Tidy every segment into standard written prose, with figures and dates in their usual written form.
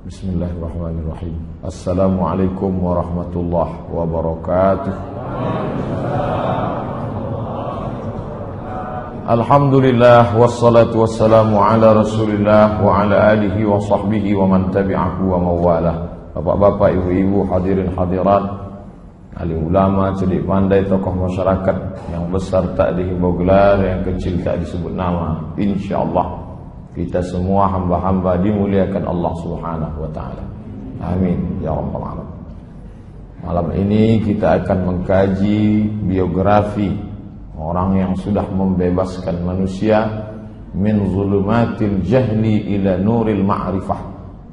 Bismillahirrahmanirrahim. Assalamualaikum warahmatullahi wabarakatuh. Alhamdulillah wassalatu wassalamu ala Rasulillah wa ala alihi wa sahbihi wa man tabi'ahu wa mawalah. Bapak-bapak, ibu-ibu, hadirin hadirat, alim ulama, cerdik pandai, tokoh masyarakat, yang besar tak dihimbau gelar, yang kecil tak disebut nama. Insyaallah kita semua hamba-hamba dimuliakan Allah Subhanahu wa taala. Amin ya rabbal alamin. Malam ini kita akan mengkaji biografi orang yang sudah membebaskan manusia min zulumatil jahli ila nuril ma'rifah,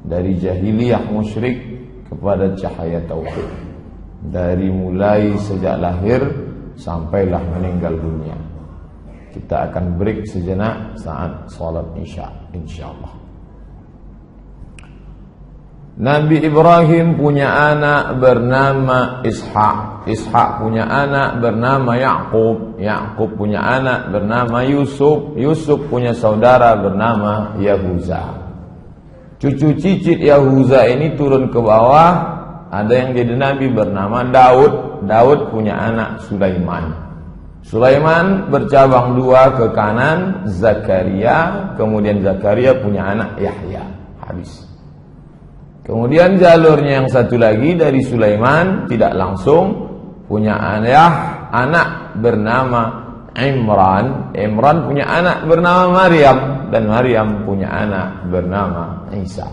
dari jahiliyah musyrik kepada cahaya tauhid, dari mulai sejak lahir sampailah meninggal dunia. Kita akan break sejenak saat salat Isya insyaallah. Nabi Ibrahim punya anak bernama Ishak. Ishak punya anak bernama Yakub. Yakub punya anak bernama Yusuf. Yusuf punya saudara bernama Yahuza. Cucu cicit Yahuza ini turun ke bawah, ada yang jadi nabi bernama Daud. Daud punya anak Sulaiman. Sulaiman bercabang dua ke kanan, Zakaria. Kemudian Zakaria punya anak Yahya. Habis. Kemudian jalurnya yang satu lagi dari Sulaiman tidak langsung punya anak bernama Imran. Imran punya anak bernama Maryam, dan Maryam punya anak bernama Isa.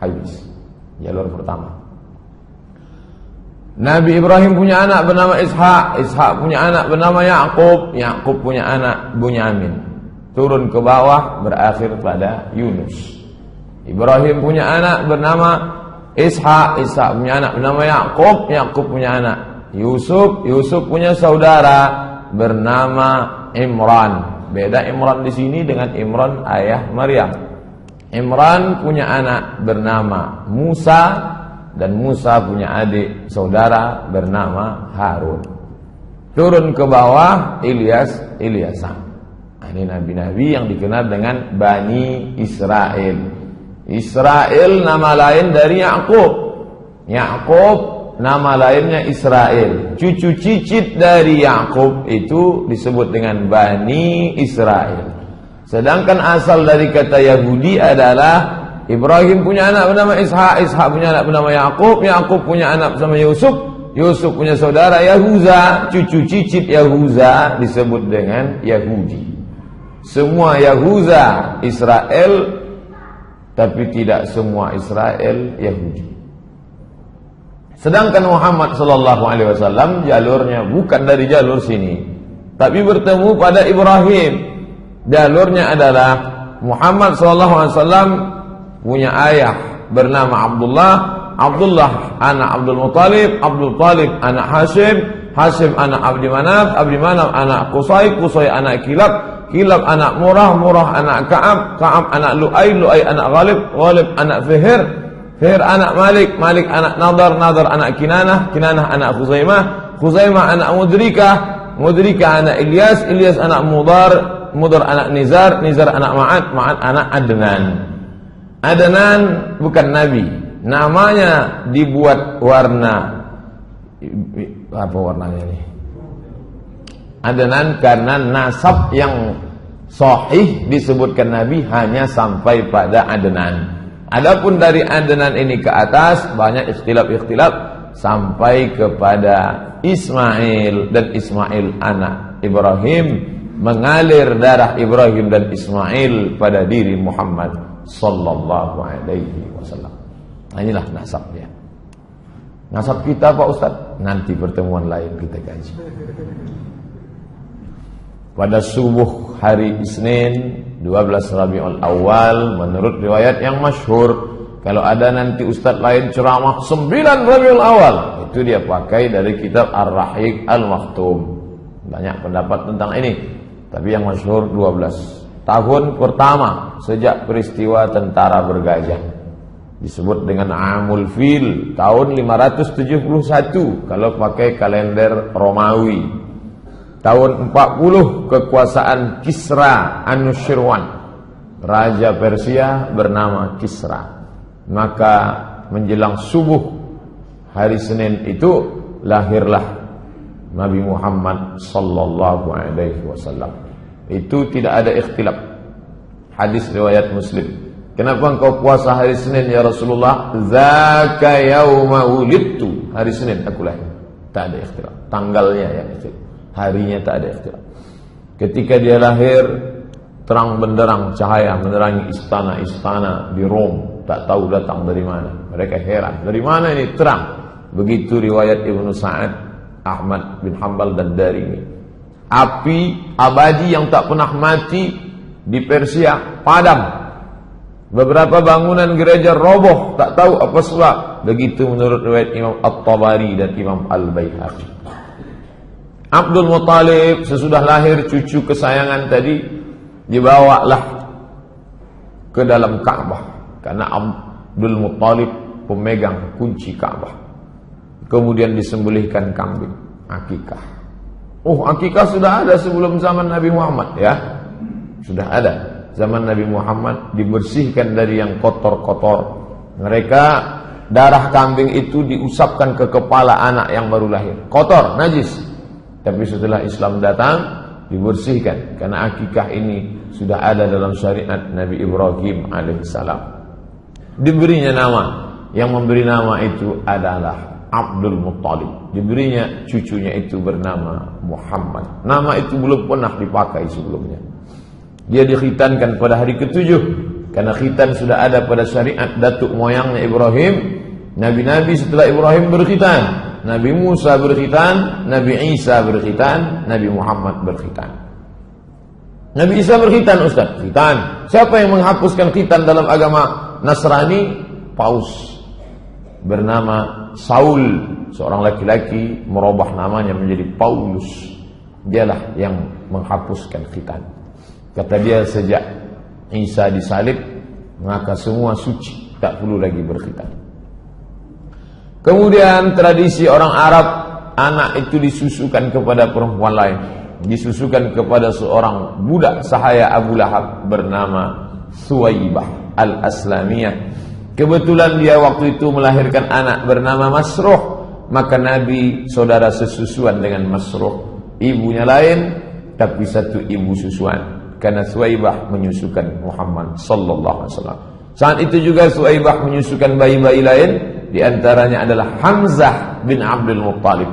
Habis. Jalur pertama. Nabi Ibrahim punya anak bernama Ishak. Ishak punya anak bernama Yakub. Yakub punya anak Bunyamin. Turun ke bawah berakhir pada Yunus. Ibrahim punya anak bernama Ishak. Ishak punya anak bernama Yakub. Yakub punya anak Yusuf. Yusuf punya saudara bernama Imran. Beda Imran di sini dengan Imran ayah Maryam. Imran punya anak bernama Musa, dan Musa punya adik saudara bernama Harun. Turun ke bawah Ilyasan. Ini nabi-nabi yang dikenal dengan Bani Israel. Israel nama lain dari Yakub. Yakub nama lainnya Israel. Cucu cicit dari Yakub itu disebut dengan Bani Israel. Sedangkan asal dari kata Yahudi adalah Ibrahim punya anak bernama Ishak. Ishak punya anak bernama Yakub. Yakub punya anak bernama Yusuf. Yusuf punya saudara Yahuza. Cucu cicit Yahuza disebut dengan Yahudi. Semua Yahuza Israel, tapi tidak semua Israel Yahudi. Sedangkan Muhammad sallallahu alaihi wasallam jalurnya bukan dari jalur sini, tapi bertemu pada Ibrahim. Jalurnya adalah Muhammad sallallahu alaihi wasallam punya ayah bernama Abdullah. Abdullah anak Abdul Muttalib. Abdul Muttalib anak Hashim. Hashim anak Abdi Manaf. Abdi Manaf anak Qusay. Qusay anak Kilab. Kilab anak Murrah. Murrah anak Ka'ab. Ka'ab anak Lu'ay. Lu'ay anak Ghalib. Ghalib anak Fihir. Fihir anak Malik. Malik anak Nadar. Nadar anak Kinanah. Kinanah anak Khuzaimah. Khuzaimah anak Mudrikah. Mudrikah anak Ilyas. Ilyas anak Mudar. Mudar anak Nizar. Nizar anak Ma'ad. Ma'ad anak Adnan. Adnan bukan nabi. Namanya dibuat warna. Apa warnanya ini? Adnan karena nasab yang sahih disebutkan nabi hanya sampai pada Adnan. Adapun dari Adnan ini ke atas banyak ikhtilaf sampai kepada Ismail, dan Ismail anak Ibrahim, mengalir darah Ibrahim dan Ismail pada diri Muhammad sallallahu alaihi wasallam. Nah, inilah nasabnya. Nasab kita Pak Ustaz, nanti pertemuan lain kita kaji. Pada subuh hari Isnin 12 Rabiul Awal, menurut riwayat yang masyhur, kalau ada nanti Ustaz lain ceramah 9 Rabiul Awal, itu dia pakai dari kitab Ar-Rahiq Al-Maktum. Banyak pendapat tentang ini, tapi yang masyhur 12. Tahun pertama sejak peristiwa tentara bergajah, disebut dengan Amul Fil, tahun 571 kalau pakai kalender Romawi. Tahun 40 kekuasaan Kisra Anushirwan, raja Persia bernama Kisra. Maka menjelang subuh hari Senin itu lahirlah Nabi Muhammad sallallahu alaihi wasallam. Itu tidak ada ikhtilaf. Hadis riwayat Muslim. Kenapa engkau puasa hari Senin ya Rasulullah? Zaka yauma wulidtu. Hari Senin aku lahir. Tak ada ikhtilaf. Tanggalnya yang ikhtilaf. Harinya tak ada ikhtilaf. Ketika dia lahir, terang benderang cahaya menerangi istana-istana di Rom. Tak tahu datang dari mana. Mereka heran. Dari mana ini terang? Begitu riwayat Ibnu Sa'ad, Ahmad bin Hanbal dan Darimi. Api abadi yang tak pernah mati di Persia padam. Beberapa bangunan gereja roboh, tak tahu apa sebab. Begitu menurut riwayat Imam At-Tabari dan Imam Al-Baihaqi. Abdul Muttalib sesudah lahir cucu kesayangan tadi dibawalah ke dalam Ka'bah karena Abdul Muttalib pemegang kunci Ka'bah. Kemudian disembelihkan kambing, akikah. Oh, akikah sudah ada sebelum zaman Nabi Muhammad ya. Sudah ada. Zaman Nabi Muhammad dibersihkan dari yang kotor-kotor. Mereka darah kambing itu diusapkan ke kepala anak yang baru lahir. Kotor, najis. Tapi setelah Islam datang dibersihkan karena akikah ini sudah ada dalam syariat Nabi Ibrahim alaihissalam. Diberinya nama, yang memberi nama itu adalah Abdul Muttalib. Diberinya cucunya itu bernama Muhammad. Nama itu belum pernah dipakai sebelumnya. Dia dikhitankan pada hari ke-7 karena khitan sudah ada pada syariat datuk moyangnya Ibrahim. Nabi-nabi setelah Ibrahim berkhitan. Nabi Musa berkhitan, Nabi Isa berkhitan, Nabi Muhammad berkhitan. Nabi Isa berkhitan, Ustaz. Khitan. Siapa yang menghapuskan khitan dalam agama Nasrani? Paus bernama Saul, seorang laki-laki merubah namanya menjadi Paulus. Dialah yang menghapuskan khitan. Kata dia sejak Isa disalib maka semua suci, tak perlu lagi berkhitan. Kemudian tradisi orang Arab, anak itu disusukan kepada perempuan lain, disusukan kepada seorang budak sahaya Abu Lahab bernama Suwaibah al-Aslamiyah. Kebetulan dia waktu itu melahirkan anak bernama Masruh, maka Nabi saudara sesusuan dengan Masruh. Ibunya lain tapi satu ibu susuan. Karena Suwaibah menyusukan Muhammad sallallahu alaihi wasallam. Saat itu juga Suwaibah menyusukan bayi-bayi lain, di antaranya adalah Hamzah bin Abdul Muttalib.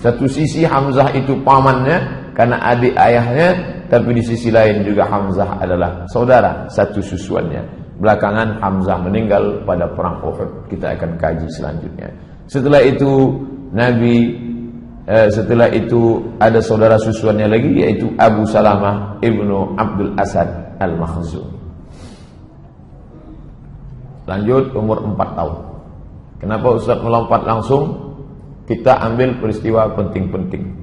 Satu sisi Hamzah itu pamannya karena adik ayahnya, tapi di sisi lain juga Hamzah adalah saudara satu susuannya. Belakangan Hamzah meninggal pada perang Uhud. Kita akan kaji selanjutnya. Setelah itu ada saudara susuannya lagi, yaitu Abu Salamah ibnu Abdul Asad al-Makhzumi. Lanjut, umur 4 tahun. Kenapa Ustaz melompat langsung? Kita ambil peristiwa penting-penting.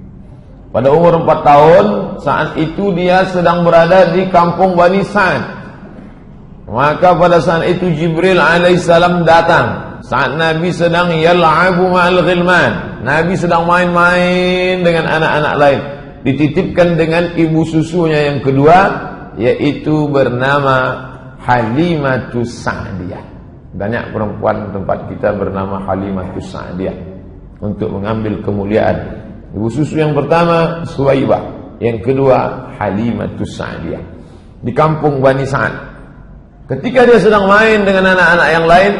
Pada umur 4 tahun, saat itu dia sedang berada di kampung Bani Sa'ad. Maka pada saat itu Jibril alaihissalam datang. Saat Nabi sedang yal'abu ma'al ghilman, Nabi sedang main-main dengan anak-anak lain. Dititipkan dengan ibu susunya yang kedua, yaitu bernama Halimatus Sa'diyah. Banyak perempuan tempat kita bernama Halimatus Sa'diyah untuk mengambil kemuliaan. Ibu susu yang pertama Suwaibah, yang kedua Halimatus Sa'diyah. Di kampung Bani Sa'ad. Ketika dia sedang main dengan anak-anak yang lain,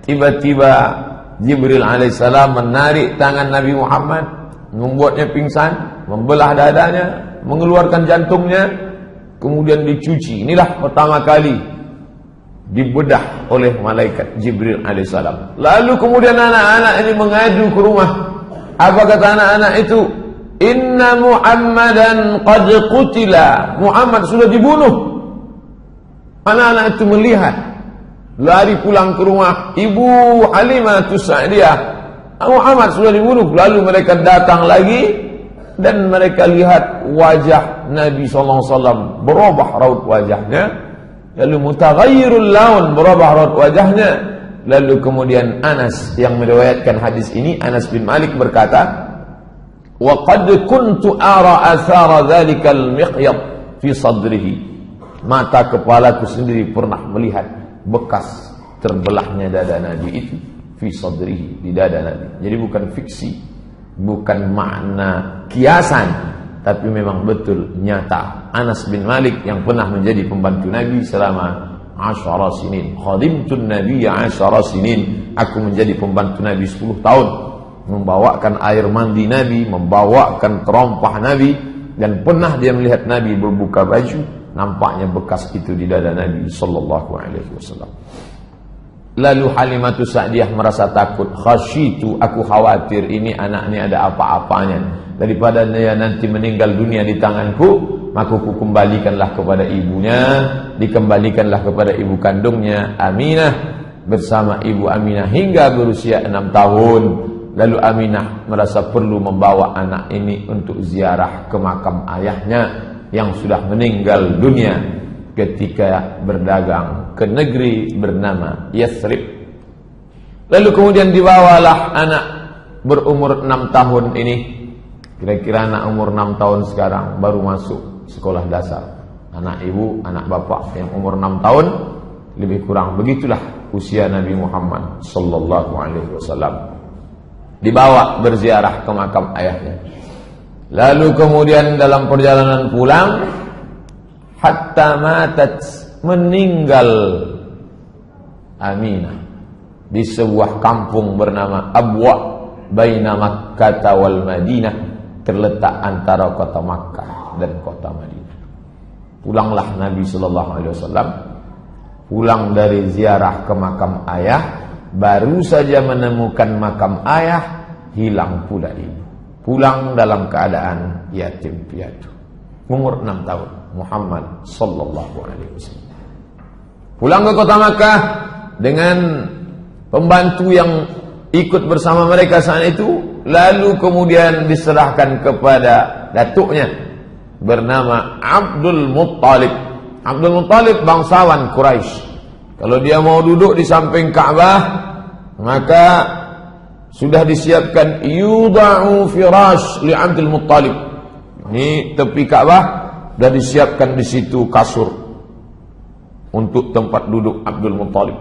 tiba-tiba Jibril alaihissalam menarik tangan Nabi Muhammad, membuatnya pingsan, membelah dadanya, mengeluarkan jantungnya, kemudian dicuci. Inilah pertama kali dibedah oleh malaikat Jibril alaihissalam. Lalu kemudian anak-anak ini mengadu ke rumah. Apa kata anak-anak itu? Inna Muhammadan qad qutila. Muhammad sudah dibunuh. Anak-anak itu melihat, lari pulang ke rumah. Ibu Halimatus Sa'diyah, Muhammad sudah dibunuh. Lalu mereka datang lagi dan mereka lihat wajah Nabi SAW berubah raut wajahnya. Lalu mutaghayyirul laun, berubah raut wajahnya. Lalu kemudian Anas yang meriwayatkan hadis ini, Anas bin Malik berkata, wa qad kuntu ara athara dhalikal miqyad fi sadrihi. Mata kepalaku sendiri pernah melihat bekas terbelahnya dada Nabi itu fi sadrihi, di dada Nabi. Jadi bukan fiksi, bukan makna kiasan, tapi memang betul nyata. Anas bin Malik yang pernah menjadi pembantu Nabi selama 10 sinin. Khadimtun Nabi 10 sinin. Aku menjadi pembantu Nabi 10 tahun. Membawakan air mandi Nabi, membawakan terompah Nabi, dan pernah dia melihat Nabi berbuka baju, nampaknya bekas itu di dada Nabi sallallahu alaihi wasallam. Lalu Halimatu Sa'diyah merasa takut. Khasyitu, aku khawatir ini anak ini ada apa-apanya. Daripada dia nanti meninggal dunia di tanganku, maka ku kembalikanlah kepada ibunya, dikembalikanlah kepada ibu kandungnya Aminah bersama ibu Aminah hingga berusia 6 tahun. Lalu Aminah merasa perlu membawa anak ini untuk ziarah ke makam ayahnya yang sudah meninggal dunia ketika berdagang ke negeri bernama Yathrib. Lalu kemudian dibawalah anak berumur 6 tahun ini. Kira-kira anak umur 6 tahun sekarang baru masuk sekolah dasar. Anak ibu, anak bapak yang umur 6 tahun lebih kurang begitulah usia Nabi Muhammad sallallahu alaihi wasallam. Dibawa berziarah ke makam ayahnya. Lalu kemudian dalam perjalanan pulang, hatta matat, meninggal Aminah di sebuah kampung bernama Abwa baina Makkah wal Madinah, terletak antara kota Makkah dan kota Madinah. Pulanglah Nabi sallallahu alaihi wasallam, pulang dari ziarah ke makam ayah, baru saja menemukan makam ayah, hilang pula ibu. Pulang dalam keadaan yatim piatu. Umur 6 tahun, Muhammad sallallahu alaihi wasallam. Pulang ke kota Makkah dengan pembantu yang ikut bersama mereka saat itu, lalu kemudian diserahkan kepada datuknya bernama Abdul Muttalib. Abdul Muttalib bangsawan Quraisy. Kalau dia mau duduk di samping Ka'bah, maka sudah disiapkan yudha'u firash li Abdul Muttalib. Ini tepi Ka'bah sudah disiapkan di situ kasur untuk tempat duduk Abdul Muttalib.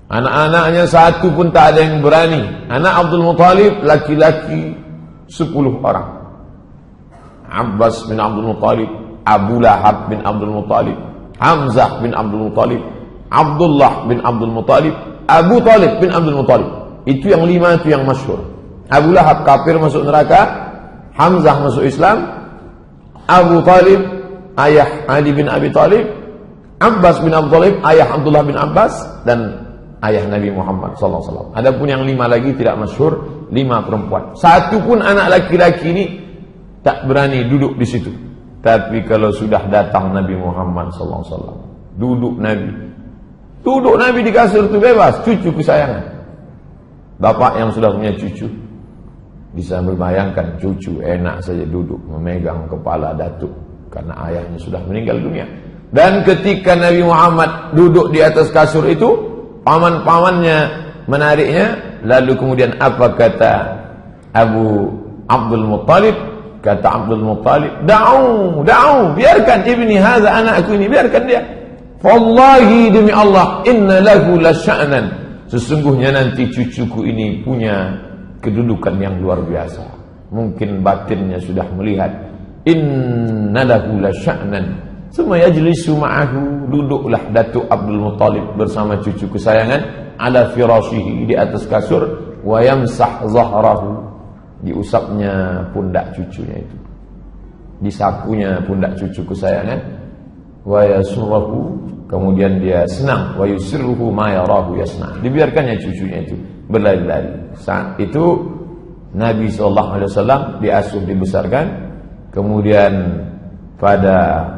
Anak-anaknya satu pun tak ada yang berani. Anak Abdul Muttalib laki-laki 10 orang. Abbas bin Abdul Muttalib, Abu Lahab bin Abdul Muttalib, Hamzah bin Abdul Muttalib, Abdullah bin Abdul Muttalib, Abu Talib bin Abdul Muttalib. Itu yang 5 itu yang masyhur. Abu Lahab kafir masuk neraka, Hamzah masuk Islam, Abu Talib ayah Ali bin Abi Talib, Abbas bin Abdul Talib ayah Abdullah bin Abbas, dan ayah Nabi Muhammad SAW. Adapun yang 5 lagi tidak masyhur, 5 perempuan. Satu pun anak laki-laki ini tak berani duduk di situ. Tapi kalau sudah datang Nabi Muhammad SAW, duduk Nabi di kasur itu bebas, cucu kesayangan. Bapak yang sudah punya cucu bisa membayangkan cucu enak saja duduk memegang kepala datuk karena ayahnya sudah meninggal dunia. Dan ketika Nabi Muhammad duduk di atas kasur itu, paman-pamannya menariknya. Lalu kemudian apa kata Abu Abdul Muttalib? Kata Abdul Muttalib, da'u, biarkan ibni hadza, anakku ini, biarkan dia. Wallahi, demi Allah, inna lahu lasya'nan, sesungguhnya nanti cucuku ini punya kedudukan yang luar biasa. Mungkin batinnya sudah melihat. Inna lahu lasya'nan. Summa yajlisu ma'ahu, duduklah Datuk Abdul Muttalib bersama cucu kesayangan ala firashihi, di atas kasur, wa yamsah zahrahu, diusapnya pundak cucunya itu, disapunya pundak cucu kesayangan, wa yasurruhu, kemudian dia senang, wa yusirruhu ma yarahu yasna, dibiarkannya cucunya itu berlari-lari. Saat itu Nabi SAW diasuh, dibesarkan, kemudian pada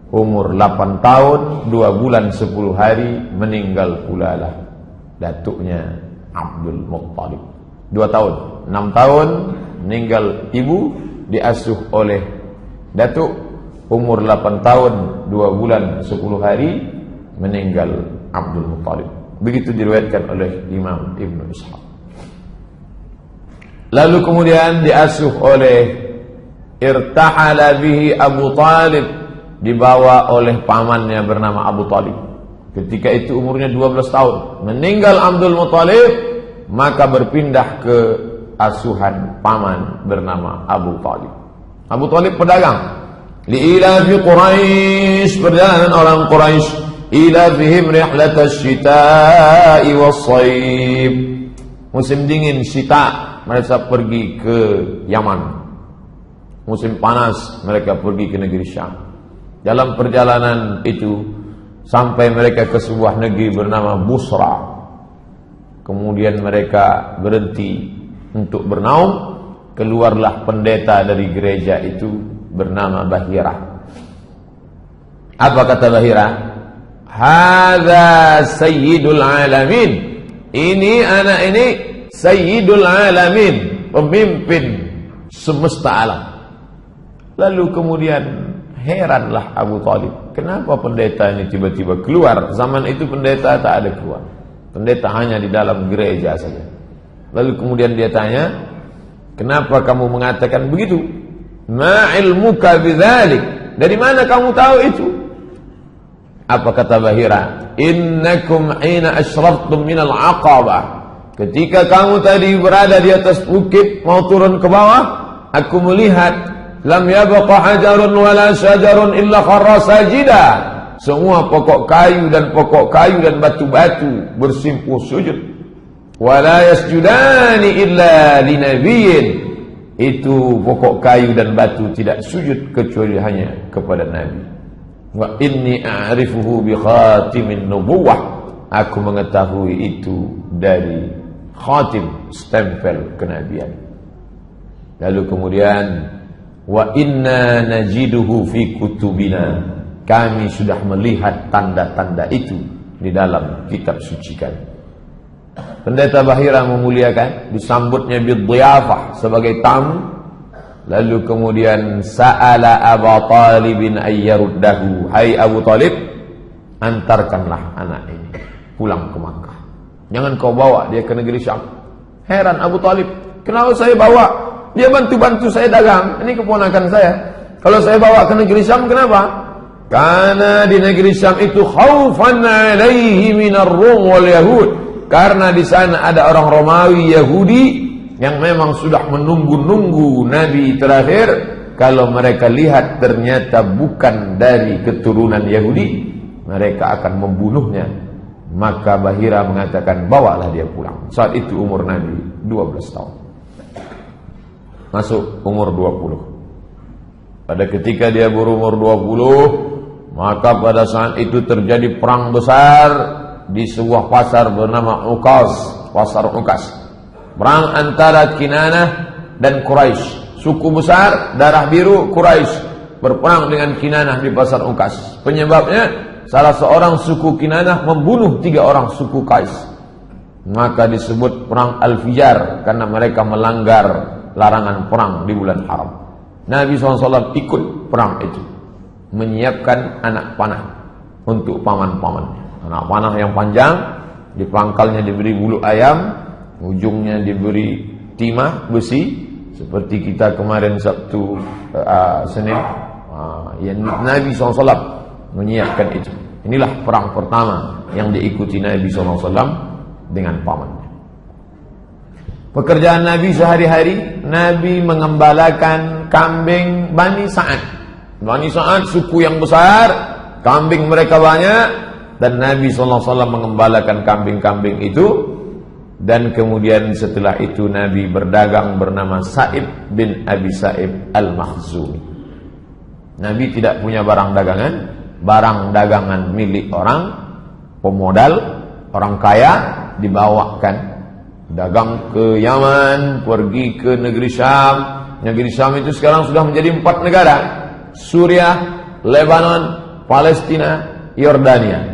umur 8 tahun 2 bulan 10 hari meninggal pula lah datuknya Abdul Muttalib. 2 tahun, 6 tahun meninggal ibu, diasuh oleh datuk. Umur 8 tahun 2 bulan 10 hari meninggal Abdul Muttalib. Begitu diriwayatkan oleh Imam Ibn Ishaq. Lalu kemudian diasuh oleh, irtahala bihi Abu Talib, dibawa oleh pamannya bernama Abu Talib. Ketika itu umurnya 12 tahun. Meninggal Abdul Muthalib, maka berpindah ke asuhan paman bernama Abu Talib. Abu Talib pedagang. Li'ilafi Quraisy, perjalanan orang Quraisy, ilafihim rihlatasy syita'i was-shayb. Musim dingin syita, mereka pergi ke Yaman. Musim panas, mereka pergi ke negeri Syam. Dalam perjalanan itu sampai mereka ke sebuah negeri bernama Busra. Kemudian mereka berhenti untuk bernaung. Keluarlah pendeta dari gereja itu bernama Bahira. Apa kata Bahira? Hadza sayyidul alamin. Ini anak ini sayyidul alamin, pemimpin semesta alam. Lalu kemudian heranlah Abu Talib, kenapa pendeta ini tiba-tiba keluar? Zaman itu pendeta tak ada keluar. Pendeta hanya di dalam gereja saja. Lalu kemudian dia tanya, kenapa kamu mengatakan begitu? Ma ilmuka bidzalik? Dari mana kamu tahu itu? Apa kata Bahira? Innakum hina ashraftum minal aqabah. Ketika kamu tadi berada di atas bukit mau turun ke bawah, aku melihat lam yabqa hajarun wala syajarun illa kharra sajida. Semua pokok kayu dan batu-batu bersimpuh sujud. Wala yasjudani illa linabiyyin. Itu pokok kayu dan batu tidak sujud kecuali hanya kepada Nabi. Wa inni a'rifuhu bi khatimin nubuwah. Aku mengetahui itu dari khatim, stempel kenabian. Lalu kemudian wa inna najiduhu fi kutubina. Kami sudah melihat tanda-tanda itu di dalam kitab suci kami. Pendeta Bahira memuliakan, disambutnya bidhiyafah sebagai tamu. Lalu kemudian sa'ala Abu Talibin ayyaruddahu. Hai Abu Talib, antarkanlah anak ini pulang ke Makkah. Jangan kau bawa dia ke negeri Syam. Heran Abu Talib, kenapa saya bawa? Dia bantu-bantu saya dagang. Ini keponakan saya. Kalau saya bawa ke negeri Syam, kenapa? Karena di negeri Syam itu khaufan alaihi minar Rum wal Yahud. Karena di sana ada orang Romawi Yahudi yang memang sudah menunggu-nunggu Nabi terakhir. Kalau mereka lihat ternyata bukan dari keturunan Yahudi, mereka akan membunuhnya. Maka Bahira mengatakan, bawalah dia pulang. Saat itu umur Nabi 12 tahun. Masuk umur 20. Pada ketika dia berumur 20, maka pada saat itu terjadi perang besar di sebuah pasar bernama Uqas, pasar Uqas. Perang antara Kinanah dan Quraisy. Suku besar darah biru Quraisy berperang dengan Kinanah di pasar Uqas. Penyebabnya salah seorang suku Kinanah membunuh 3 orang suku Qais. Maka disebut perang Al-Fijar karena mereka melanggar larangan perang di bulan haram. Nabi SAW ikut perang itu, menyiapkan anak panah untuk paman-pamannya. Anak panah yang panjang, di pangkalnya diberi bulu ayam, ujungnya diberi timah besi, seperti kita kemarin Sabtu Senin. Nabi SAW menyiapkan itu. Inilah perang pertama yang diikuti Nabi SAW dengan pamannya. Pekerjaan Nabi sehari-hari, Nabi mengembalakan kambing Bani Sa'ad. Bani Sa'ad suku yang besar, kambing mereka banyak, dan Nabi SAW mengembalakan kambing-kambing itu. Dan kemudian setelah itu Nabi berdagang bernama Sa'ib bin Abi Sa'ib Al-Makhzumi. Nabi tidak punya barang dagangan. Barang dagangan milik orang, pemodal, orang kaya, dibawakan. Dagang ke Yaman, pergi ke negeri Syam. Negeri Syam itu sekarang sudah menjadi 4 negara: Suriah, Lebanon, Palestina, Yordania.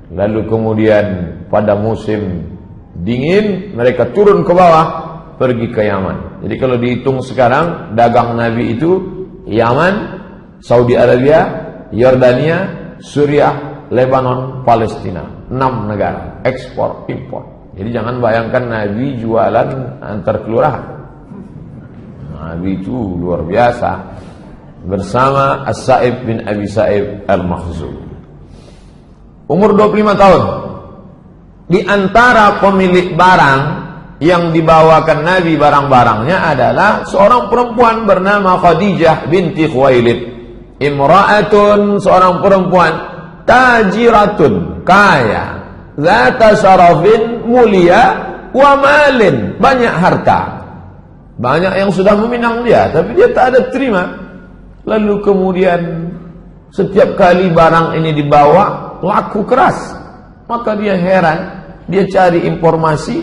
Lalu kemudian pada musim dingin mereka turun ke bawah, pergi ke Yaman. Jadi kalau dihitung sekarang, dagang Nabi itu Yaman, Saudi Arabia, Yordania, Suriah, Lebanon, Palestina. 6 negara, ekspor impor. Jadi jangan bayangkan Nabi jualan antar kelurahan. Nabi itu luar biasa bersama As-Sa'ib bin Abi Sa'ib Al-Makhzumi. Umur 25 tahun. Di antara pemilik barang yang dibawakan Nabi barang-barangnya adalah seorang perempuan bernama Khadijah binti Khuwailid. Imra'atun, seorang perempuan tajiratun, kaya, zata syarafin, mulia, wa malin, banyak harta. Banyak yang sudah meminang dia, tapi dia tak ada terima. Lalu kemudian setiap kali barang ini dibawa laku keras. Maka dia heran, dia cari informasi,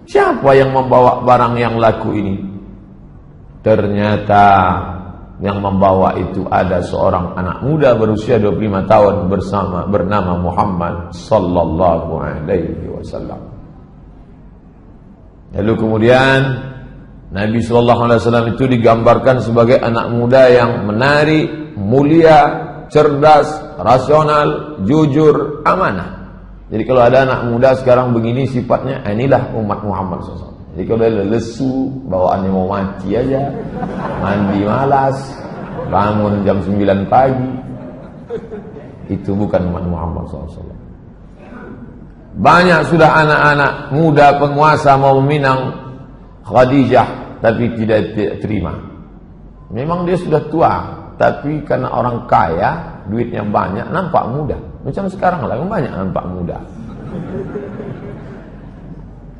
siapa yang membawa barang yang laku ini? Ternyata yang membawa itu ada seorang anak muda berusia 25 tahun bernama Muhammad sallallahu alaihi wasallam. Lalu kemudian Nabi sallallahu alaihi wasallam itu digambarkan sebagai anak muda yang menarik, mulia, cerdas, rasional, jujur, amanah. Jadi kalau ada anak muda sekarang begini sifatnya, inilah umat Muhammad SAW. Jadi kalau dia lesu, bawaannya mau mati aja, mandi malas, bangun jam 9 pagi, itu bukan umat Muhammad SAW. Banyak sudah anak-anak muda penguasa mau meminang Khadijah, tapi tidak terima. Memang dia sudah tua, tapi karena orang kaya, duitnya banyak, nampak muda. Macam sekarang lah, banyak nampak muda.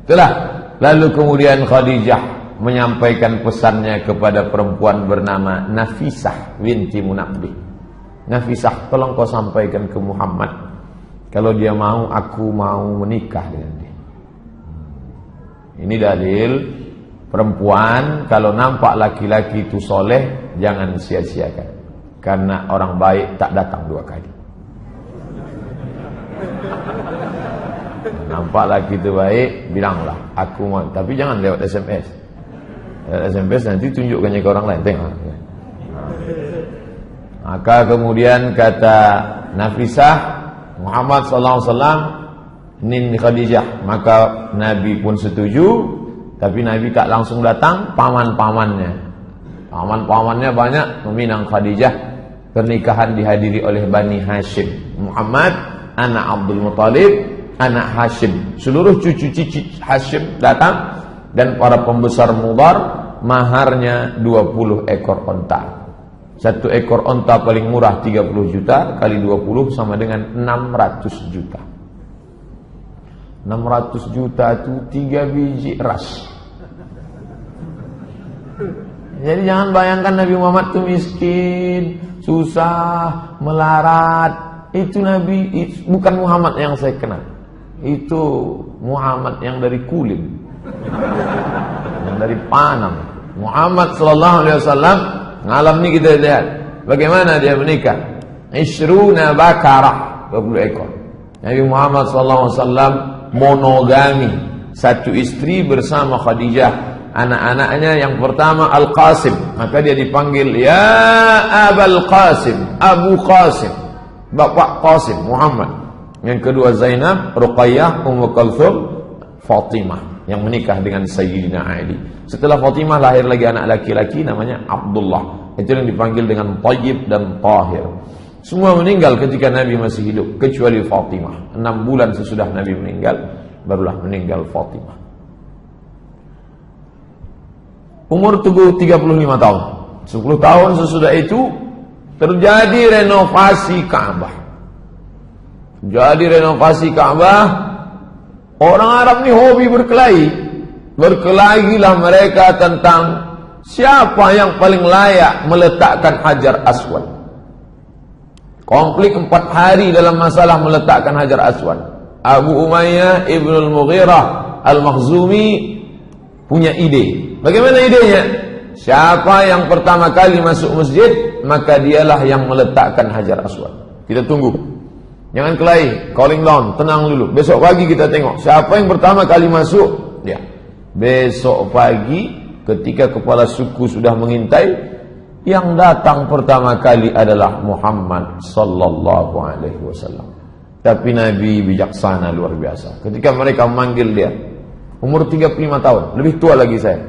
Itulah. Lalu kemudian Khadijah menyampaikan pesannya kepada perempuan bernama Nafisah binti Munabbih. Nafisah, tolong kau sampaikan ke Muhammad, kalau dia mau, aku mau menikah dengan dia. Ini dalil perempuan kalau nampak laki-laki itu soleh, jangan sia-siakan. Karena orang baik tak datang 2 kali. Nampak laki itu baik, bilanglah aku mau. Tapi jangan lewat SMS. Lewat SMS nanti tunjukkannya ke orang lain. Tengok. Maka kemudian kata Nafisah, Muhammad SAW nin Khadijah. Maka Nabi pun setuju. Tapi Nabi tak langsung datang, paman-pamannya. Paman-pamannya banyak meminang Khadijah. Pernikahan dihadiri oleh Bani Hashim. Muhammad, anak Abdul Muttalib, anak Hashim. Seluruh cucu-cucu Hashim datang. Dan para pembesar Mudhar, maharnya 20 ekor onta. 1 ekor onta paling murah 30 juta, kali 20 sama dengan 600 juta. 600 juta itu 3 biji eras. Jadi jangan bayangkan Nabi Muhammad itu miskin, susah, melarat. Itu Nabi, bukan Muhammad yang saya kenal. Itu Muhammad yang dari kulit, yang dari Panam. Muhammad sallallahu alaihi wasallam ngalam ni kita lihat bagaimana dia menikah. Ishruna bakarah, 20 ekor. Nabi Muhammad sallallahu alaihi wasallam monogami, 1 istri bersama Khadijah. Anak-anaknya yang pertama Al-Qasim, maka dia dipanggil ya Abul Qasim, Abu Qasim, Bapak Qasim Muhammad. Yang kedua Zainab, Ruqayyah, Ummu Kulthum, Fatimah yang menikah dengan Sayyidina Ali. Setelah Fatimah lahir lagi anak laki-laki namanya Abdullah. Itu yang dipanggil dengan Thayyib dan Tahir. Semua meninggal ketika Nabi masih hidup kecuali Fatimah. 6 bulan sesudah Nabi meninggal barulah meninggal Fatimah. Umur tubuh 35 tahun. 10 tahun sesudah itu terjadi renovasi Ka'bah. Jadi renovasi Ka'bah, orang Arab ni hobi berkelahi. Berkelahilah mereka tentang siapa yang paling layak meletakkan Hajar Aswad. Konflik 4 hari dalam masalah meletakkan Hajar Aswad. Abu Umayyah Ibnul Mughirah Al-Makhzumi punya ide. Bagaimana idenya? Siapa yang pertama kali masuk masjid, maka dialah yang meletakkan Hajar Aswad. Kita tunggu. Jangan kelahi, calling down, tenang dulu. Besok pagi kita tengok siapa yang pertama kali masuk, dia. Besok pagi ketika kepala suku sudah mengintai, yang datang pertama kali adalah Muhammad sallallahu alaihi wasallam. Tapi Nabi bijaksana luar biasa. Ketika mereka memanggil dia, umur 35 tahun, lebih tua lagi saya.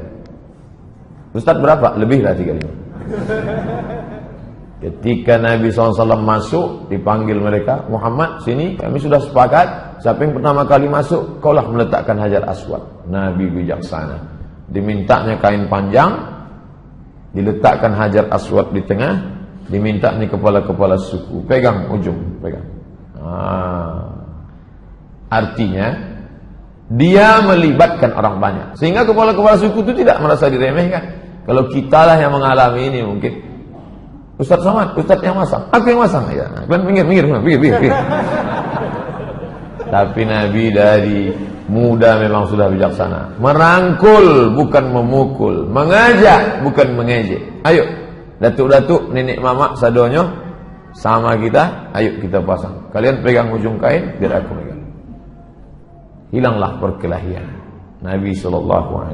Ustaz berapa? Lebih lah 35. Ketika Nabi SAW masuk, dipanggil mereka, Muhammad sini, kami sudah sepakat, siapa yang pertama kali masuk, kaulah meletakkan Hajar Aswad. Nabi bijaksana, dimintanya kain panjang, diletakkan Hajar Aswad di tengah, dimintanya kepala-kepala suku, pegang ujung, pegang. Artinya dia melibatkan orang banyak, sehingga kepala-kepala suku itu tidak merasa diremehkan. Kalau kitalah yang mengalami ini mungkin, Ustaz Somad, Ustaz yang masang, aku yang masang ya. Pinggir. Tapi Nabi dari muda memang sudah bijaksana. Merangkul bukan memukul, mengajak bukan mengejek. Ayo, datuk-datuk, nenek mama, sadonyo sama kita, ayo kita pasang. Kalian pegang ujung kain, biar aku pegang. Hilanglah perkelahian. Nabi SAW.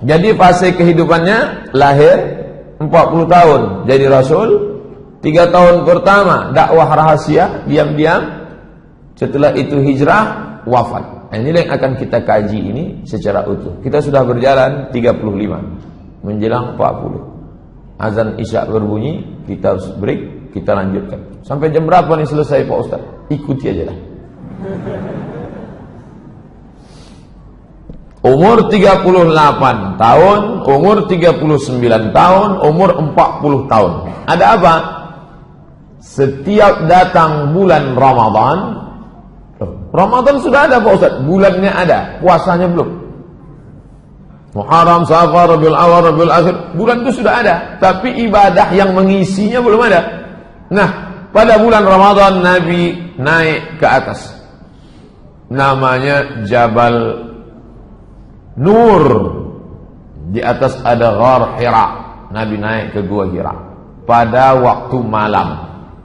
Jadi fase kehidupannya lahir 40 tahun jadi Rasul, 3 tahun pertama dakwah rahasia, diam-diam. Setelah itu hijrah, wafat. Ini yang akan kita kaji ini secara utuh. Kita sudah berjalan 35 menjelang 40. Azan Isya berbunyi, kita harus break, kita lanjutkan. Sampai jam berapa nih selesai Pak Ustaz? Ikuti aja lah. Umur 38 tahun, umur 39 tahun, umur 40 tahun. Ada apa? Setiap datang bulan Ramadan sudah ada Pak Ustaz, bulannya ada, puasanya belum. Muharram, Safar, Rabiul Awal, Rabiul Akhir, bulan itu sudah ada, tapi ibadah yang mengisinya belum ada. Nah, pada bulan Ramadan Nabi naik ke atas. Namanya Jabal Nur. Di atas ada Ghar Hira. Nabi naik ke Gua Hira pada waktu malam.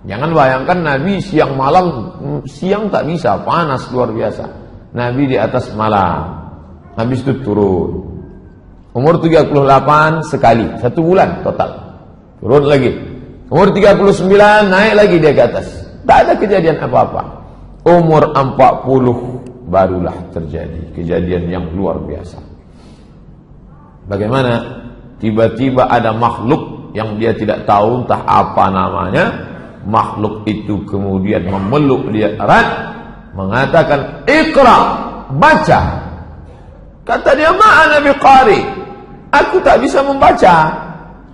Jangan bayangkan Nabi siang malam, siang tak bisa, panas luar biasa. Nabi di atas malam. Habis itu turun. Umur 38 sekali, 1 bulan total. Turun lagi. Umur 39 naik lagi dia ke atas. Tak ada kejadian apa-apa. Umur 40 barulah terjadi kejadian yang luar biasa. Bagaimana? Tiba-tiba ada makhluk yang dia tidak tahu entah apa namanya. Makhluk itu kemudian memeluk dia erat, mengatakan, "Iqra, baca." Kata dia, "Ma'ana biqari." Aku tak bisa membaca.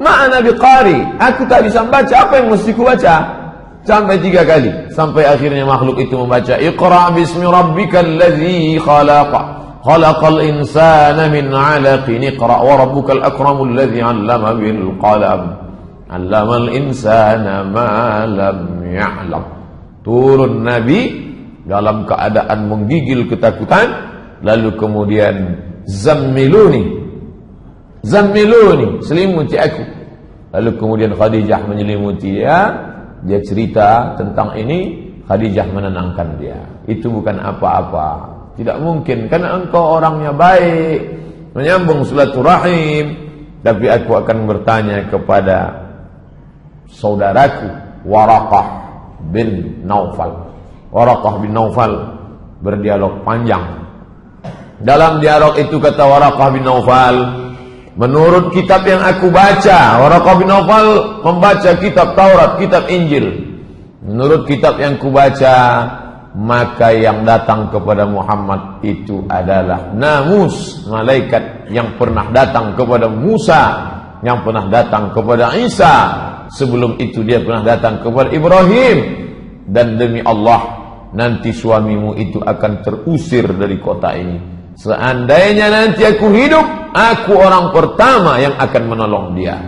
"Ma'ana biqari." Aku tak bisa membaca. Apa yang mesti ku baca? Sampai 3 kali. Sampai akhirnya makhluk itu membaca, "Iqra bismi rabbikal ladzi khalaqa. Khalaqal insana min 'alaqin. Iqra wa rabbukal akramul ladzi 'allama bil qalam. 'Allamal insana ma lam ya'lam." Turun Nabi dalam keadaan menggigil ketakutan, lalu kemudian zammiluni, selimuti aku. Lalu kemudian Khadijah menyelimuti dia. Dia cerita tentang ini, Khadijah menenangkan dia. Itu bukan apa-apa, tidak mungkin, karena engkau orangnya baik, menyambung silaturahim. Tapi aku akan bertanya kepada saudaraku Waraqah bin Naufal. Waraqah bin Naufal berdialog panjang. Dalam dialog itu kata Waraqah bin Naufal, menurut kitab yang aku baca, Waraqah bin Naufal membaca kitab Taurat, kitab Injil. Menurut kitab yang ku baca, maka yang datang kepada Muhammad itu adalah namus, malaikat yang pernah datang kepada Musa, yang pernah datang kepada Isa. Sebelum itu dia pernah datang kepada Ibrahim. Dan demi Allah, nanti suamimu itu akan terusir dari kota ini. Seandainya nanti aku hidup, aku orang pertama yang akan menolong dia.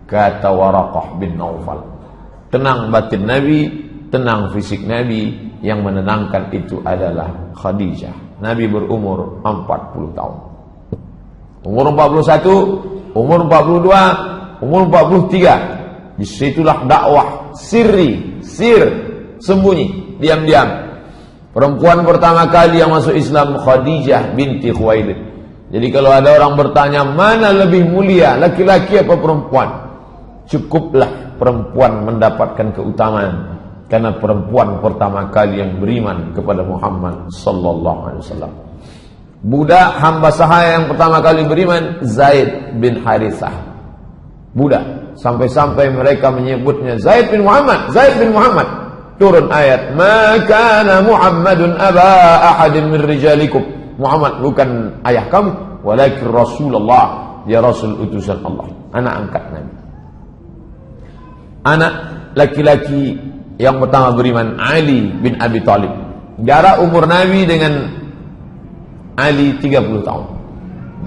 Kata Waraqah bin Naufal. Tenang batin Nabi, tenang fisik Nabi. Yang menenangkan itu adalah Khadijah. Nabi berumur 40 tahun. Umur 41, umur 42, umur 43. Disitulah dakwah sirri, sembunyi, diam-diam. Perempuan pertama kali yang masuk Islam Khadijah binti Khuwailid. Jadi kalau ada orang bertanya mana lebih mulia, laki-laki apa perempuan, cukuplah perempuan mendapatkan keutamaan, karena perempuan pertama kali yang beriman kepada Muhammad sallallahu alaihi wasallam. Budak hamba sahaya yang pertama kali beriman Zaid bin Harithah. Budak Sampai-sampai mereka menyebutnya Zaid bin Muhammad, Zaid bin Muhammad. Turun ayat, "Ma kana Muhammadun aba ahadin min rijalikum." Muhammad bukan ayah kamu, walakin Rasulullah, dia Rasul utusan Allah, anak angkat Nabi. Anak laki-laki yang pertama beriman, Ali bin Abi Thalib. Jarak umur Nabi dengan Ali 30 tahun.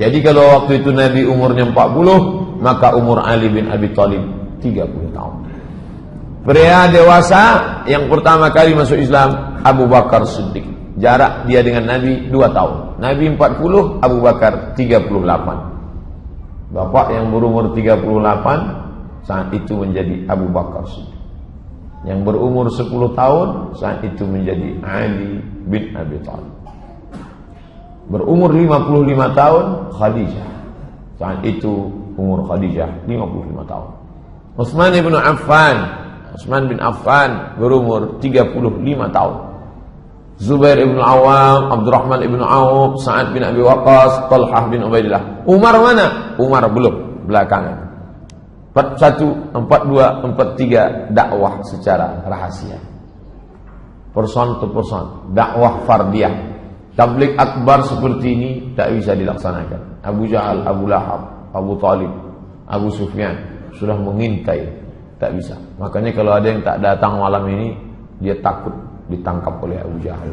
Jadi kalau waktu itu Nabi umurnya 40, maka umur Ali bin Abi Thalib 30 tahun. Pria dewasa yang pertama kali masuk Islam, Abu Bakar Siddiq. Jarak dia dengan Nabi 2 tahun. Nabi 40, Abu Bakar 38. Bapak yang berumur 38 saat itu menjadi Abu Bakar Siddiq. Yang berumur 10 tahun saat itu menjadi Ali bin Abi Thalib. Berumur 55 tahun Khadijah. Saat itu umur Khadijah 55 tahun. Utsman bin Affan berumur 35 tahun. Zubair ibn Awam, Abdurrahman ibn Auf, Sa'ad bin Abi Waqqas, Talhah bin Ubaidillah. Umar mana? Umar belum, belakangan. 41, 42, 43 dakwah secara rahasia. Person to person, dakwah fardiyah. Tabligh akbar seperti ini tak bisa dilaksanakan. Abu Jahal, Abu Lahab, Abu Talib, Abu Sufyan sudah mengintai, tak bisa. Makanya kalau ada yang tak datang malam ini, dia takut ditangkap oleh Abu Jahal.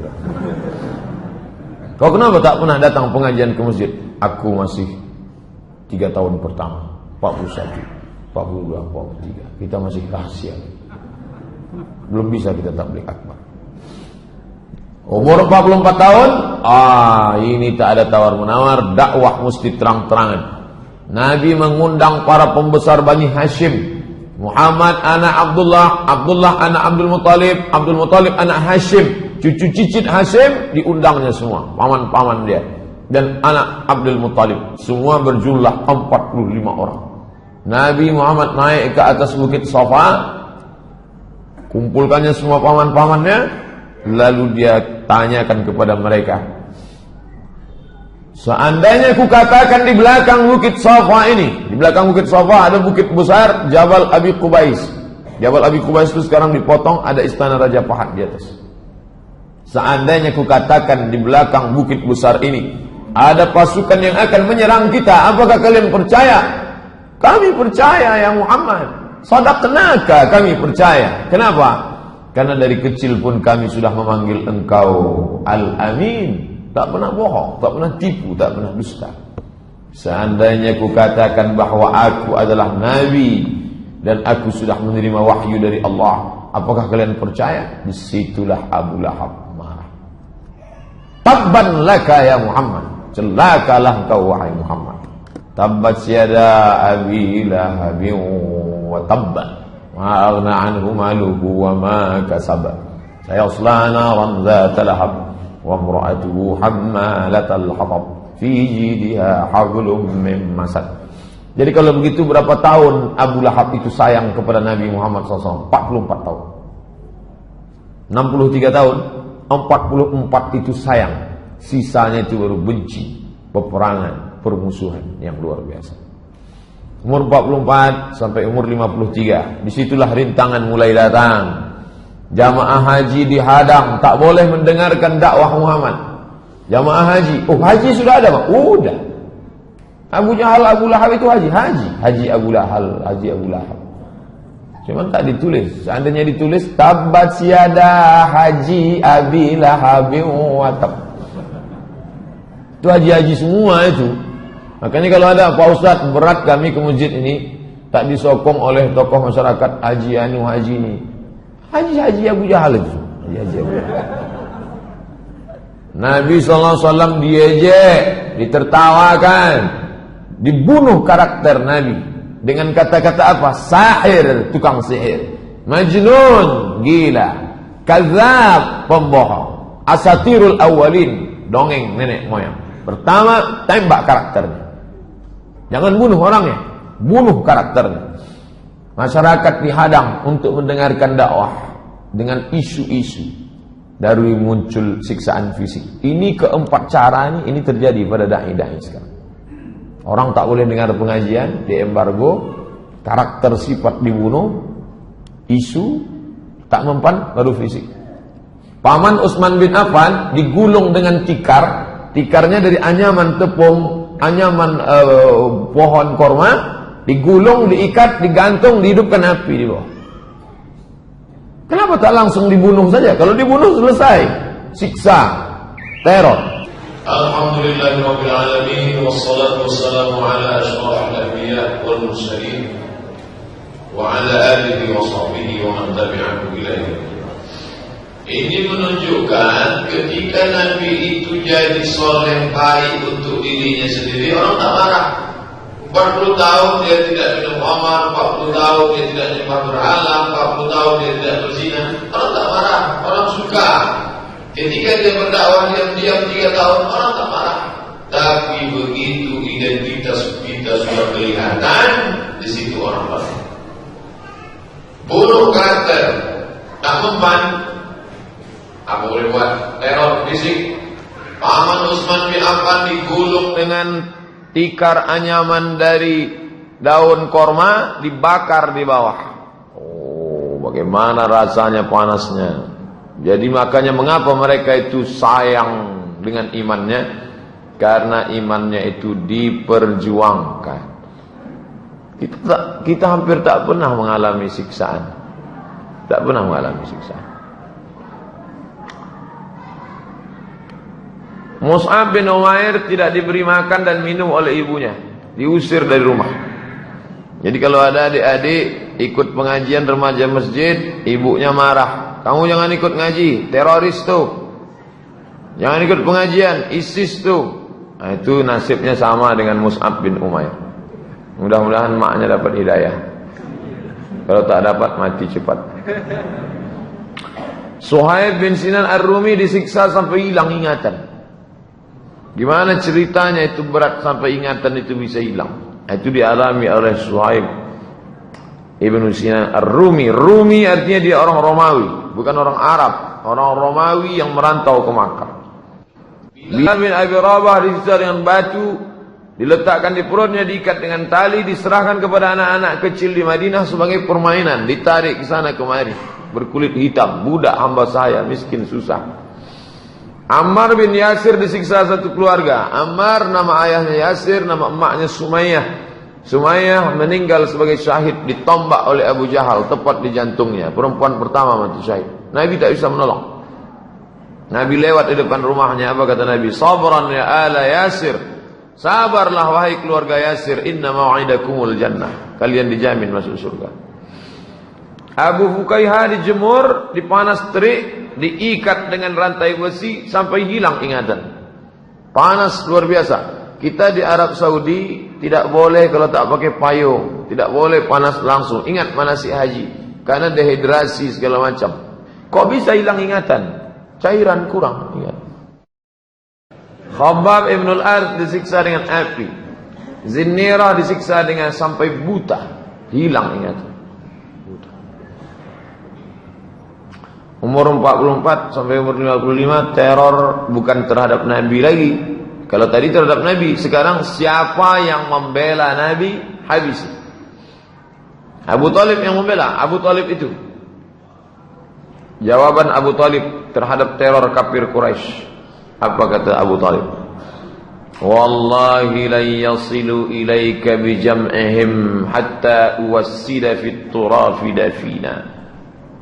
Kau kenapa tak pernah datang pengajian ke masjid? Aku masih 3 tahun pertama, 41, 42, 43. Kita masih rahasia. Belum bisa kita tabligh akbar. Umur 44 tahun, ini tak ada tawar-menawar, dakwah mesti terang-terangan. Nabi mengundang para pembesar Bani Hashim. Muhammad anak Abdullah, Abdullah anak Abdul Muttalib, Abdul Muttalib anak Hashim, cucu cicit Hashim diundangnya semua, paman-paman dia. Dan anak Abdul Muttalib, semua berjumlah 45 orang. Nabi Muhammad naik ke atas bukit Safa, kumpulkannya semua paman-pamannya, lalu dia tanyakan kepada mereka, seandainya ku katakan di belakang bukit Safa ini, di belakang bukit Safa ada bukit besar Jabal Abi Qubais. Jabal Abi Qubais itu sekarang dipotong, ada istana Raja Fahad di atas. Seandainya ku katakan di belakang bukit besar ini ada pasukan yang akan menyerang kita, apakah kalian percaya? Kami percaya ya Muhammad. Sadaqnaka, kami percaya. Kenapa? Karena dari kecil pun kami sudah memanggil engkau Al-Amin. Tak pernah bohong, tak pernah tipu, tak pernah dusta. Seandainya ku katakan bahwa aku adalah Nabi dan aku sudah menerima wahyu dari Allah, apakah kalian percaya? Disitulah Abu Lahab marah. Tabban laka ya Muhammad, celakalah engkau wahai Muhammad. Tabbat yada Abi Lahab wa tabba, ma aghna anhu maluhu wa ma kasaba, sayasla naran dzata lahab wa imra'atuhu hammalatal hatab fi jidha hablum min masad. Jadi kalau begitu berapa tahun Abu Lahab itu sayang kepada Nabi Muhammad SAW? 44 tahun. 63 tahun, 44 itu sayang, sisanya itu baru benci, peperangan, permusuhan yang luar biasa. Umur 44 sampai umur 53, disitulah rintangan mulai datang. Jamaah haji dihadang, tak boleh mendengarkan dakwah Muhammad. Jamaah haji, haji sudah ada Pak? Udah. Abu Jahal, Abu Lahab itu haji Abu Lahab. Cuman tak ditulis. Seandainya ditulis tabbat yada haji Abi Lahab wa tab. Itu haji-haji semua itu. Makanya kalau ada Pak Ustaz berat kami ke masjid ini, tak disokong oleh tokoh masyarakat haji anu haji ini. Haji Abu Jahal itu. Haji Abu Jahal. Nabi SAW diejek, ditertawakan, dibunuh karakter Nabi dengan kata-kata apa? Sahir, tukang sihir, majnun, gila, kadzab, pembohong, asatirul awwalin, dongeng nenek moyang. Pertama, tembak karakternya. Jangan bunuh orangnya, bunuh karakternya. Masyarakat dihadang untuk mendengarkan dakwah dengan isu-isu, dari muncul siksaan fisik. Ini keempat cara ini terjadi pada dai-dai sekarang. Orang tak boleh dengar pengajian, di embargo, Karakter sifat dibunuh, isu, tak mempan, baru fisik. Paman Utsman bin Affan digulung dengan tikar. Tikarnya dari anyaman tepung, anyaman pohon korma, digulung, diikat, digantung, dihidupkan api di bawah. Kenapa tak langsung dibunuh saja? Kalau dibunuh selesai, siksa, teror. Alhamdulillahirabbil alamin wassalatu wassalamu ala asyrafil anbiya wal mursalin wa ala alihi wa sahbihi wa man tabi'ahum ila yaumil qiyamah. Ini menunjukkan ketika Nabi itu jadi soleh baik untuk dirinya sendiri, orang tak marah. 40 tahun dia tidak minum khamar, 40 tahun dia tidak nyembah berhala, 40 tahun dia tidak berzina, orang tak marah, orang suka. Ketika dia berdakwah diam-diam 3 tahun, orang tak marah. Tapi begitu identitas kita sudah kelihatan, di situ orang marah. Buruk karakter, tak mempan. Apa boleh buat? Teror fisik. Paman Utsman bin Affan digulung dengan tikar anyaman dari daun korma, dibakar di bawah. Oh, bagaimana rasanya panasnya. Jadi makanya mengapa mereka itu sayang dengan imannya? Karena imannya itu diperjuangkan. Kita hampir tak pernah mengalami siksaan. Tak pernah mengalami siksaan. Mus'ab bin Umair tidak diberi makan dan minum oleh ibunya, diusir dari rumah. Jadi kalau ada adik-adik ikut pengajian remaja masjid, ibunya marah, kamu jangan ikut ngaji, teroris tuh. Jangan ikut pengajian, ISIS tuh. Nah, itu nasibnya sama dengan Mus'ab bin Umair. Mudah-mudahan maknya dapat hidayah. Kalau tak dapat, mati cepat. Suhaib bin Sinan Ar-Rumi disiksa sampai hilang ingatan. Gimana ceritanya itu berat sampai ingatan itu bisa hilang? Itu dialami oleh Suhaib Ibn Sinan Ar-Rumi. Rumi artinya dia orang Romawi, bukan orang Arab. Orang Romawi yang merantau ke Makkah. Bilal bin Abi Rabah disiksa dengan batu, diletakkan di perutnya, diikat dengan tali, diserahkan kepada anak-anak kecil di Madinah sebagai permainan, ditarik ke sana kemari. Berkulit hitam, budak hamba saya, miskin susah. Ammar bin Yasir disiksa satu keluarga. Ammar nama ayahnya Yasir, nama emaknya Sumayyah. Sumayyah meninggal sebagai syahid, ditombak oleh Abu Jahal tepat di jantungnya. Perempuan pertama mati syahid. Nabi tak bisa menolong. Nabi lewat di depan rumahnya, apa kata Nabi? Sabran ya ala Yasir. Sabarlah wahai keluarga Yasir, inna mau'idakumul jannah. Kalian dijamin masuk surga. Abu Fukaihah dijemur, dipanas terik, diikat dengan rantai besi sampai hilang ingatan. Panas luar biasa. Kita di Arab Saudi tidak boleh kalau tak pakai payung, tidak boleh panas langsung. Ingat manasik haji, karena dehidrasi segala macam. Kok bisa hilang ingatan? Cairan kurang ingat. Khabbab ibn al-Arth disiksa dengan api. Zinnirah disiksa dengan sampai buta, hilang ingatan. Umur 44 sampai umur 55 teror bukan terhadap Nabi lagi. Kalau tadi terhadap Nabi, sekarang siapa yang membela Nabi, habis. Abu Talib yang membela. Abu Talib itu jawaban Abu Talib terhadap teror kafir Quraisy. Apa kata Abu Talib? Wallahi la yasilu ilaika bi jam'ihim hatta uwassida fit turafi dafina.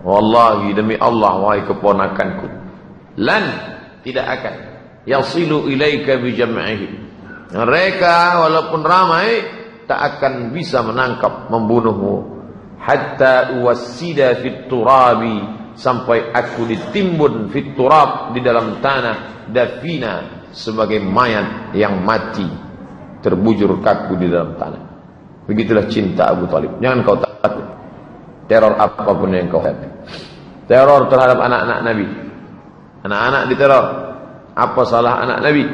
Wallahi demi Allah wahai keponakanku, lan tidak akan yasilu ilaika bi jam'ihim. Mereka walaupun ramai tak akan bisa menangkap, membunuhmu. Hatta uwassida fit turabi, sampai aku ditimbun fit turab, di dalam tanah, dafina, sebagai mayat yang mati, terbujur kaku di dalam tanah. Begitulah cinta Abu Talib. Jangan kau takut teror apapun yang kau hadapi. Teror terhadap anak-anak Nabi, anak-anak diteror. Apa salah anak Nabi?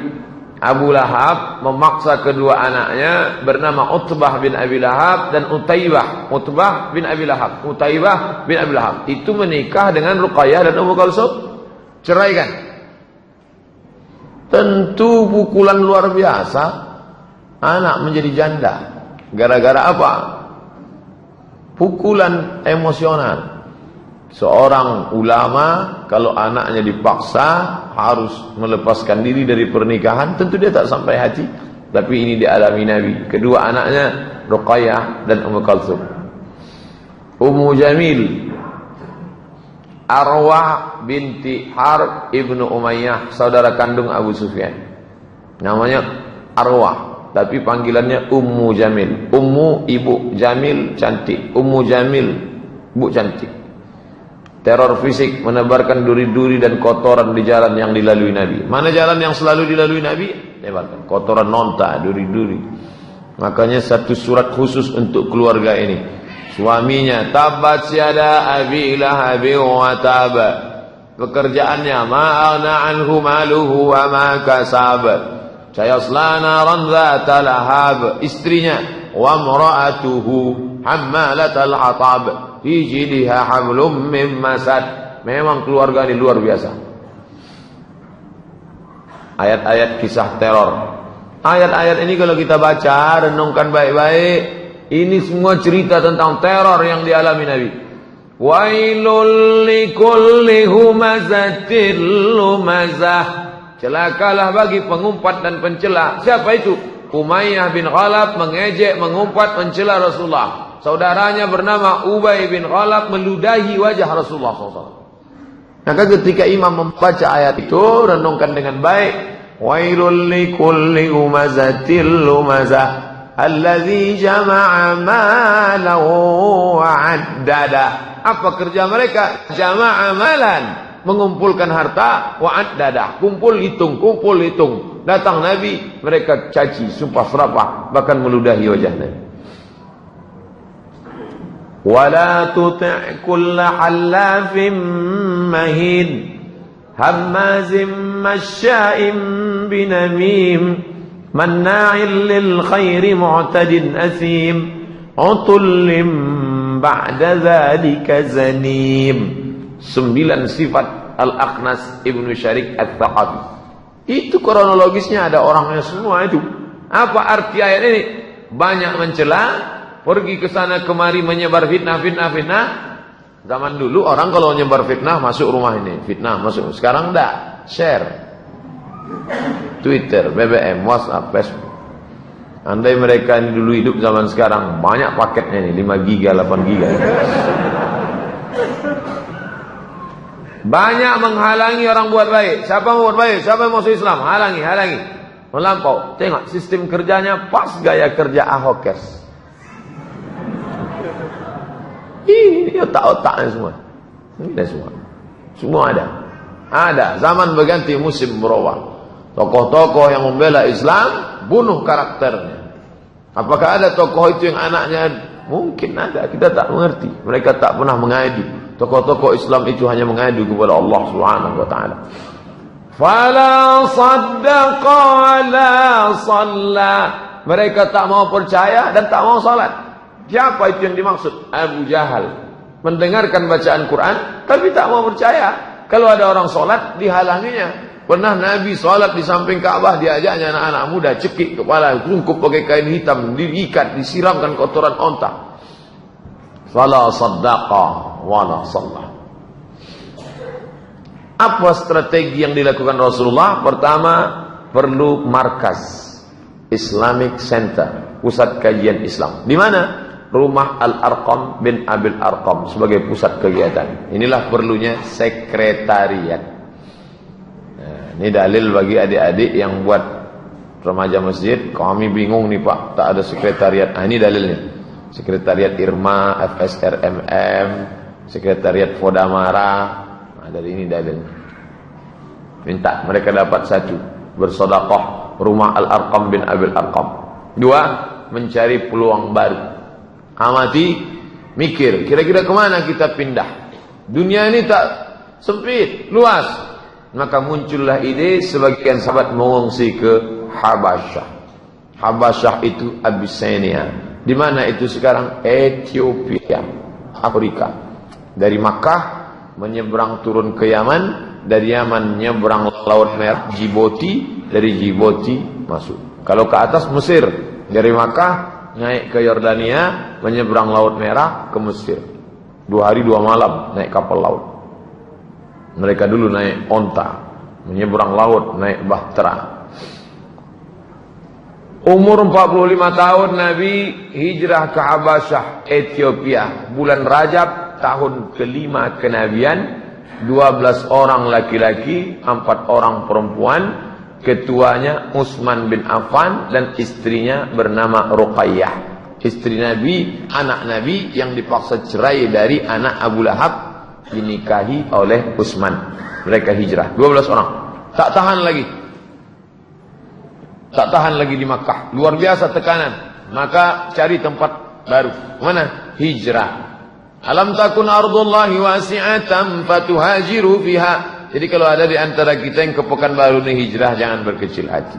Abu Lahab memaksa kedua anaknya bernama Utbah bin Abi Lahab dan Utaibah. Utbah bin Abi Lahab, Utaibah bin Abi Lahab itu menikah dengan Ruqayyah dan Ummu Kalsum, ceraikan. Tentu pukulan luar biasa. Anak menjadi janda. Gara-gara apa? pukulan emosional. Seorang ulama kalau anaknya dipaksa harus melepaskan diri dari pernikahan, tentu dia tak sampai hati. Tapi ini dialami Nabi. Kedua anaknya Ruqayyah dan Ummu Kalsum. Ummu Jamil, Arwah binti Harb ibnu Umayyah, saudara kandung Abu Sufyan. Namanya Arwah, tapi panggilannya Ummu Jamil. Ummu ibu, Jamil cantik. Ummu Jamil, bu cantik. Teror fisik, menebarkan duri-duri dan kotoran di jalan yang dilalui Nabi. Mana jalan yang selalu dilalui Nabi? Nebarkan kotoran, nonta, duri-duri. Makanya satu surat khusus untuk keluarga ini. Suaminya, tabat yada abi lahabi wa tab. Pekerjaannya, ma'ana anhu maluhu wa ma kasab. Sayasla naran dzata lahab. Istrinya, wa imra'atuhu hammalatal hatab. Fi jidha hablum min masad. Memang keluarga ini luar biasa. Ayat-ayat kisah teror. Ayat-ayat ini kalau kita baca, renungkan baik-baik, ini semua cerita tentang teror yang dialami Nabi. Wailul likulli humazatil lumazah. Celakalah bagi pengumpat dan pencela. Siapa itu? Umayyah bin Khalaf mengejek, mengumpat, mencela Rasulullah. Saudaranya bernama Ubay bin Khalaf meludahi wajah Rasulullah SAW. Maka ketika imam membaca ayat itu, renungkan dengan baik. Wailul likulli humazatil lumazah alladzi jama'a malahu wa'addada. Apa kerja mereka? Jama'a malan, mengumpulkan harta, wa'addada, kumpul hitung. Datang Nabi, mereka caci, sumpah serapah, bahkan meludahi wajah Nabi. Wala tuti' kulla halafin mahin hammazim masya'im binamim manna'il lil khairi mu'tadin asim utullim ba'da dhalika zanim. 9 sifat Al-Aqnas Ibnu Syarik Al-Thaqafi. Itu kronologisnya, ada orangnya semua itu. Apa arti ayat ini? Banyak mencela, pergi ke sana kemari menyebar fitnah. Zaman dulu orang kalau menyebar fitnah masuk rumah ini, fitnah masuk. Sekarang enggak, share. Twitter, BBM, WhatsApp, Facebook. Andai mereka ini dulu hidup zaman sekarang, banyak paketnya ini, 5 giga, 8 giga. Banyak menghalangi orang buat baik. Siapa mau buat baik? Siapa yang masuk Islam? Halangi. Melampau. Tengok sistem kerjanya pas gaya kerja Ahokers. Ini otak-otaknya semua. Ini semua ada. Zaman berganti, musim berubah. Tokoh-tokoh yang membela Islam bunuh karakternya. Apakah ada tokoh itu yang anaknya? Mungkin ada, kita tak mengerti. Mereka tak pernah mengadu. Tokoh-tokoh Islam itu hanya mengadu kepada Allah Subhanahu wa taala. Fala saddaqa wala shalla. Mereka tak mau percaya dan tak mau salat. Siapa itu yang dimaksud? Abu Jahal. Mendengarkan bacaan Quran tapi tak mau percaya. Kalau ada orang salat dihalanginya. Pernah Nabi salat di samping Ka'bah, diajaknya anak-anak muda, cekik kepala, tungkup pakai kain hitam, diikat, disiramkan kotoran onta. Fala saddaqa wala shalla. Apa strategi yang dilakukan Rasulullah? Pertama, perlu markas Islamic Center, pusat kajian Islam. Di mana? Rumah Al-Arqam bin Abil Arqam sebagai pusat kegiatan. Inilah perlunya sekretariat. Nah, ini dalil bagi adik-adik yang buat remaja masjid. Kami bingung nih Pak, tak ada sekretariat. Nah, ini dalilnya. Sekretariat Irma, FSRMM, sekretariat Fodamara. Nah, dari ini dalilnya. Minta mereka dapat satu, bersedekah rumah Al-Arqam bin Abil Arqam. 2, mencari peluang baru. Amati, mikir, kira-kira kemana kita pindah? Dunia ini tak sempit, luas. Maka muncullah ide sebagian sahabat mengungsi ke Habasyah. Habasyah itu Abyssinia. Di mana itu sekarang? Ethiopia, Afrika. Dari Makkah menyeberang turun ke Yaman, dari Yaman nyeberang Laut Merah, Djibouti, dari Djibouti masuk. Kalau ke atas Mesir, dari Makkah naik ke Yordania, menyeberang Laut Merah ke Mesir. 2 hari 2 malam naik kapal laut. Mereka dulu naik onta, menyeberang laut, naik bahtera. Umur 45 tahun Nabi hijrah ke Habasyah, Ethiopia. Bulan Rajab tahun ke-5 kenabian. 12 orang laki-laki, 4 orang perempuan. Ketuanya Utsman bin Affan dan istrinya bernama Ruqayyah. Istri Nabi, anak Nabi yang dipaksa cerai dari anak Abu Lahab, dinikahi oleh Utsman. Mereka hijrah, 12 orang. Tak tahan lagi di Makkah. Luar biasa tekanan. Maka cari tempat baru. Mana? Hijrah. Alam takun ardullahi wasi'atan fatuhajiru fiha. Jadi kalau ada di antara kita yang ke Pekanbaru ini hijrah, jangan berkecil hati.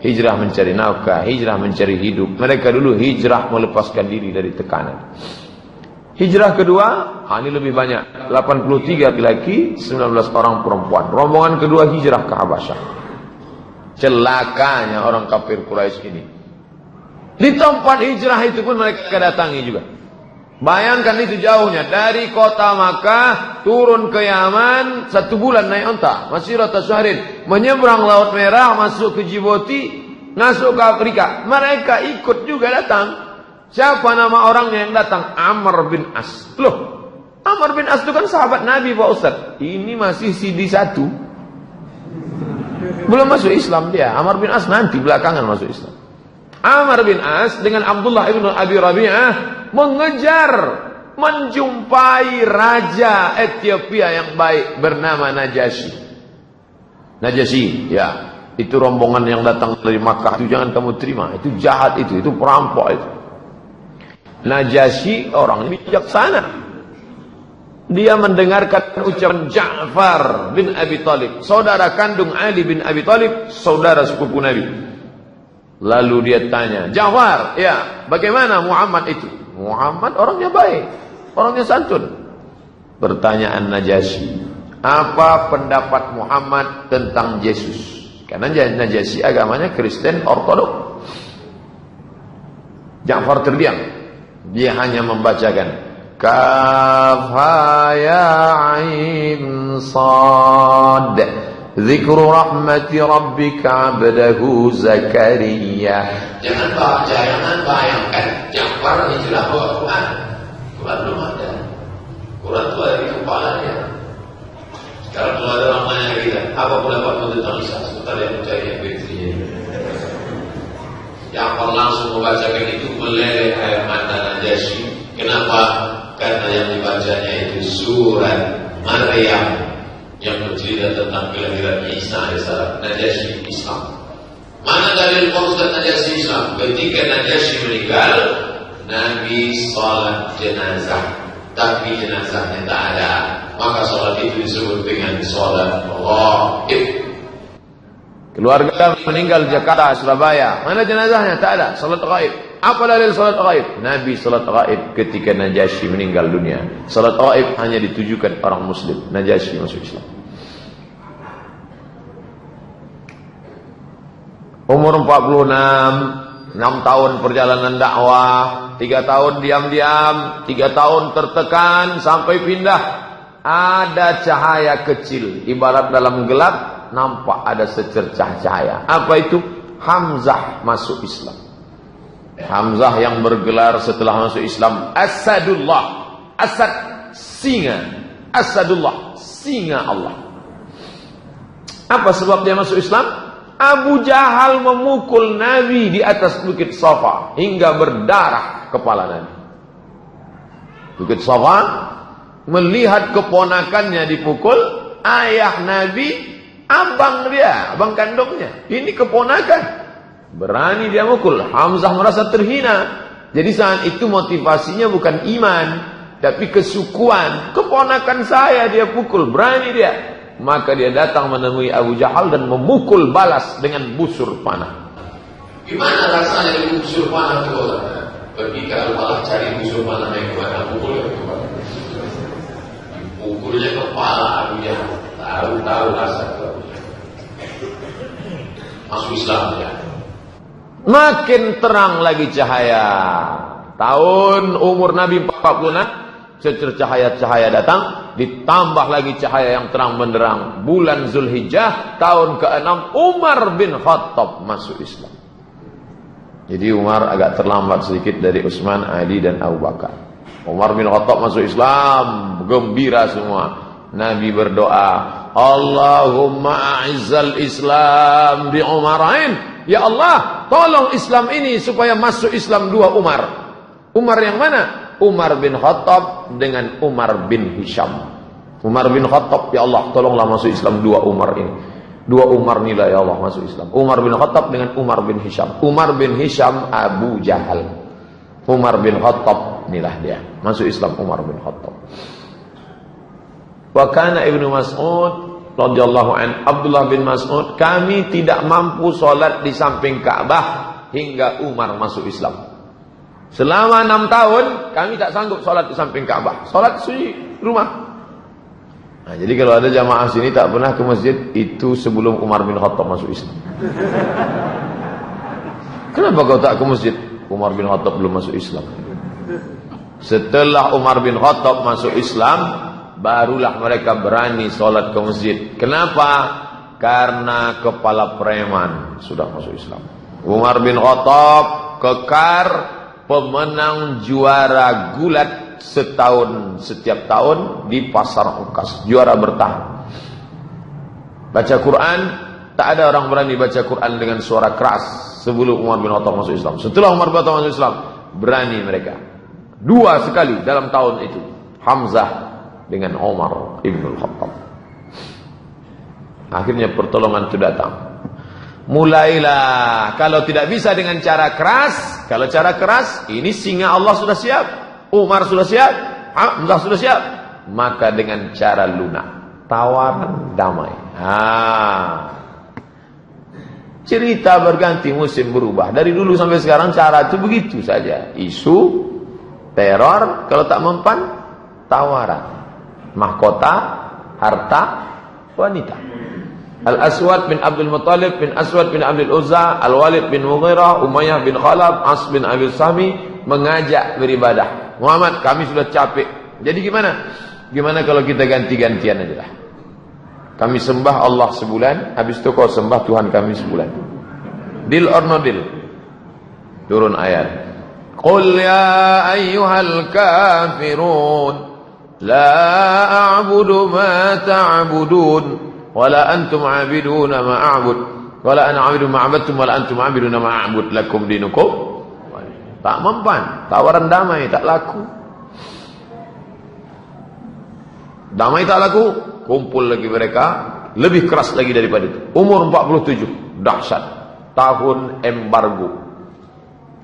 Hijrah mencari nafkah, hijrah mencari hidup. Mereka dulu hijrah melepaskan diri dari tekanan. Hijrah kedua, ini lebih banyak. 83 laki-laki, 19 orang perempuan. Rombongan kedua hijrah ke Habasyah. Celakanya orang kafir Quraisy ini. Di tempat hijrah itu pun mereka datangi juga. Bayangkan itu jauhnya. Dari kota Makkah turun ke Yaman 1 bulan naik onta. Masirata syahrin. Menyeberang Laut Merah masuk ke Djibouti, masuk ke Afrika. Mereka ikut juga datang. Siapa nama orangnya yang datang? Amr bin As. Loh, Amr bin As itu kan sahabat Nabi Pak Ustaz. Ini masih CD1. Belum masuk Islam dia. Amr bin As nanti belakangan masuk Islam. Amr bin As dengan Abdullah ibn Abi Rabi'ah mengejar, menjumpai raja Ethiopia yang baik bernama Najasyi. Najasyi, ya, itu rombongan yang datang dari Makkah itu jangan kamu terima. Itu jahat itu perampok itu. Najasyi orang bijaksana. Dia mendengarkan ucapan Ja'far bin Abi Thalib, saudara kandung Ali bin Abi Thalib, saudara sepupu Nabi. Lalu dia tanya, Ja'far, ya, bagaimana Muhammad itu? Muhammad orangnya baik, orangnya santun. Pertanyaan Najasyi, apa pendapat Muhammad tentang Yesus? Karena Najasyi agamanya Kristen Ortodok. Ja'far terdiam. Dia hanya membacakan Kaf ya ain sad Zikru rahmati rabbika abdahu Zakaria. Jangan bayangkan Ja'far hijrah bawa Quran. Quran belum ada. Quran itu ada di kepalanya. Sekarang kalau ada orang tanya kita, apa pendapatmu tentang Isa? Sebentar dia mencari yang begitu. Ja'far langsung membacakan itu, meleleh air mata Najasyi. Kenapa? Karena yang dibacanya itu surat Maryam yang bercerita tentang kelahiran Isa alaihissalam. Najasyi Islam. Mana dalil Ustaz Najasyi Islam? Ketika Najasyi meninggal, Nabi salat jenazah, tapi jenazahnya tak ada. Maka salat itu disebut dengan salat ghaib. Keluarga meninggal Jakarta, Surabaya, mana jenazahnya? Tak ada, salat ghaib. Apa dalil salat ghaib? Nabi salat ghaib ketika Najasyi meninggal dunia. Salat ghaib hanya ditujukan orang muslim. Najasyi masuk Islam. Umur 46, 6 tahun perjalanan dakwah, 3 tahun diam-diam, 3 tahun tertekan sampai pindah. Ada cahaya kecil, ibarat dalam gelap nampak ada secercah cahaya. Apa itu? Hamzah masuk Islam. Hamzah yang bergelar setelah masuk Islam Asadullah. Asad singa, Asadullah singa Allah. Apa sebab dia masuk Islam? Abu Jahal memukul Nabi di atas Bukit Safa hingga berdarah kepala Nabi. Bukit Safa, melihat keponakannya dipukul, ayah Nabi, abang dia, abang kandungnya, ini keponakan. Berani dia mukul. Hamzah merasa terhina. Jadi saat itu motivasinya bukan iman, tapi kesukuan. Keponakan saya dia pukul, berani dia. Maka dia datang menemui Abu Jahal dan memukul balas dengan busur panah. Gimana rasanya di busur panah itu? Pergi ke Al-Falah cari busur panah yang kemana, pukul yang kemana. Dipukulnya kepala Abu Jahal. Tahu rasa itu. Masuk Islam ya. Makin terang lagi cahaya. Tahun umur Nabi 46, secercahaya cahaya datang, ditambah lagi cahaya yang terang benderang. Bulan Zulhijjah, tahun ke-6, Umar bin Khattab masuk Islam. Jadi Umar agak terlambat sedikit dari Utsman, Ali dan Abu Bakar. Umar bin Khattab masuk Islam, gembira semua. Nabi berdoa, Allahumma a'izzal Islam bi Umarain. Ya Allah, tolong Islam ini supaya masuk Islam 2 Umar. Umar yang mana? Umar bin Khattab dengan Umar bin Hisham. Umar bin Khattab, ya Allah, tolonglah masuk Islam 2 Umar ini. 2 Umar inilah ya Allah masuk Islam. Umar bin Khattab dengan Umar bin Hisham. Umar bin Hisham Abu Jahal. Umar bin Khattab inilah dia masuk Islam, Umar bin Khattab. Wa kana Ibnu Mas'ud radhiyallahu an, Abdullah bin Mas'ud, kami tidak mampu salat di samping Ka'bah hingga Umar masuk Islam. Selama 6 tahun kami tak sanggup salat di samping Ka'bah. Salat di rumah. Nah, jadi kalau ada jamaah sini tak pernah ke masjid, itu sebelum Umar bin Khattab masuk Islam. Kenapa kau tak ke masjid? Umar bin Khattab belum masuk Islam. Setelah Umar bin Khattab masuk Islam, barulah mereka berani sholat ke masjid. Kenapa? Karena kepala preman sudah masuk Islam. Umar bin Khattab kekar pemenang juara gulat setiap tahun di pasar Ukas, juara bertahan. Baca Quran, tak ada orang berani baca Quran dengan suara keras sebelum Umar bin Khattab masuk Islam. Setelah Umar bin Khattab masuk Islam, berani mereka. 2 sekali dalam tahun itu, Hamzah dengan Umar ibn Khattab. Akhirnya pertolongan itu datang. Mulailah, kalau tidak bisa dengan cara keras, kalau cara keras, ini singa Allah sudah siap, Umar sudah siap, Hamzah sudah siap, maka dengan cara lunak, tawaran damai. Cerita berganti, musim berubah. Dari dulu sampai sekarang cara itu begitu saja. Isu, teror, kalau tak mempan, tawaran. Mahkota, harta, wanita. Al-Aswad bin Abdul Muttalib bin Aswad bin Abdul Uzza, Al-Walid bin Mughirah, Umayyah bin Khalaf, As bin Abi Sami mengajak beribadah. Muhammad, kami sudah capek. Jadi gimana? Gimana kalau kita ganti-gantian aja lah. Kami sembah Allah sebulan, habis itu kau sembah Tuhan kami sebulan. Deal or no deal? Turun ayat. Qul ya ayyuhal kafirun, la a'budu ma ta'budun, wala antum 'abiduna ma a'bud, wala ana 'abidu ma 'abadtum, wala antum 'abiduna ma a'bud, lakum dinukum. Tak mempan, tawaran damai tak laku. Damai tak laku, kumpul lagi mereka, lebih keras lagi daripada itu. Umur 47, dahsyat. Tahun embargo.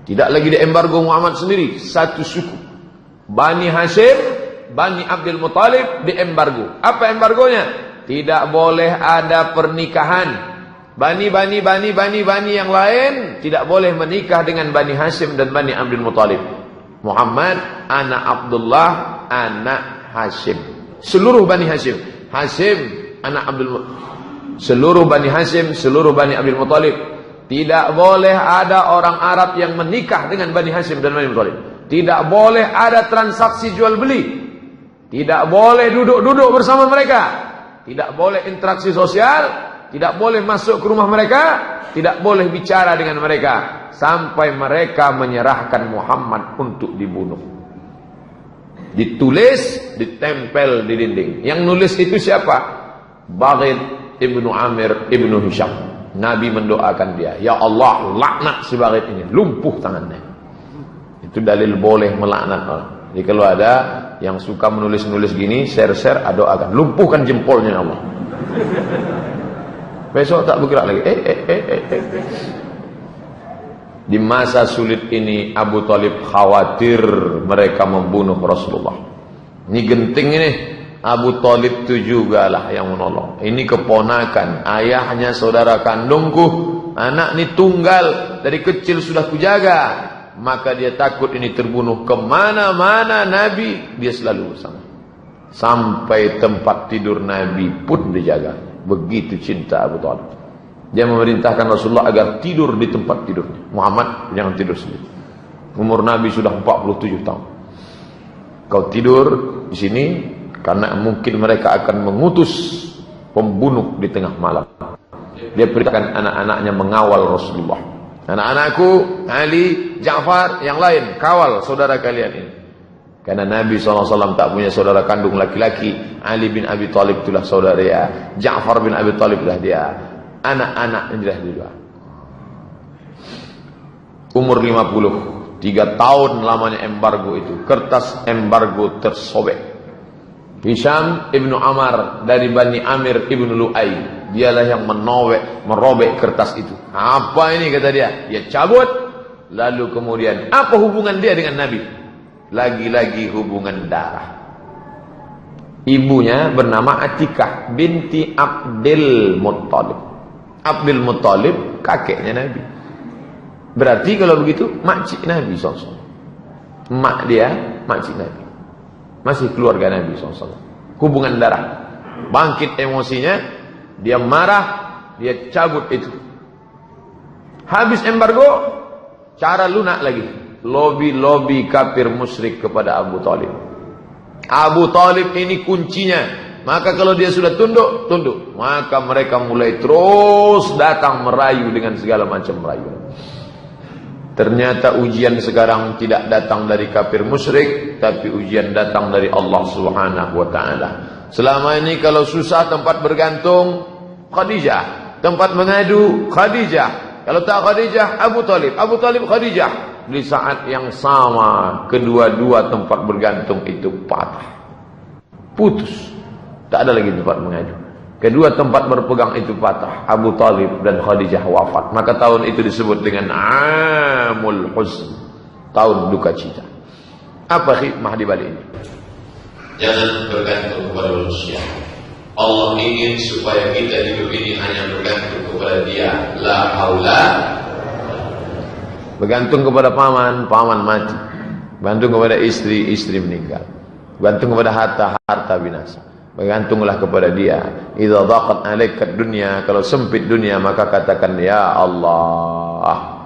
Tidak lagi di embargo Muhammad sendiri, satu suku. Bani Hashim, Bani Abdul Muttalib di embargo. Apa embargonya? Tidak boleh ada pernikahan. Bani yang lain tidak boleh menikah dengan Bani Hashim dan Bani Abdul Muttalib. Muhammad anak Abdullah, anak Hashim. Seluruh Bani Hashim, Hashim anak Abdul Muttalib. Seluruh Bani Hashim, seluruh Bani Abdul Muttalib. Tidak boleh ada orang Arab yang menikah dengan Bani Hashim dan Bani Muttalib. Tidak boleh ada transaksi jual beli. Tidak boleh duduk-duduk bersama mereka. Tidak boleh interaksi sosial. Tidak boleh masuk ke rumah mereka, tidak boleh bicara dengan mereka sampai mereka menyerahkan Muhammad untuk dibunuh. Ditulis, ditempel di dinding. Yang nulis itu siapa? Baghid ibnu Amir ibnu Hisham. Nabi mendoakan dia, ya Allah, laknat si Baghid ini, lumpuh tangannya. Itu dalil boleh melaknat orang. Jadi kalau ada yang suka menulis-nulis gini, share-share, doakan, lumpuhkan jempolnya Allah. Besok tak bergerak lagi. Di masa sulit ini Abu Talib khawatir mereka membunuh Rasulullah. Ini genting ini. Abu Talib itu juga lah yang menolong. Ini keponakan, ayahnya saudara kandungku, anak ini tunggal, dari kecil sudah kujaga. Maka dia takut ini terbunuh. Kemana-mana Nabi dia selalu bersama. Sampai tempat tidur Nabi pun dijaga. Begitu cinta Abu Talib. Dia memerintahkan Rasulullah agar tidur di tempat tidurnya. Muhammad jangan tidur sendiri. Umur Nabi sudah 47 tahun. Kau tidur di sini karena mungkin mereka akan mengutus pembunuh di tengah malam. Dia perintahkan anak-anaknya mengawal Rasulullah. Anak-anakku, Ali, Ja'far, yang lain, kawal saudara kalian ini. Karena Nabi SAW tak punya saudara kandung laki-laki. Ali bin Abi Thalib itulah saudara dia. Ja'far bin Abi Thalib itulah dia. Anak-anak inilah dia. Umur 50, 3 tahun lamanya embargo itu. Kertas embargo tersobek. Hisham ibnu Amar dari Bani Amir ibnu Lu'ay. Dialah yang merobek kertas itu. Apa ini kata dia? Dia cabut. Lalu kemudian, apa hubungan dia dengan Nabi? Lagi-lagi hubungan darah. Ibunya bernama Atikah binti Abdul Muttalib. Abdul Muttalib kakeknya Nabi. Berarti kalau begitu makcik Nabi SAW. Mak dia makcik Nabi. Masih keluarga Nabi SAW. Hubungan darah. Bangkit emosinya, dia marah, dia cabut itu. Habis embargo, cara lunak lagi. Lobi-lobi kafir musyrik kepada Abu Talib. Abu Talib ini kuncinya. Maka kalau dia sudah tunduk, tunduk. Maka mereka mulai terus datang merayu dengan segala macam merayu. Ternyata ujian sekarang tidak datang dari kafir musyrik, tapi ujian datang dari Allah Subhanahu wa taala. Selama ini kalau susah tempat bergantung Khadijah, tempat mengadu Khadijah. Kalau tak Khadijah, Abu Talib, Abu Talib Khadijah. Di saat yang sama kedua-dua tempat bergantung itu patah. Putus. Tak ada lagi tempat mengadu. Kedua tempat berpegang itu patah. Abu Talib dan Khadijah wafat. Maka tahun itu disebut dengan Amul Huzn, tahun duka cita. Apa hikmah di balik ini? Jangan bergantung kepada manusia. Allah ingin supaya kita hidup ini hanya bergantung kepada Dia. La haula. Bergantung kepada paman, paman mati. Bergantung kepada istri, istri meninggal. Bergantung kepada harta, harta binasa. Bergantunglah kepada Dia. Idza dhaqat 'alaika dunya, kalau sempit dunia maka katakan ya Allah.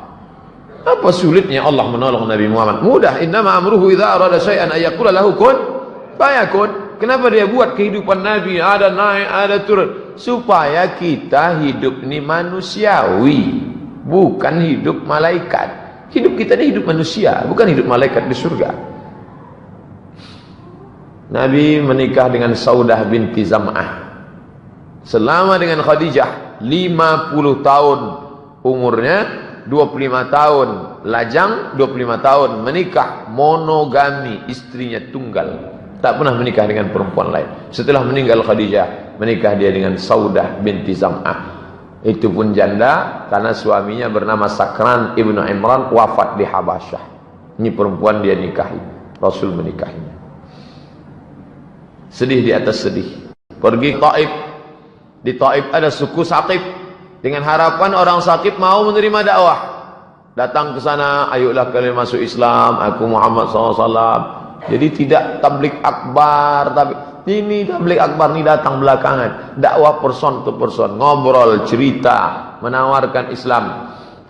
Apa sulitnya Allah menolong Nabi Muhammad? Mudah. Innama amruhu idza arada syai'an ay yaqula lahu kun fayakun. Kenapa dia buat kehidupan Nabi ada naik, ada turun? Supaya kita hidup ini manusiawi, bukan hidup malaikat. Hidup kita ini hidup manusia, bukan hidup malaikat di surga. Nabi menikah dengan Saudah binti Zam'ah. Selama dengan Khadijah 50 tahun umurnya, 25 tahun lajang, 25 tahun menikah, monogami, istrinya tunggal. Tak pernah menikah dengan perempuan lain. Setelah meninggal Khadijah, menikah dia dengan Saudah binti Zam'ah. Itu pun janda karena suaminya bernama Sakran ibnu Imran, wafat di Habasyah. Ini perempuan dia nikahi, Rasul menikahinya. Sedih di atas sedih. Pergi Taif. Di Taif ada suku Saqif. Dengan harapan orang Saqif mau menerima dakwah. Datang ke sana, ayolah kalian masuk Islam, aku Muhammad SAW. Jadi tidak tablik akbar, tapi ini tablik akbar ini datang belakangan. Dakwah person to person, ngobrol, cerita, menawarkan Islam.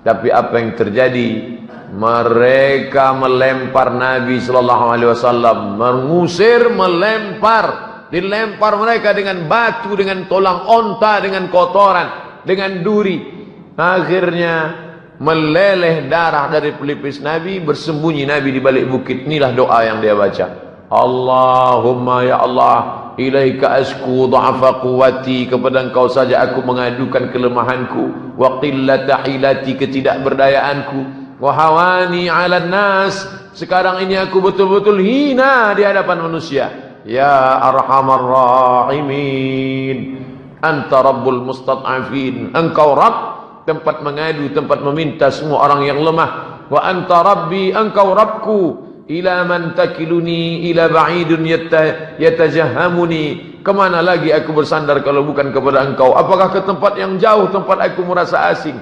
Tapi apa yang terjadi? Mereka melempar Nabi sallallahu alaihi wasallam, mengusir, melempar, dilempar mereka dengan batu, dengan tolang onta, dengan kotoran, dengan duri. Akhirnya meleleh darah dari pelipis Nabi, bersembunyi Nabi di balik bukit. Inilah doa yang dia baca. Allahumma ya Allah, ilaika asku dha'afa quwwati, kepada Engkau saja aku mengadukan kelemahanku, wa qillata hilati, ketidakberdayaanku, wa hawani 'alan nas, sekarang ini aku betul-betul hina di hadapan manusia. Ya arhamar rahimin, anta rabbul mustad'afin, Engkau Rabb, tempat mengadu, tempat meminta semua orang yang lemah. Wa anta rabbi, Engkau Rabbku. Ila man takiluni ila ba'idun yatajahhamuni, kemana lagi aku bersandar kalau bukan kepada Engkau? Apakah ke tempat yang jauh, tempat aku merasa asing?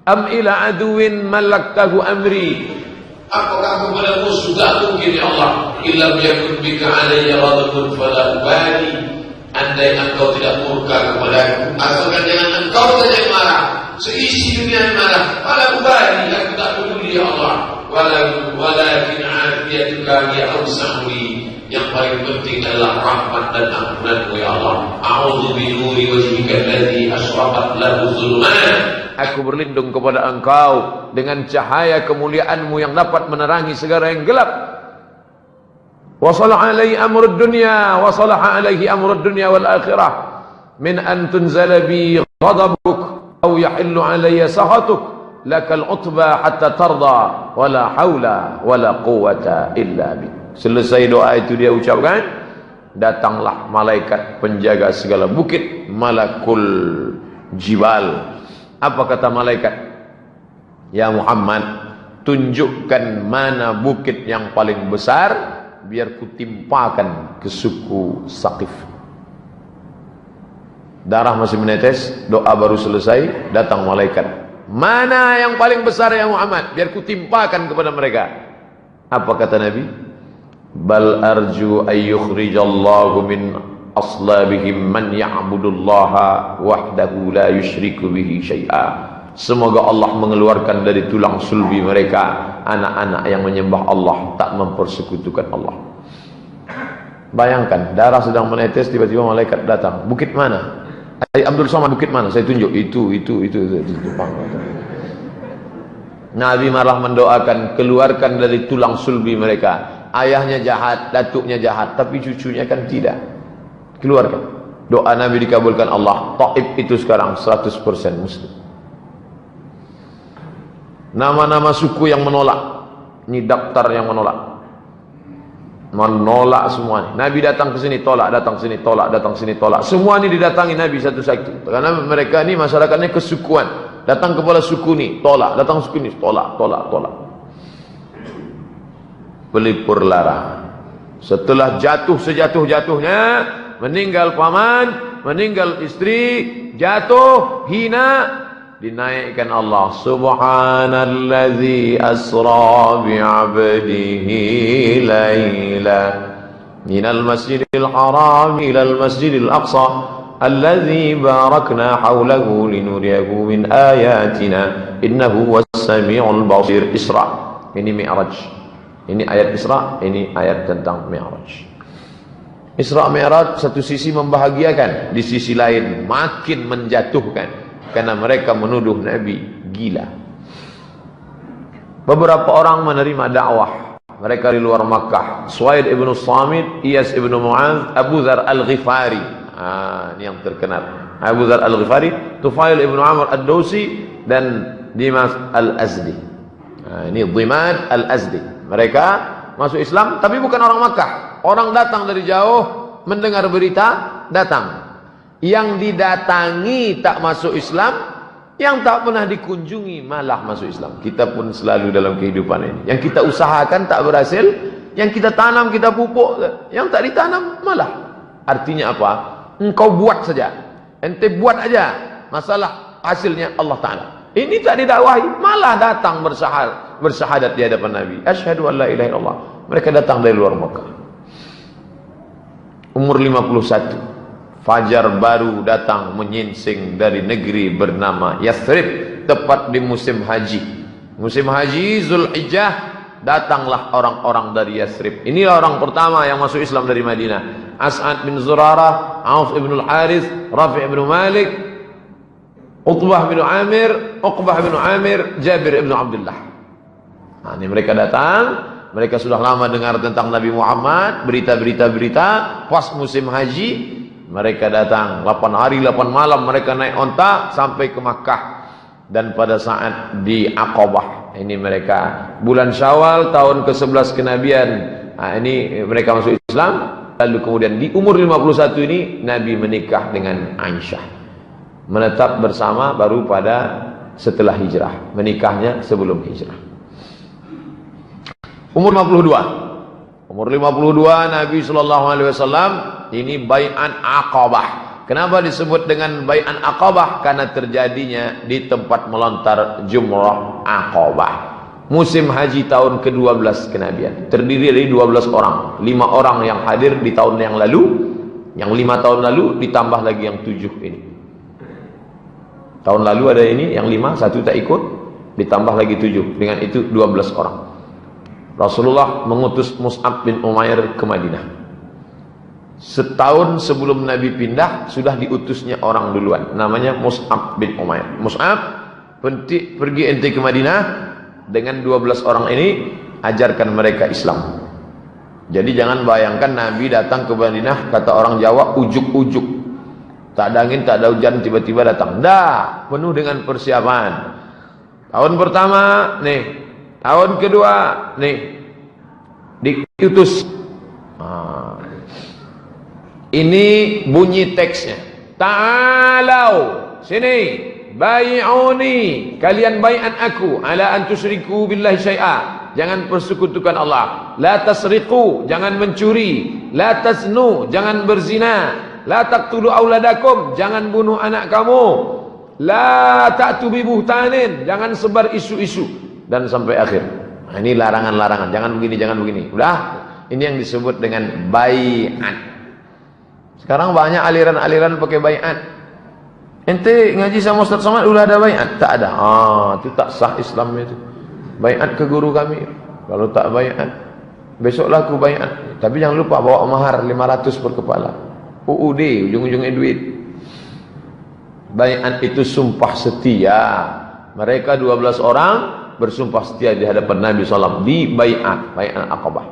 Am ila aduwin malaktahu amri, apakah kepada musuh? Tak mungkin ya Allah. Illam yakun bika alayya ghadabun fala ubali, andai Engkau tidak murka kepadaku, asalkan jangan Engkau saja yang marah, seisi dunia yang marah, fala ubali, aku tak peduli ya Allah. walakin afiyatuka ya awsa'li. Yang paling penting adalah rahmat dan ampunanmu ya Allah. A'udzu bi nuri wajhika alladhi asyraqat lahu dhulumat. Aku berlindung kepada Engkau dengan cahaya kemuliaanmu yang dapat menerangi segala yang gelap. Wa salaha alaihi amrud dunya wa salaha alaihi amrud dunya wal akhirah min an tunzala bi ghadabuk aw yahillu alayya sakhatuk lakal utba hatta tarda wala haula wala quwwata illa bik. Selesai doa itu dia ucapkan, datanglah malaikat penjaga segala bukit, malakul jibal. Apa kata malaikat? Ya Muhammad, tunjukkan mana bukit yang paling besar, biar kutimpakan ke suku Saqif. Darah masih menetes, doa baru selesai, datang malaikat. Mana yang paling besar ya Muhammad, biar kutimpakan kepada mereka. Apa kata Nabi? Bal arju ayyukhrijallahu min aslabihim man ya'budullaha wahdahu la yusyriku bihi syai'a. Semoga Allah mengeluarkan dari tulang sulbi mereka anak-anak yang menyembah Allah, tak mempersekutukan Allah. Bayangkan, darah sedang menetes, tiba-tiba malaikat datang. Bukit mana? Abdul Somad, bukit mana? Saya tunjuk, itu. Nabi malah mendoakan, keluarkan dari tulang sulbi mereka. Ayahnya jahat, datuknya jahat, tapi cucunya kan tidak. Keluarkan. Doa Nabi dikabulkan Allah. Taif itu sekarang 100% muslim. Nama-nama suku yang menolak. Ini daftar yang menolak. Menolak semua ini. Nabi datang ke sini tolak, datang ke sini tolak, datang ke sini tolak. Semua ini didatangi Nabi satu-satu. Karena mereka ini masyarakatnya kesukuan. Datang kepala suku ini tolak, datang suku ini tolak. Pelipur lara. Setelah jatuh sejatuh-jatuhnya, meninggal paman, meninggal istri, jatuh, hina, dinaikkan Allah. Subhanallazi asra bi'abdihi layla minal masjidil haram ilal masjidil aqsa alladzi barakna hawlahu linuriyahu min ayatina innahu was-sami'ul basir. Isra. Ini Mi'raj. Ini ayat Isra, ini ayat tentang Mi'raj. Isra Mi'raj satu sisi membahagiakan, di sisi lain makin menjatuhkan, karena mereka menuduh Nabi gila. Beberapa orang menerima dakwah, mereka di luar Makkah. Suwaid ibn Samit, Iyas ibn Mu'adz, Abu Dzar al-Ghifari. Ini yang terkenal. Abu Dzar al-Ghifari, Tufail ibn Amr ad-Dausi, dan Dimas al-Azdi. Ini Dimad al-Azdi. Mereka masuk Islam, tapi bukan orang Makkah. Orang datang dari jauh, mendengar berita, datang. Yang didatangi tak masuk Islam, yang tak pernah dikunjungi malah masuk Islam. Kita pun selalu dalam kehidupan ini. Yang kita usahakan tak berhasil, yang kita tanam, kita pupuk, yang tak ditanam malah. Artinya apa? Engkau buat saja. Ente buat aja. Masalah hasilnya Allah Ta'ala. Ini tak didakwahi, malah datang bersyahadat di hadapan Nabi. Asyhadu an la ilaha illallah. Mereka datang dari luar Makkah. Umur 51. Fajar baru datang menyingsing dari negeri bernama Yathrib, tepat di musim haji. Musim haji Zulhijjah, datanglah orang-orang dari Yathrib. Inilah orang pertama yang masuk Islam dari Madinah. As'ad bin Zurarah, Auf ibn al-Harith, Rafi' ibn Malik, Utbah bin Amir, Uqbah bin Amir, Jabir ibn Abdullah. Nah, ini mereka datang. Mereka sudah lama dengar tentang Nabi Muhammad, berita-berita, pas musim haji, mereka datang. 8 hari 8 malam mereka naik onta sampai ke Makkah. Dan pada saat di Aqabah, ini mereka bulan Syawal tahun ke-11 kenabian. Nah, ini mereka masuk Islam. Lalu kemudian di umur 51 ini Nabi menikah dengan Aisyah. Menetap bersama baru pada setelah hijrah. Menikahnya sebelum hijrah. Umur 52. Umur 52 Nabi SAW ini bai'an Aqabah. Kenapa disebut dengan bai'an Aqabah? Karena terjadinya di tempat melontar jumrah Aqabah. Musim haji tahun ke-12 kenabian. Terdiri dari 12 orang. 5 orang yang hadir di tahun yang lalu. Yang 5 tahun lalu ditambah lagi yang 7 ini. Tahun lalu ada ini, yang 5, 1 tak ikut, ditambah lagi 7. Dengan itu 12 orang. Rasulullah mengutus Mus'ab bin Umair ke Madinah. Setahun sebelum Nabi pindah, sudah diutusnya orang duluan, namanya Mus'ab bin Umair. Mus'ab, pergi ente ke Madinah dengan 12 orang ini, ajarkan mereka Islam. Jadi jangan bayangkan Nabi datang ke Madinah, kata orang Jawa, ujuk-ujuk, tak ada angin, tak ada hujan, tiba-tiba datang. Dah, penuh dengan persiapan. Tahun pertama nih, tahun kedua nih, diutus. Ini bunyi teksnya. Ta'alau, sini, bai'uni, kalian bai'an aku, ala an tusyriku billahi syai'a. Jangan persekutukan Allah. La tasriqu, jangan mencuri. La tasnu, jangan berzina. La taqtulu auladakum, jangan bunuh anak kamu. La ta'tu bi buhtanin, jangan sebar isu-isu, dan sampai akhir. Nah, ini larangan-larangan, jangan begini, jangan begini. Udah, ini yang disebut dengan bai'at. Sekarang banyak aliran-aliran pakai bai'at. Ente ngaji sama Ustaz Somad udah ada bai'at? Tak ada. Itu tak sah Islam itu. Bai'at ke guru kami. Kalau tak bai'at, besoklah aku bai'at. Tapi jangan lupa bawa mahar 500 per kepala. UUD, ujung-ujungnya duit. Bai'at itu sumpah setia. Mereka 12 orang bersumpah setia di hadapan Nabi SAW di bai'at, bai'at Aqabah.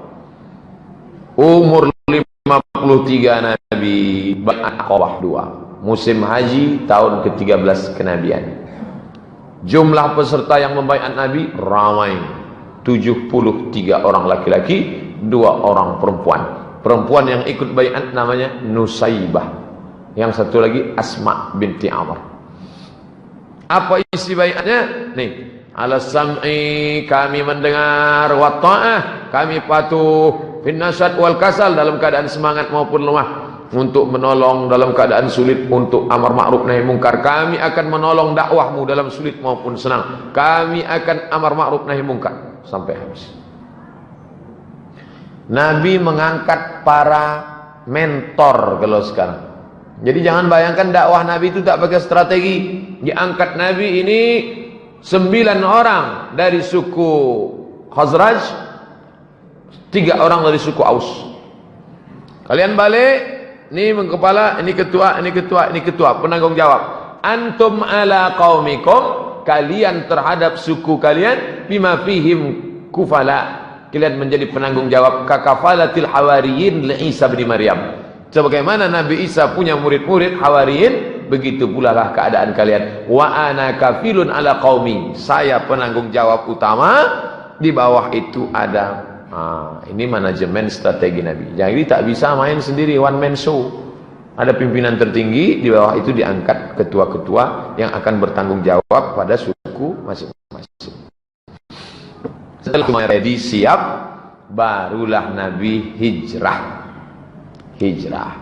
Umur 53 Nabi, bai'at Aqabah 2. Musim haji tahun ke-13 kenabian. Jumlah peserta yang membai'at Nabi ramai. 73 orang laki-laki, 2 orang perempuan. Perempuan yang ikut bai'at namanya Nusaibah. Yang satu lagi Asma binti Amr. Apa isi bai'atnya? Nih, ala sam'i, kami mendengar, wa ta'ah, kami patuh, fin nasyad wal kasal, dalam keadaan semangat maupun lemah, untuk menolong dalam keadaan sulit, untuk amar ma'ruf nahi mungkar. Kami akan menolong dakwahmu dalam sulit maupun senang. Kami akan amar ma'ruf nahi mungkar sampai habis. Nabi mengangkat para mentor kalau sekarang. Jadi jangan bayangkan dakwah Nabi itu tak pakai strategi. Diangkat Nabi ini 9 orang dari suku Khazraj, 3 orang dari suku Aus. Kalian balik, ini kepala, ini ketua, ini ketua, ini ketua, penanggung jawab. Antum ala qaumikum, kalian terhadap suku kalian, bima fihim kufala, kalian menjadi penanggung jawab, kakafalatil hawariyin li Isa bin Maryam. Sebagaimana Nabi Isa punya murid-murid hawariyin, begitu pula lah keadaan kalian. Wa ana kafilun ala qaumi, saya penanggung jawab utama, di bawah itu ada. Ini manajemen strategi Nabi. Jadi tak bisa main sendiri, one man show. Ada pimpinan tertinggi, di bawah itu diangkat ketua-ketua yang akan bertanggung jawab pada suku masing-masing. Setelah ready, siap, barulah Nabi hijrah.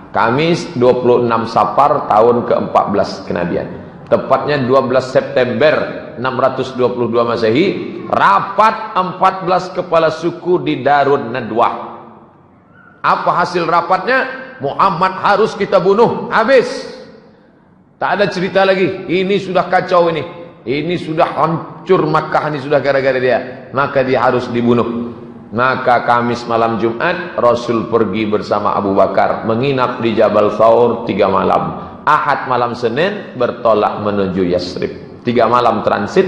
Kamis 26 Safar tahun ke-14 kenabian. Tepatnya 12 September 622 Masehi, rapat 14 kepala suku di Darun Nadwah. Apa hasil rapatnya? Muhammad harus kita bunuh, habis. Tak ada cerita lagi. Ini sudah kacau ini. Ini sudah hancur Makkah, ini sudah gara-gara dia. Maka dia harus dibunuh. Maka Kamis malam Jumat, Rasul pergi bersama Abu Bakar menginap di Jabal Thawr 3 malam. Ahad malam Senin bertolak menuju Yasrib. 3 malam transit,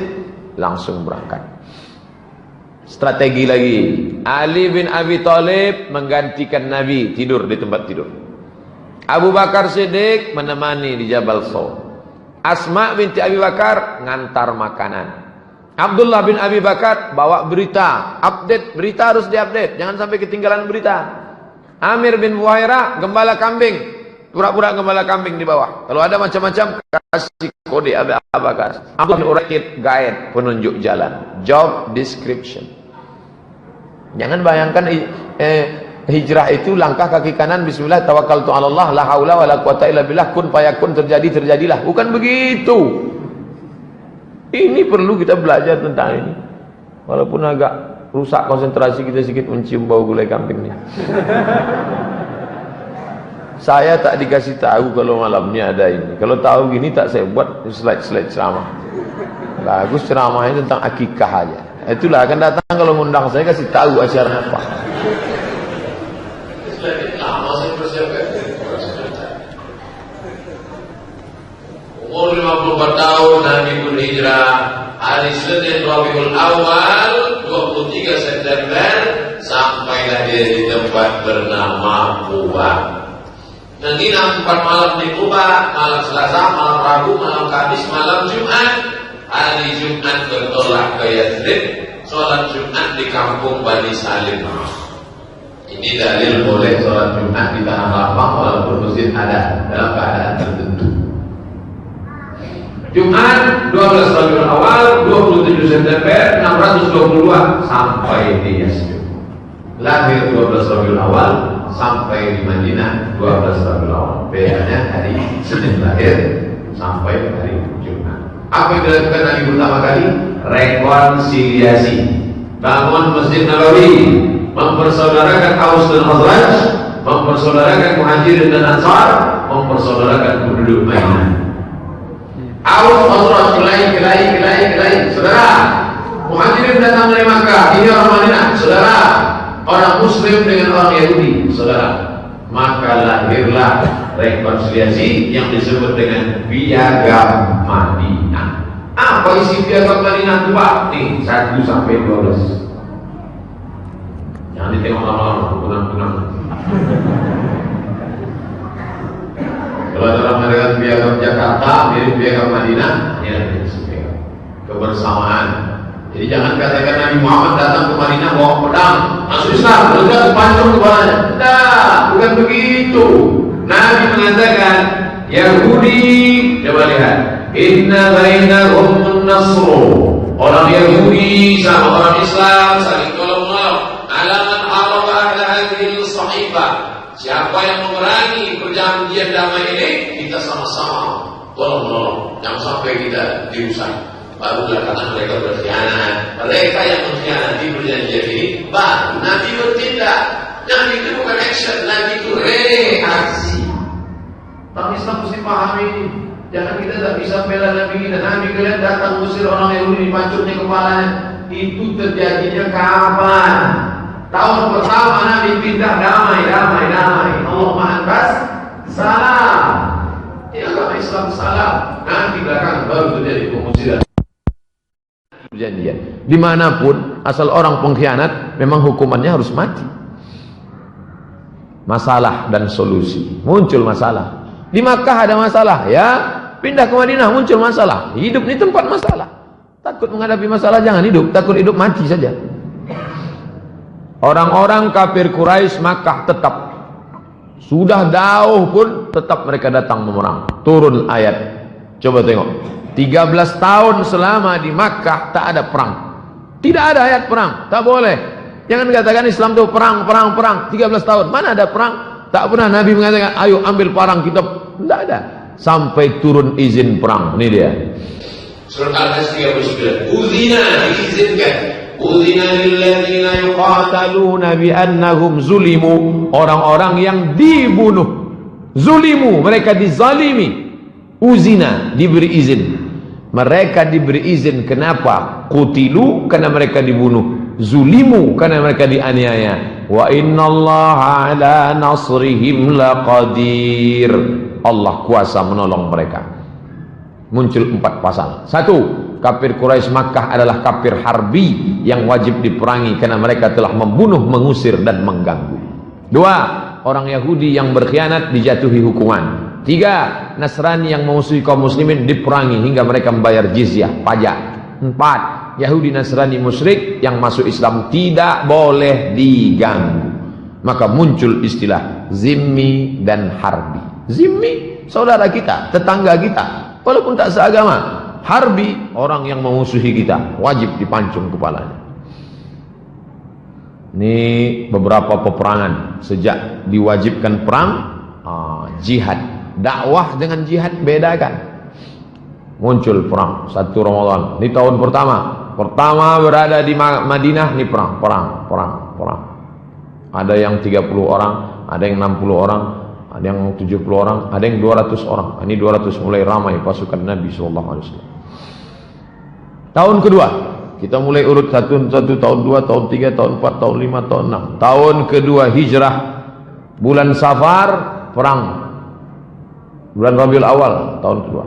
langsung berangkat. Strategi lagi. Ali bin Abi Thalib menggantikan Nabi, tidur di tempat tidur. Abu Bakar Siddiq menemani di Jabal Thawr. Asma binti Abi Bakar ngantar makanan. Abdullah bin Abi Bakar bawa berita, update, berita harus diupdate, jangan sampai ketinggalan berita. Amir bin Buhairah gembala kambing, pura-pura gembala kambing di bawah. Kalau ada macam-macam, kasih kode Abu Bakar. Abdullah bin Urakid, guide, penunjuk jalan, job description. Jangan bayangkan hijrah itu langkah kaki kanan, bismillah, tawakkaltu 'ala Allah, la haula wala quwata illa billah, kun fayakun, terjadi terjadilah. Bukan begitu. Ini perlu kita belajar tentang ini. Walaupun agak rusak konsentrasi kita sedikit mencium bau gulai kambingnya. Saya tak dikasih tahu kalau malamnya ada ini. Kalau tahu gini tak saya buat slide-slide ceramah. Bagus ceramahnya tentang akikah aja. Itulah akan datang kalau ngundang saya, kasih tahu acara apa. Lama saya persiapkan. Umur 54 tahun Nabi berhijrah. Hari Senin Rabiul Awal 23 September sampailah dia di tempat bernama Quba. Menginap 4 malam di Quba, malam Selasa, malam Rabu, malam Kamis, malam Jumat. Hari Jumat bertolak ke Yathrib, sholat Jumat di kampung Bani Salim. Ini dalil boleh sholat Jumat di tanah lapang walaupun masjid ada dalam keadaan tertentu. Jumat 12 Rabiul Awal 27 September 622 sampai di Yathrib. Lahir 12 Rabiul Awal sampai di Madinah 12 Rabiul Awal. Bedanya hari Senin lahir sampai hari Jumat. Apa yang dilakukan Nabi pertama kali? Rekonsiliasi. Bangun Masjid Nabawi, mempersaudarakan Aus dan Khazraj, mempersaudarakan Muhajirin dan Ansar, mempersaudarakan penduduk Madinah. Aus, Khazraj, kelahi, saudara. Muhajirin datang dari Makkah, ini orang Madinah, saudara. Orang Muslim dengan orang Yahudi, saudara. Maka lahirlah rekonsiliasi yang disebut dengan Piagam Madinah. Apa isi Piagam Madinah itu, Pak? Nih, 1 sampai 12. Jangan ditengok lama-lama, punang-punang. Kalau orang mengatakan Piagam Jakarta, mirip Piagam Madinah, ini adalah kebersamaan. Jadi jangan katakan Nabi Muhammad datang ke Madinah bawa pedang, masuk Islam, legas pancung kepalanya. Tidak, bukan begitu. Nabi mengatakan Yahudi, coba lihat, inna bainahum nasru. Orang Yahudi sama orang Islam saling tolong-menolong. Alaman arafa ahla hadhil sahifah. Siapa yang memerangi perjanjian damai ini, kita sama-sama tolong-menolong. Jangan sampai kita dirusak. Barulah karena mereka berkhianat. Mereka yang mengkhianati perjanjian ini, baru Nabi bertindak. Nabi itu bukan action, Nabi itu reaksi. Orang Islam mesti pahami ini. Jangan kita tak bisa bela Nabi kita. Nabi kalian datang usir orang Yahudi, dipancungnya kepalanya. Itu terjadinya kapan? Tahun pertama Nabi pindah damai. Allah ma'antas salam. Ini agama Islam salam. Nanti belakang baru terjadi pengusiran. Perjanjian. Dimanapun asal orang pengkhianat, memang hukumannya harus mati. Masalah dan solusi. Muncul masalah. Di Makkah ada masalah, ya. Pindah ke Madinah muncul masalah. Hidup di tempat masalah. Takut menghadapi masalah jangan hidup. Takut hidup mati saja. Orang-orang kafir Quraisy Makkah tetap. Sudah jauh pun tetap mereka datang memerang. Turun ayat. Coba tengok. 13 tahun selama di Makkah tak ada perang. Tidak ada ayat perang. Tak boleh. Jangan katakan Islam itu perang. 13 tahun. Mana ada perang? Tak pernah Nabi mengatakan, ayo ambil parang kita. Tidak ada. Sampai turun izin perang. Ini dia. Surat Al-Qasas 39. Uzina, diizinkan. Uzina lilladzina yuqataluna biannahum zulimu. Orang-orang yang dibunuh. Zulimu, mereka dizalimi. Uzina, diberi izin. Mereka diberi izin. Kenapa? Qutilu, karena mereka dibunuh. Zulimu, karena mereka dianiaya. Wa innallaha ala nasrihim laqadir. Allah kuasa menolong mereka. Muncul 4 pasal. 1. Kafir Quraisy Makkah adalah kafir harbi yang wajib diperangi karena mereka telah membunuh, mengusir dan mengganggu. 2. Orang Yahudi yang berkhianat dijatuhi hukuman. 3. Nasrani yang memusuhi kaum muslimin diperangi hingga mereka membayar jizyah, pajak. 4. Yahudi Nasrani musyrik yang masuk Islam tidak boleh diganggu. Maka muncul istilah zimmi dan harbi. Zimmi, saudara kita, tetangga kita, walaupun tak seagama. Harbi, orang yang memusuhi kita, wajib dipancung kepalanya. Ini beberapa peperangan. Sejak diwajibkan perang, jihad. Dakwah dengan jihad bedakan. Muncul perang 1 Ramadan. Ini tahun pertama. Pertama berada di Madinah, ini perang. Ada yang 30 orang, ada yang 60 orang, ada yang 70 orang, ada yang 200 orang. Ini 200 mulai ramai pasukan Nabi SAW. Tahun kedua, Kita mulai urut satu, tahun 2, tahun 3, tahun 4, tahun 5, tahun 6. Tahun kedua hijrah, bulan Safar, perang. Bulan Rabiul Awal, tahun kedua.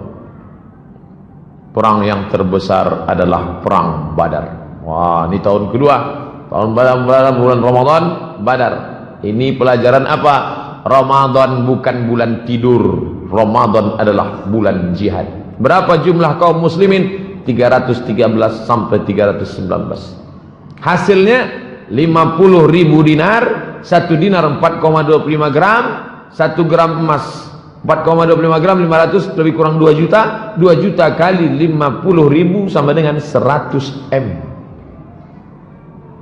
Perang yang terbesar adalah perang Badar. Wah, ini tahun kedua. Tahun Badar, bulan Ramadan, Badar. Ini pelajaran apa? Ramadan bukan bulan tidur. Ramadan adalah bulan jihad. Berapa jumlah kaum muslimin? 313 sampai 319. Hasilnya 50.000 dinar, 1 dinar 4,25 gram, 1 gram emas 4,25 gram 500 lebih kurang 2 juta. 2 juta kali 50.000 sama dengan 100 M.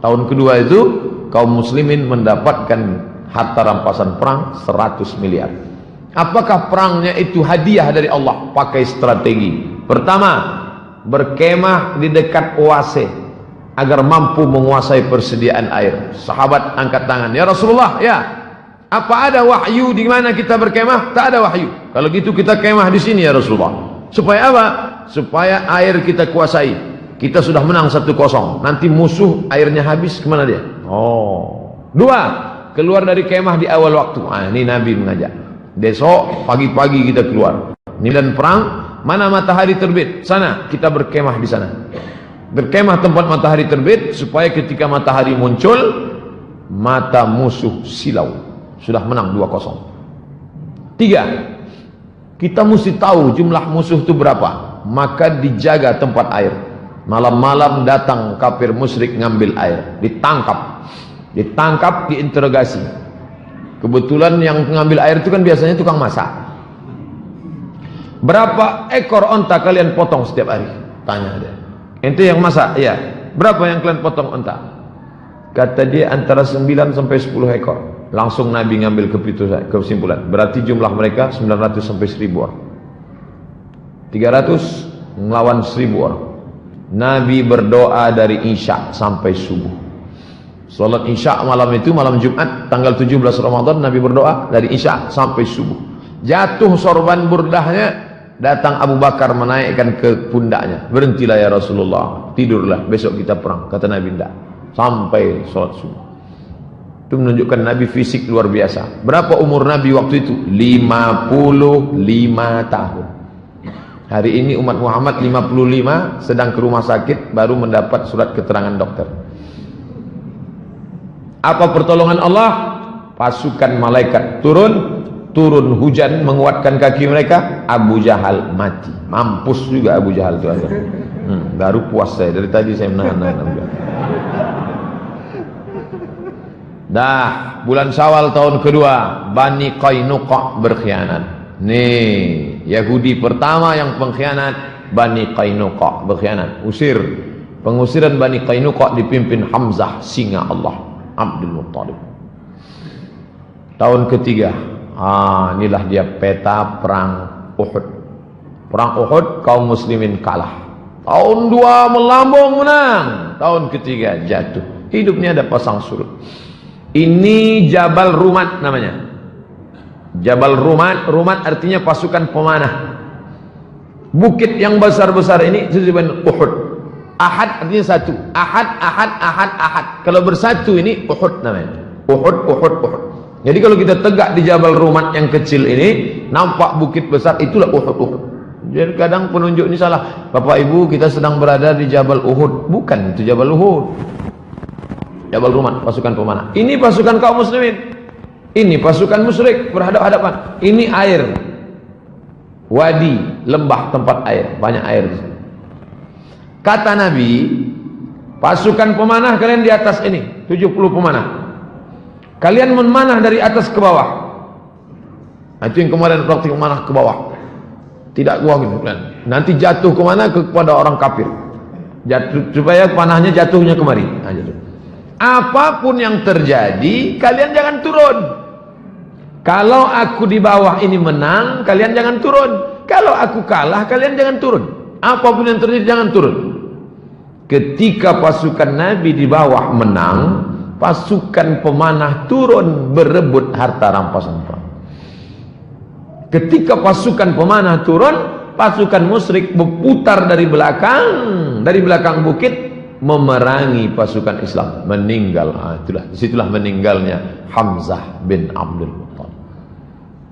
Tahun kedua itu kaum muslimin mendapatkan harta rampasan perang 100 miliar. Apakah perangnya itu hadiah dari Allah? Pakai strategi. Pertama, berkemah di dekat oase agar mampu menguasai persediaan air. Sahabat angkat tangan, ya Rasulullah, ya, apa ada wahyu di mana kita berkemah? Tak ada wahyu. Kalau gitu kita kemah di sini ya Rasulullah. Supaya apa? Supaya air kita kuasai. Kita sudah menang 1-0. Nanti musuh airnya habis, kemana dia? Oh. 2, keluar dari kemah di awal waktu. Ini Nabi mengajak. Besok pagi-pagi kita keluar. Ini dan perang. Mana matahari terbit? Sana, kita berkemah di sana. Berkemah tempat matahari terbit supaya ketika matahari muncul mata musuh silau. Sudah menang 2-0. 3, kita mesti tahu jumlah musuh itu berapa. Maka dijaga tempat air. Malam-malam datang kafir musyrik ngambil air, ditangkap, diinterogasi. Kebetulan yang ngambil air itu kan biasanya tukang masak. Berapa ekor onta kalian potong setiap hari? Tanya dia. Ente yang masak? Iya. Berapa yang kalian potong onta? Kata dia antara 9 sampai 10 ekor. Langsung Nabi ngambil kesimpulan. Berarti jumlah mereka 900 sampai 1000 orang. 300 melawan 1000 orang. Nabi berdoa dari Isya sampai subuh. Salat Isya malam itu, malam Jumat tanggal 17 Ramadan, Nabi berdoa dari Isya sampai subuh. Jatuh sorban burdahnya, datang Abu Bakar menaikkan ke pundaknya. Berhentilah ya Rasulullah, tidurlah, besok kita perang. Kata Nabi, tidak, sampai sholat subuh. Itu menunjukkan Nabi fisik luar biasa. Berapa umur Nabi waktu itu? 55 tahun. Hari ini umat Muhammad 55, sedang ke rumah sakit, baru mendapat surat keterangan dokter. Apa pertolongan Allah? Pasukan malaikat turun hujan menguatkan kaki mereka. Abu Jahal mati. Mampus juga Abu Jahal itu. Baru puas saya, dari tadi saya menahan. Dah, bulan Syawal tahun kedua, Bani Qainuqa berkhianat. Nih, Yahudi pertama yang pengkhianat, Bani Qainuqa berkhianat. Pengusiran Bani Qainuqa dipimpin Hamzah, singa Allah, Abdul Muttalib. Tahun ketiga, inilah dia peta perang Uhud. Perang Uhud kaum muslimin kalah. Tahun 2 melambung menang. Tahun ketiga jatuh. Hidup ini ada pasang surut. Ini Jabal Rumat namanya. Jabal Rumat artinya pasukan pemanah. Bukit yang besar-besar ini disebut Uhud. Ahad artinya satu. Ahad. Kalau bersatu ini Uhud namanya. Uhud. Jadi kalau kita tegak di Jabal Rumat yang kecil ini, nampak bukit besar, itulah Uhud. Jadi kadang penunjuk ini salah. Bapak Ibu, kita sedang berada di Jabal Uhud. Bukan, itu Jabal Uhud. Jabal Rumat, pasukan pemanah. Ini pasukan kaum muslimin. Ini pasukan musyrik berhadapan-hadapan. Ini air, wadi, lembah tempat air, banyak air. Kata Nabi, pasukan pemanah kalian di atas ini, 70 pemanah. Kalian memanah dari atas ke bawah. Itu yang kemarin waktu memanah ke bawah. Tidak gua gitu kan. Nanti jatuh kemana? Kepada orang kafir. Jatuh supaya panahnya jatuhnya kemari. Apapun yang terjadi, kalian jangan turun. Kalau aku di bawah ini menang, kalian jangan turun. Kalau aku kalah, kalian jangan turun. Apapun yang terjadi, jangan turun. Ketika pasukan Nabi di bawah menang, pasukan pemanah turun berebut harta rampasan perang. Ketika pasukan pemanah turun, pasukan musyrik berputar dari belakang bukit, memerangi pasukan Islam, meninggal. Disitulah meninggalnya Hamzah bin Abdul Muttalib.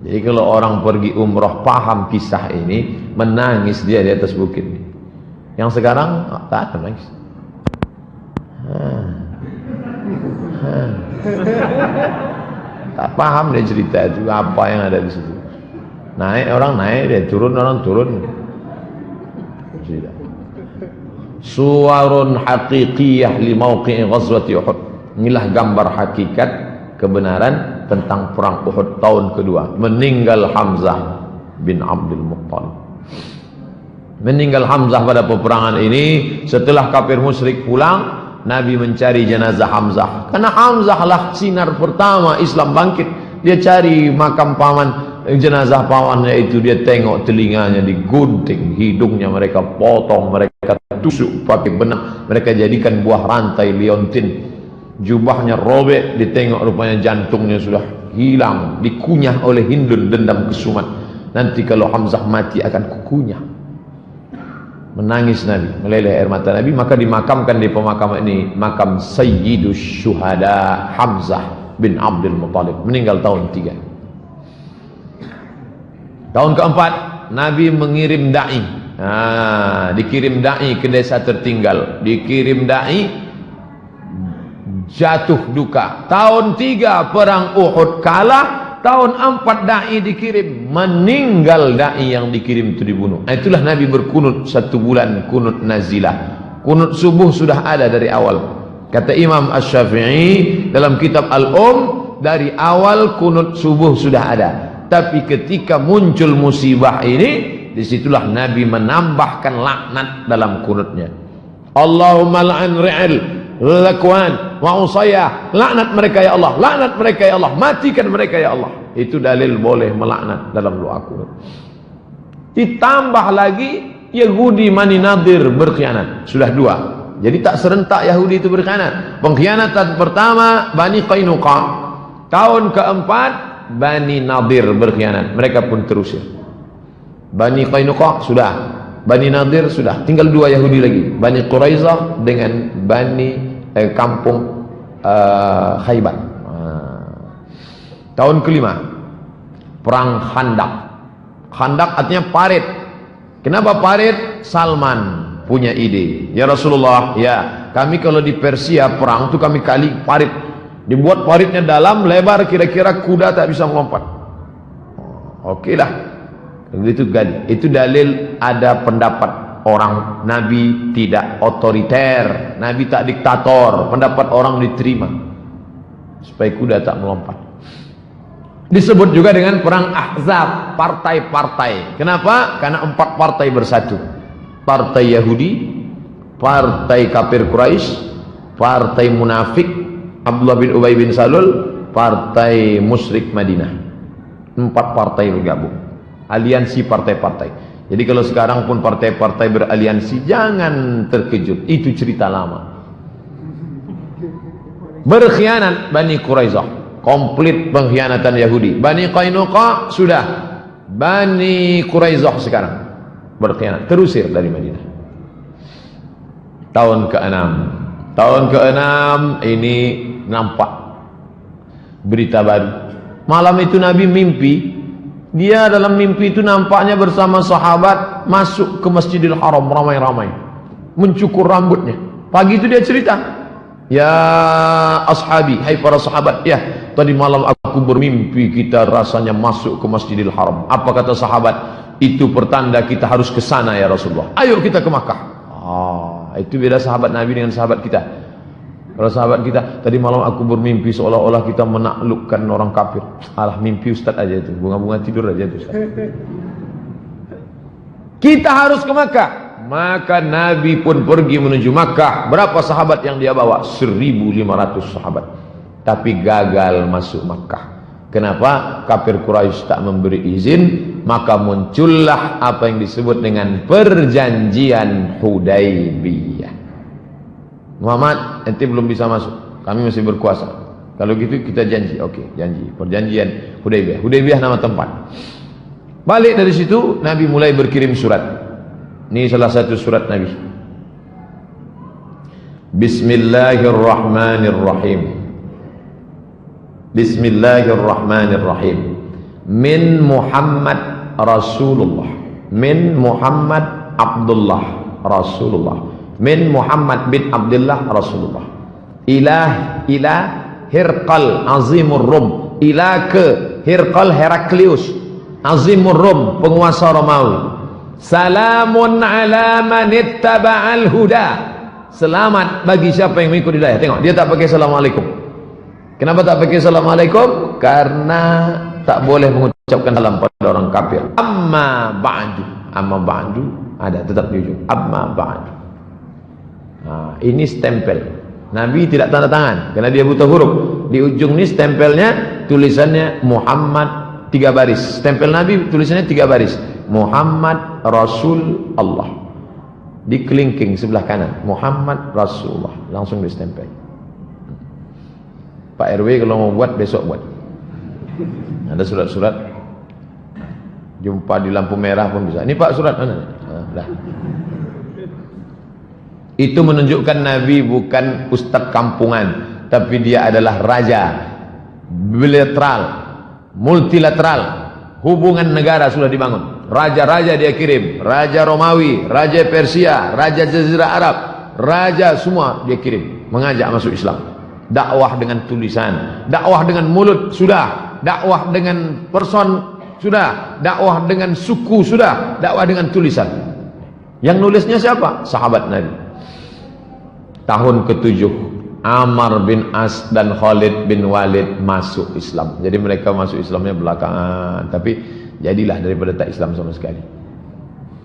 Jadi kalau orang pergi umrah paham kisah ini, menangis dia di atas bukit ini. Yang sekarang tak akan nangis. Tak paham dia cerita itu apa yang ada di situ. Naik orang naik, dia turun orang turun. Suwarun haqiqiyah li mauqi'i ghazwati Uhud. Inilah gambar hakikat kebenaran tentang perang Uhud tahun kedua. Meninggal Hamzah bin Abdul Muttalib. Meninggal Hamzah pada peperangan ini. Setelah kafir musyrik pulang, Nabi mencari jenazah Hamzah. Karena Hamzah lah sinar pertama Islam bangkit. Dia cari makam paman, jenazah pamannya itu, dia tengok telinganya digunting, hidungnya mereka potong, mereka tusuk pakai benang, mereka jadikan buah rantai liontin. Jubahnya robek, ditengok rupanya jantungnya sudah hilang, dikunyah oleh Hindun dendam kesumat. Nanti kalau Hamzah mati akan kukunyah. Menangis Nabi, meleleh air mata Nabi, maka dimakamkan di pemakaman ini, makam Sayyidus Syuhada Hamzah bin Abdul Muttalib, meninggal tahun 3. Tahun keempat, Nabi mengirim da'i. Dikirim da'i ke desa tertinggal, dikirim da'i, jatuh duka. Tahun 3 perang Uhud kalah. Tahun 4 da'i dikirim, meninggal da'i yang dikirim itu dibunuh. Itulah Nabi berkunut 1 bulan, kunut nazilah. Kunut subuh sudah ada dari awal. Kata Imam Asy-Syafi'i dalam kitab dari awal kunut subuh sudah ada. Tapi ketika muncul musibah ini, disitulah Nabi menambahkan laknat dalam kunutnya. Allahumma la'an ri'al Zakwan wa Usayyah, laknat mereka ya Allah, laknat mereka ya Allah, matikan mereka ya Allah. Itu dalil boleh melaknat dalam doa kunut. Ditambah lagi Yahudi Bani Nadir berkhianat, sudah 2. Jadi tak serentak Yahudi itu berkhianat. Pengkhianatan pertama Bani Qainuqa, tahun keempat Bani Nadir berkhianat, mereka pun terusir. Bani Qainuqa sudah, Bani Nadir sudah, tinggal 2 Yahudi lagi, Bani Quraizah dengan Bani kampung Khaybar. Tahun kelima, perang Khandaq. Khandaq artinya parit. Kenapa parit? Salman punya ide. Ya Rasulullah, ya kami kalau di Persia perang itu kami kali parit, dibuat paritnya dalam, lebar, kira-kira kuda tak bisa melompat. Oke lah, itu dalil ada pendapat orang Nabi tidak otoriter, Nabi tak diktator, pendapat orang diterima supaya kuda tak melompat. Disebut juga dengan perang Ahzab, partai-partai. Kenapa? Karena 4 partai bersatu. Partai Yahudi, partai kafir Quraisy, partai munafik Abdullah bin Ubay bin Salul, partai musyrik Madinah. 4 partai bergabung, aliansi partai-partai. Jadi kalau sekarang pun partai-partai beraliansi, jangan terkejut, itu cerita lama. Berkhianat Bani Quraizah, komplit pengkhianatan Yahudi. Bani Qainuqa sudah, Bani Quraizah sekarang berkhianat, terusir dari Madinah. Tahun ke-6 ini nampak berita baru. Malam itu Nabi mimpi. Dia dalam mimpi itu nampaknya bersama sahabat masuk ke Masjidil Haram ramai-ramai, mencukur rambutnya. Pagi itu dia cerita, ya ashabi, hai para sahabat, ya tadi malam aku bermimpi kita rasanya masuk ke Masjidil Haram. Apa kata sahabat? Itu pertanda kita harus ke sana ya Rasulullah. Ayo kita ke Makkah. Itu beda sahabat Nabi dengan sahabat kita. Kalau sahabat kita, tadi malam aku bermimpi seolah-olah kita menaklukkan orang kafir. Alah, mimpi Ustaz aja itu, bunga-bunga tidur aja itu Ustaz. Kita harus ke Makkah. Maka Nabi pun pergi menuju Makkah. Berapa sahabat yang dia bawa? 1.500 sahabat. Tapi gagal masuk Makkah. Kenapa? Kafir Quraisy tak memberi izin. Maka muncullah apa yang disebut dengan perjanjian Hudaybiyah. Muhammad, ente belum bisa masuk, kami masih berkuasa. Kalau gitu kita janji, oke, janji. Perjanjian Hudaybiyah. Hudaybiyah nama tempat. Balik dari situ, Nabi mulai berkirim surat. Ini salah satu surat Nabi. Bismillahirrahmanirrahim. Bismillahirrahmanirrahim. Min Muhammad Rasulullah. Min Muhammad Abdullah Rasulullah. Min Muhammad bin Abdullah Rasulullah. Ilah Hirqal Azimur Rum. Ilah ke Hirqal Heraklius Azimur Rum, penguasa Romawi. Salamun ala man ittaba'al huda. Selamat bagi siapa yang mengikuti hidayah. Tengok, dia tak pakai assalamualaikum. Kenapa tak pakai assalamualaikum? Karena tak boleh mengucapkan salam pada orang kafir. Amma ba'du. Amma ba'du ada tetap di ujung. Amma ba'du. Nah, ini stempel. Nabi tidak tanda tangan karena dia buta huruf. Di ujung ini stempelnya tulisannya Muhammad 3 baris. Stempel Nabi tulisannya 3 baris. Muhammad Rasul Allah. Di kelingking sebelah kanan Muhammad Rasulullah, langsung di stempel. Pak RW kalau mau buat besok buat. Ada surat-surat. Jumpa di lampu merah pun bisa. Ini Pak surat mana? Dah. Itu menunjukkan Nabi bukan ustadz kampungan, tapi dia adalah raja bilateral, multilateral. Hubungan negara sudah dibangun. Raja-raja dia kirim, raja Romawi, raja Persia, raja Jazirah Arab, raja semua dia kirim mengajak masuk Islam. Dakwah dengan tulisan, dakwah dengan mulut sudah, dakwah dengan person sudah, dakwah dengan suku sudah, dakwah dengan tulisan. Yang nulisnya siapa? Sahabat Nabi. Tahun ke-7 Ammar bin As dan Khalid bin Walid masuk Islam. Jadi mereka masuk Islamnya belakangan, tapi jadilah daripada tak Islam sama sekali.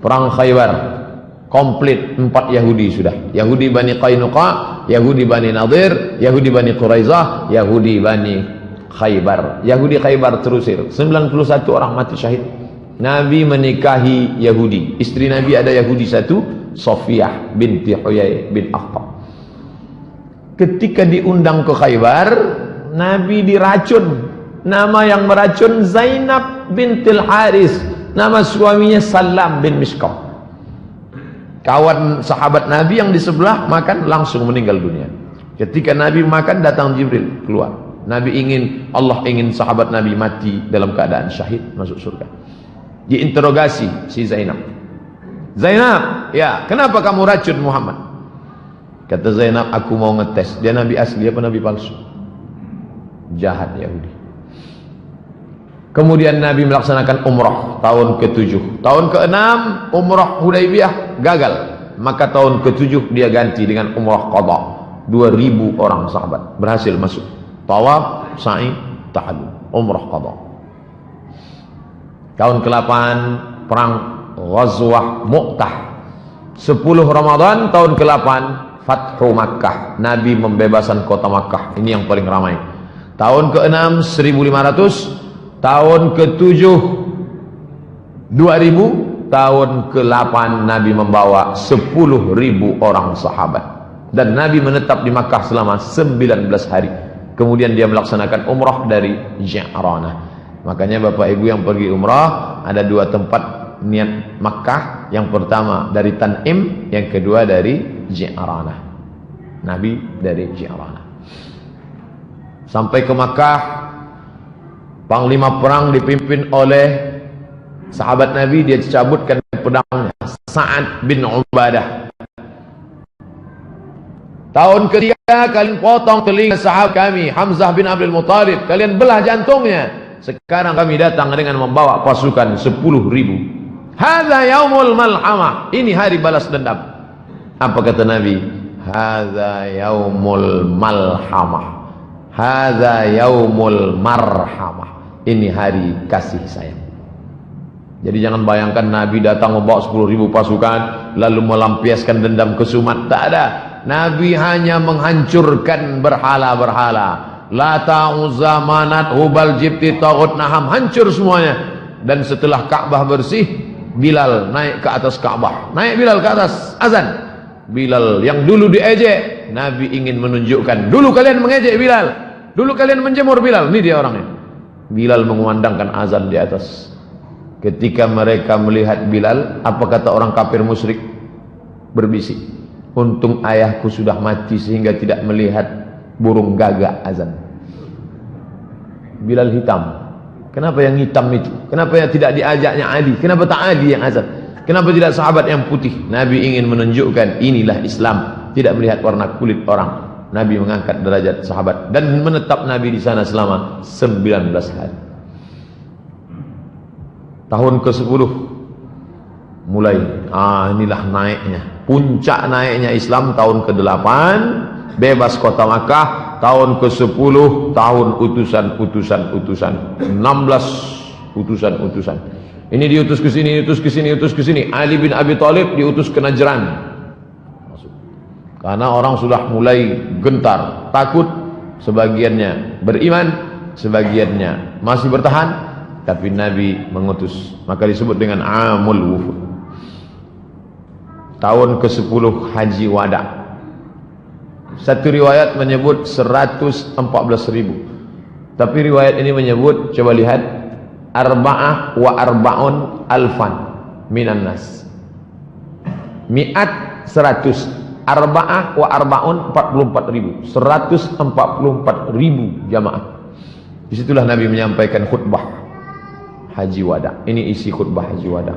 Perang Khaybar komplit 4 Yahudi sudah. Yahudi Bani Qainuqa, Yahudi Bani Nadir, Yahudi Bani Quraizah, Yahudi Bani Khaybar. Yahudi Khaybar terusir. 91 orang mati syahid. Nabi menikahi Yahudi. Istri Nabi ada Yahudi satu, Sofiyah binti Huyai bin Akhtab. Ketika diundang ke Khaybar, Nabi diracun. Nama yang meracun Zainab bintil Haris. Nama suaminya Salam bin Mishkam. Kawan sahabat Nabi yang di sebelah makan langsung meninggal dunia. Ketika Nabi makan datang Jibril keluar. Nabi ingin, Allah ingin sahabat Nabi mati dalam keadaan syahid masuk surga. Diinterogasi si Zainab. Zainab, ya kenapa kamu racun Muhammad? Kata Zainab, aku mau ngetes dia Nabi asli apa Nabi palsu. Jahat Yahudi. Kemudian Nabi melaksanakan umrah tahun ke-7. Tahun ke-6 umrah Hudaybiyah gagal. Maka tahun ke-7 dia ganti dengan umrah qadha. 2000 orang sahabat berhasil masuk. Tawaf, sa'i, tahallul, umrah qadha. Tahun ke-8 perang Ghazwah Mu'tah. 10 Ramadan tahun ke-8 Fathu Makkah. Nabi membebaskan kota Makkah. Ini yang paling ramai. Tahun ke-6 1500. Tahun ke-7 2000, tahun ke-8 Nabi membawa 10.000 orang sahabat. Dan Nabi menetap di Makkah selama 19 hari. Kemudian dia melaksanakan umrah dari Ji'ranah. Makanya Bapak Ibu yang pergi umrah, ada 2 tempat niat Makkah. Yang pertama dari Tan'im, yang kedua dari Ji'ranah. Nabi dari Ji'ranah. Sampai ke Makkah, panglima perang dipimpin oleh sahabat Nabi, dia cabutkan pedangnya, Sa'ad bin Ubadah. Tahun ketiga kalian potong telinga sahabat kami, Hamzah bin Abdul Muttalib, kalian belah jantungnya. Sekarang kami datang dengan membawa pasukan 10.000. Hadza yaumul malhamah, ini hari balas dendam. Apa kata Nabi? Hadza yaumul malhamah, hadza yaumul marhamah. Ini hari kasih sayang. Jadi jangan bayangkan Nabi datang membawa 10.000 pasukan lalu melampiaskan dendam kesumat. Tak ada. Nabi hanya menghancurkan berhala-berhala. Lata, Uzza, Manat, Hubal, Jibti, Taghut, Naham, hancur semuanya. Dan setelah Ka'bah bersih, Bilal naik ke atas Ka'bah. Naik Bilal ke atas, azan. Bilal yang dulu diejek, Nabi ingin menunjukkan, dulu kalian mengejek Bilal, dulu kalian menjemur Bilal. Ini dia orangnya. Bilal mengumandangkan azan di atas. Ketika mereka melihat Bilal, apa kata orang kafir musyrik? Berbisik. Untung ayahku sudah mati sehingga tidak melihat burung gagak azan. Bilal hitam. Kenapa yang hitam itu? Kenapa yang tidak diajaknya Ali? Kenapa tak Ali yang azan? Kenapa tidak sahabat yang putih? Nabi ingin menunjukkan inilah Islam, tidak melihat warna kulit orang. Nabi mengangkat derajat sahabat dan menetap Nabi di sana selama 19 hari. Tahun ke-10 mulai, inilah naiknya. Puncak naiknya Islam tahun ke-8, bebas kota Makkah, tahun ke-10, tahun utusan-utusan, 16 utusan-utusan. Ini diutus ke sini, diutus ke sini, diutus ke sini. Ali bin Abi Thalib diutus ke Najran. Karena orang sudah mulai gentar, takut, sebagiannya beriman, sebagiannya masih bertahan, tapi Nabi mengutus. Maka disebut dengan Amul Wufud. Tahun ke-10 Haji Wada. Satu riwayat menyebut 114.000. Tapi riwayat ini menyebut, coba lihat, arba'ah wa arba'un alfan minan nas. Mi'at 100, arba'ah wa arba'un 44.000. 144.000 jamaah. Disitulah Nabi menyampaikan khutbah Haji Wada. Ini isi khutbah Haji Wada.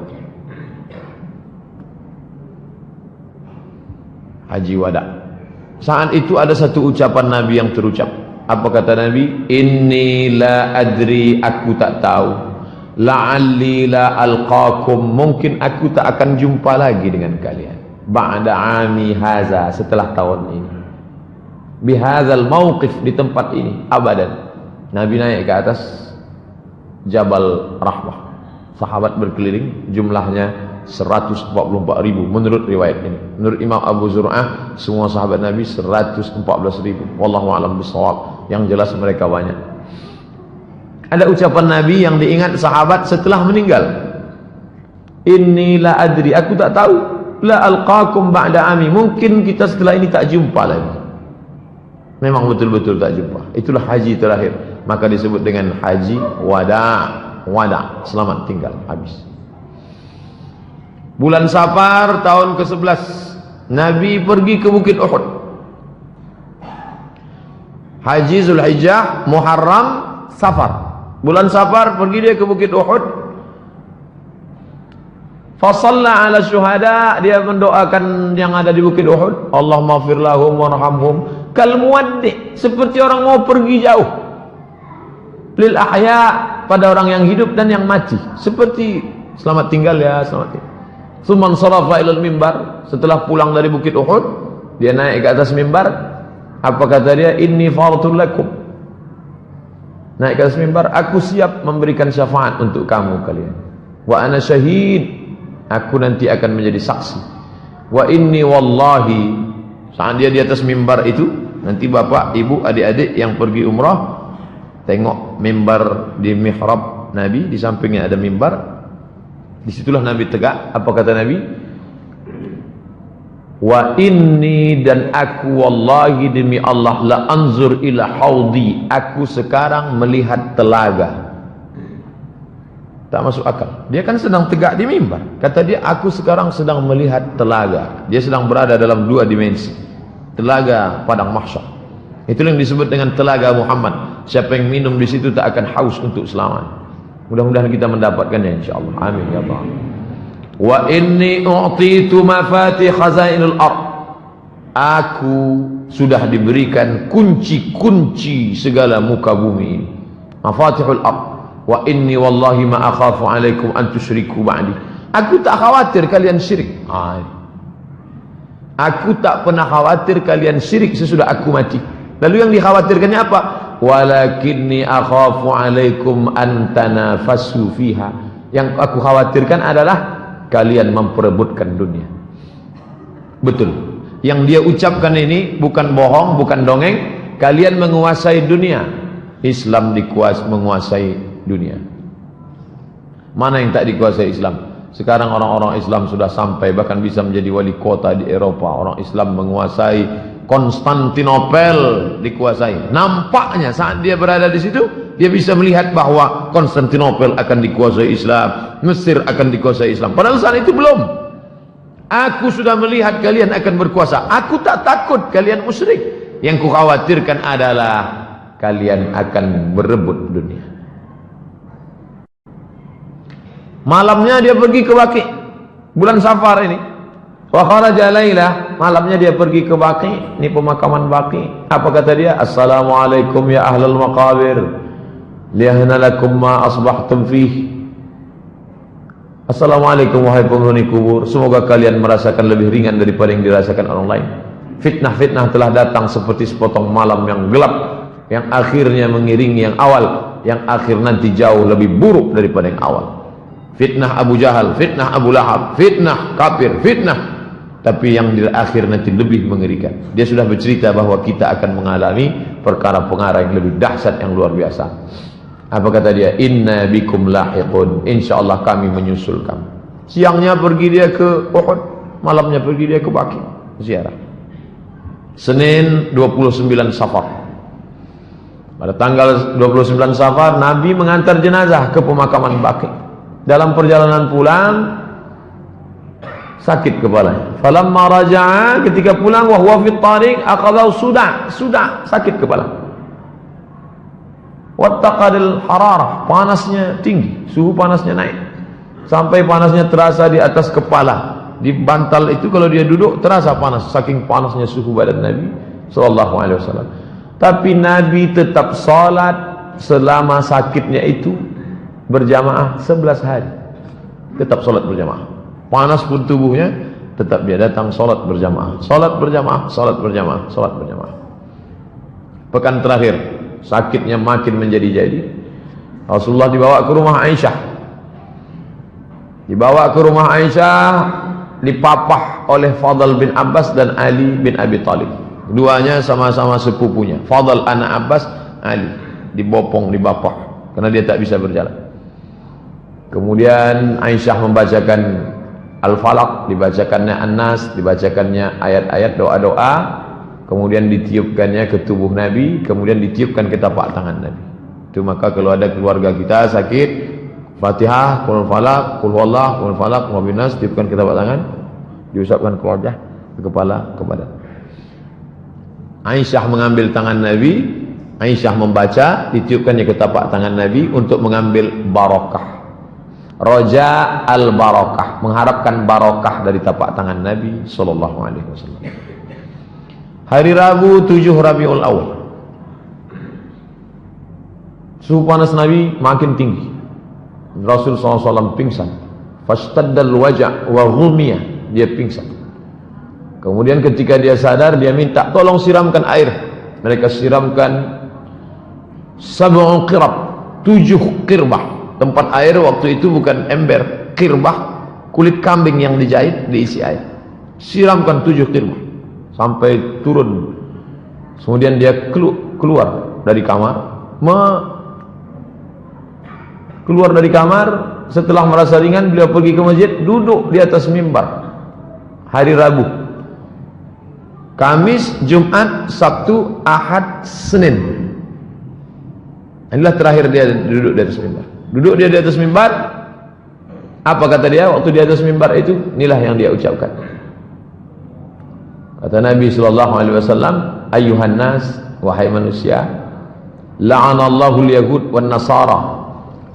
Haji Wada. Saat itu ada satu ucapan Nabi yang terucap. Apa kata Nabi? Inni la adri, aku tak tahu. La'alli la alqakum, mungkin aku tak akan jumpa lagi dengan kalian. Ba'da ami haza, setelah tahun ini. Bihadzal mauqif, di tempat ini, abadan. Nabi naik ke atas Jabal Rahmah. Sahabat berkeliling, jumlahnya 144.000 menurut riwayat ini. Menurut Imam Abu Zur'ah, semua sahabat Nabi 114.000. Wallahu a'lam bishawab. Yang jelas mereka banyak. Ada ucapan Nabi yang diingat sahabat setelah meninggal. Inni la adri, aku tak tahu. La alqakum ba'da ami, mungkin kita setelah ini tak jumpa lagi. Memang betul-betul tak jumpa. Itulah haji terakhir. Maka disebut dengan Haji Wada. Wada, selamat tinggal, habis. Bulan Safar tahun ke-11 Nabi pergi ke Bukit Uhud. Haji Zulhijjah, Muharram, Safar. Bulan Safar pergi dia ke Bukit Uhud. Fasalla ala syuhada, dia mendoakan yang ada di Bukit Uhud. Allahumma ighfir lahum warhamhum. Kal muwaddi, seperti orang mau pergi jauh. Lil ahya, pada orang yang hidup dan yang mati. Seperti selamat tinggal ya, selamat tinggal. Tsumman sharafa ilal mimbar, setelah pulang dari Bukit Uhud, dia naik ke atas mimbar. Apa kata dia? Inni fartul lakum. Naik ke atas mimbar, aku siap memberikan syafaat untuk kamu kalian. Wa ana syahid, aku nanti akan menjadi saksi. Wa inni wallahi, saat dia di atas mimbar itu, nanti bapak, ibu, adik-adik yang pergi umrah tengok mimbar di mihrab Nabi, di sampingnya ada mimbar. Disitulah Nabi tegak. Apa kata Nabi? Wa inni, dan aku wallahi demi Allah, la anzur ila haudi, aku sekarang melihat telaga. Tak masuk akal. Dia kan sedang tegak di mimbar. Kata dia, aku sekarang sedang melihat telaga. Dia sedang berada dalam dua dimensi. Telaga padang mahsyar. Itulah yang disebut dengan telaga Muhammad. Siapa yang minum di situ tak akan haus untuk selamanya. Mudah-mudahan kita mendapatkannya insyaallah. Amin ya Allah. Wa inni u'titu mafatih khazainul ard. Aku sudah diberikan kunci-kunci segala muka bumi ini. Mafatihul ard. Wa inni wallahi ma akhafu alaikum an tusyriku ba'di. Aku tak khawatir kalian syirik. Aku tak pernah khawatir kalian syirik sesudah aku mati. Lalu yang dikhawatirkannya apa? Walakinni akhafu alaikum an tanafasu fiha. Yang aku khawatirkan adalah kalian memperebutkan dunia. Betul. Yang dia ucapkan ini bukan bohong, bukan dongeng. Kalian menguasai dunia. Islam menguasai dunia. Mana yang tak dikuasai Islam? Sekarang orang-orang Islam sudah sampai bahkan bisa menjadi wali kota di Eropa. Orang Islam menguasai Konstantinopel, dikuasai. Nampaknya saat dia berada di situ, dia bisa melihat bahwa Konstantinopel akan dikuasai Islam, Mesir akan dikuasai Islam. Padahal saat itu belum. Aku sudah melihat kalian akan berkuasa. Aku tak takut kalian musyrik. Yang kukhawatirkan adalah kalian akan berebut dunia. Malamnya dia pergi ke Baqi, bulan Safar ini. Wa kharaja lailah, malamnya dia pergi ke Baqi, ini pemakaman Baqi. Apa kata dia? Assalamualaikum ya ahlal maqabir, liyahna lakum ma asbahtum fih. Assalamualaikum wahai penghuni kubur, semoga kalian merasakan lebih ringan daripada yang dirasakan orang lain. Fitnah-fitnah telah datang seperti sepotong malam yang gelap, yang akhirnya mengiringi yang awal, yang akhir nanti jauh lebih buruk daripada yang awal. Fitnah Abu Jahal, fitnah Abu Lahab, fitnah kafir, fitnah, tapi yang di akhir nanti lebih mengerikan. Dia sudah bercerita bahwa kita akan mengalami perkara-perkara yang lebih dahsyat, yang luar biasa. Apa kata dia? Inna bikum lahiqun, insyaallah kami menyusul kamu. Siangnya pergi dia ke Uhud, malamnya pergi dia ke Baqi ziarah. Senin 29 Safar. Pada tanggal 29 Safar Nabi mengantar jenazah ke pemakaman Baqi. Dalam perjalanan pulang sakit kepalanya. Falamma raja'a, ketika pulang wa huwa fit tariq aqadahu sudah sakit kepala. Wattaqadil hararah, panasnya tinggi, suhu panasnya naik sampai panasnya terasa di atas kepala. Di bantal itu kalau dia duduk terasa panas, saking panasnya suhu badan Nabi sallallahu alaihi wasallam. Tapi Nabi tetap salat selama sakitnya itu berjamaah 11 hari. Tetap salat berjamaah. Panas pun tubuhnya, tetap dia datang salat berjamaah. Salat berjamaah, salat berjamaah, salat berjamaah. Pekan terakhir sakitnya makin menjadi-jadi. Rasulullah dibawa ke rumah Aisyah. Dibawa ke rumah Aisyah, dipapah oleh Fadl bin Abbas dan Ali bin Abi Thalib. Keduanya sama-sama sepupunya. Fadl anak Abbas, Ali dibopong, dibapah karena dia tak bisa berjalan. Kemudian Aisyah membacakan Al-Falaq, dibacakannya An-Nas, dibacakannya ayat-ayat doa-doa. Kemudian ditiupkannya ke tubuh Nabi, kemudian ditiupkan ke tapak tangan Nabi. Itu maka kalau ada keluarga kita sakit, Fatihah, Qul Falaq, Qul Huwallah, Qul Falaq, Qul Binas, tiupkan ke tapak tangan, diusapkan ke wajah, ke kepala, ke badan. Aisyah mengambil tangan Nabi, Aisyah membaca, ditiupkannya ke tapak tangan Nabi untuk mengambil barokah. Roja al-barakah, mengharapkan barokah dari tapak tangan Nabi sallallahu alaihi wasallam. Hari Rabu 7 Rabiul Awal, suhu panas Nabi makin tinggi. Rasul SAW pingsan. Fastaddal waja' wa ghumiyah, dia pingsan. Kemudian ketika dia sadar, dia minta tolong siramkan air. Mereka siramkan 7 qirab, 7 qirbah. Tempat air waktu itu bukan ember, qirbah, kulit kambing yang dijahit diisi air. Siramkan 7 qirbah sampai turun. Kemudian dia keluar dari kamar, keluar dari kamar. Setelah merasa ringan, beliau pergi ke masjid, duduk di atas mimbar. Hari Rabu, Kamis, Jumat, Sabtu, Ahad, Senin. Inilah terakhir dia duduk di atas mimbar. Duduk dia di atas mimbar. Apa kata dia waktu di atas mimbar itu? Inilah yang dia ucapkan. Kata Nabi sallallahu alaihi wasallam, "Ayyuhan nas, wahai manusia, la'anallahu al-yahud wan nasara.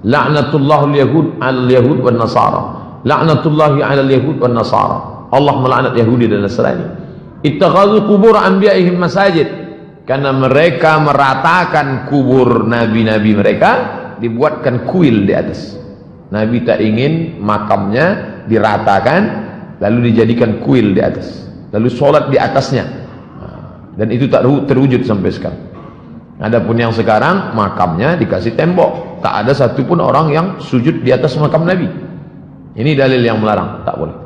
La'natullahu al-yahud 'alal yahud wan nasara. La'natullahi 'alal yahud wan nasara." Allah melaknat Yahudi dan Nasrani. Ittakhadhu qubur anbiya'ihim masajid. Karena mereka meratakan kubur nabi-nabi mereka, dibuatkan kuil di atas. Nabi tak ingin makamnya diratakan lalu dijadikan kuil di atas, lalu sholat di atasnya, dan itu tak terwujud sampai sekarang. Adapun yang sekarang makamnya dikasih tembok, tak ada satupun orang yang sujud di atas makam Nabi. Ini dalil yang melarang, tak boleh.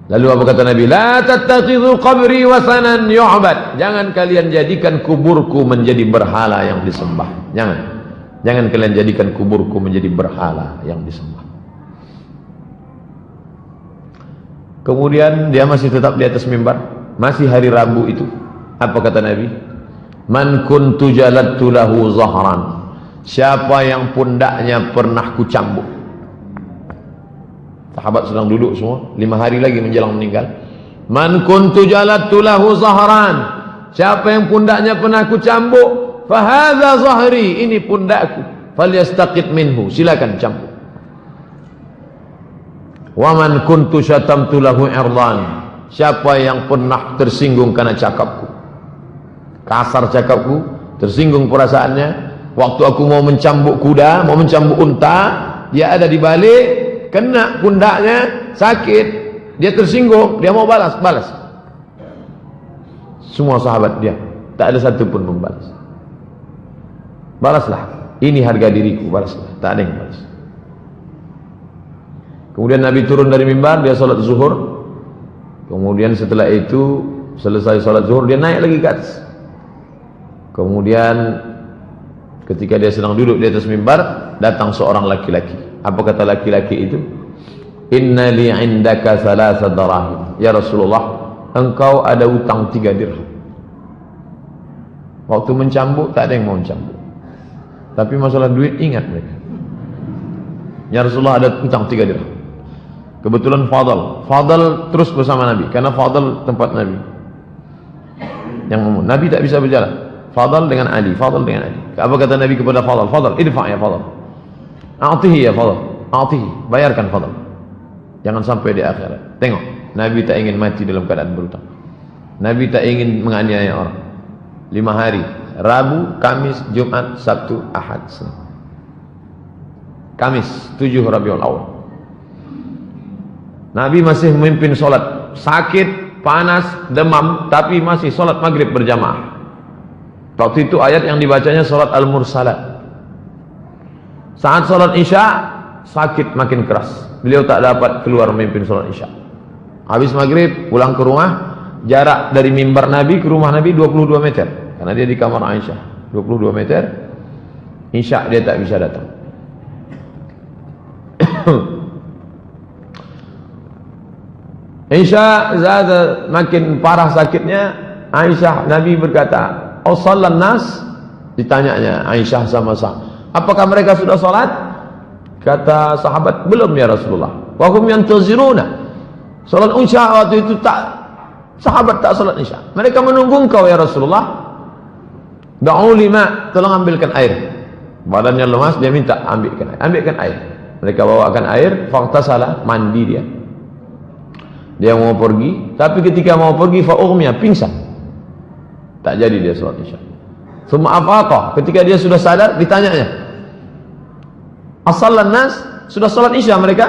Lalu apa kata Nabi? La tattakhidhu qabri wasanan yu'bad. Jangan kalian jadikan kuburku menjadi berhala yang disembah. Jangan kalian jadikan kuburku menjadi berhala yang disembah. Kemudian dia masih tetap di atas mimbar, masih hari Rabu itu. Apa kata Nabi? Man kuntu jaladtu lahu zahran. Siapa yang pundaknya pernah kucambuk, Sahabat sedang duduk semua, 5 hari lagi menjelang meninggal. Man kuntu jalattu lahu zahran, siapa yang pundaknya pernah aku cambuk, fahadha zahri, ini pundakku, falyastaqit minhu, silakan cambuk. Wa man kuntu syatamtu lahu irdan, siapa yang pernah tersinggung karena cakapku, kasar cakapku, tersinggung perasaannya, waktu aku mau mencambuk kuda, mau mencambuk unta, dia ada di balik, kena pundaknya, sakit, dia tersinggung, dia mau balas. Semua sahabat dia, tak ada satu pun membalas. Balaslah, ini harga diriku, balaslah. Tak ada yang balas. Kemudian Nabi turun dari mimbar, dia salat zuhur. Kemudian setelah itu, selesai salat zuhur, dia naik lagi ke atas. Kemudian ketika dia sedang duduk di atas mimbar, datang seorang laki-laki. Apa kata laki-laki itu? Inna li indaka thalatha darahim. Ya Rasulullah, engkau ada utang 3 dirham. Waktu mencambuk tak ada yang mau mencambuk, tapi masalah duit ingat mereka. Ya Rasulullah, ada utang 3 dirham. Kebetulan Fadl terus bersama Nabi, karena Fadl tempat Nabi yang umum. Nabi tak bisa berjalan. Fadl dengan Ali. Apa kata Nabi kepada Fadl? Fadl, idfa' ya Fadl. A'tihi ya Fadl. A'tihi, bayarkan Fadl. Jangan sampai di akhirat. Tengok, Nabi tak ingin mati dalam keadaan berutang. Nabi tak ingin menganiaya orang. 5 hari, Rabu, Kamis, Jumat, Sabtu, Ahad, Senin. Kamis 7 Rabiul Awal, Nabi masih memimpin solat, sakit, panas, demam, tapi masih solat maghrib berjamaah. Waktu itu ayat yang dibacanya solat Al-Mursalat. Saat solat Isya, sakit makin keras, beliau tak dapat keluar memimpin solat Isya. Habis maghrib, pulang ke rumah, jarak dari mimbar Nabi ke rumah Nabi 22 meter, karena dia di kamar Aisyah. 22 meter, Isya dia tak bisa datang. Isya zada, makin parah sakitnya. Aisyah, Nabi berkata, "Oh salat nas?" Ditanyanya Aisyah sama sah, "Apakah mereka sudah salat?" Kata sahabat, "Belum ya Rasulullah." Wa hum yantaziruna. Salat Isya waktu itu sahabat tak salat Isya. Mereka menunggu engkau ya Rasulullah. Da'u lima, tolong ambilkan air. Badannya lemas, dia minta ambilkan air. Mereka bawakan air, faghtasala, mandi dia. Dia mau pergi, tapi ketika mau pergi fa'ughmiya, pingsan. Tak jadi dia salat Isya. Summa afaqa, ketika dia sudah sadar, ditanyanya, "Asallan nas?" Sudah salat Isya mereka?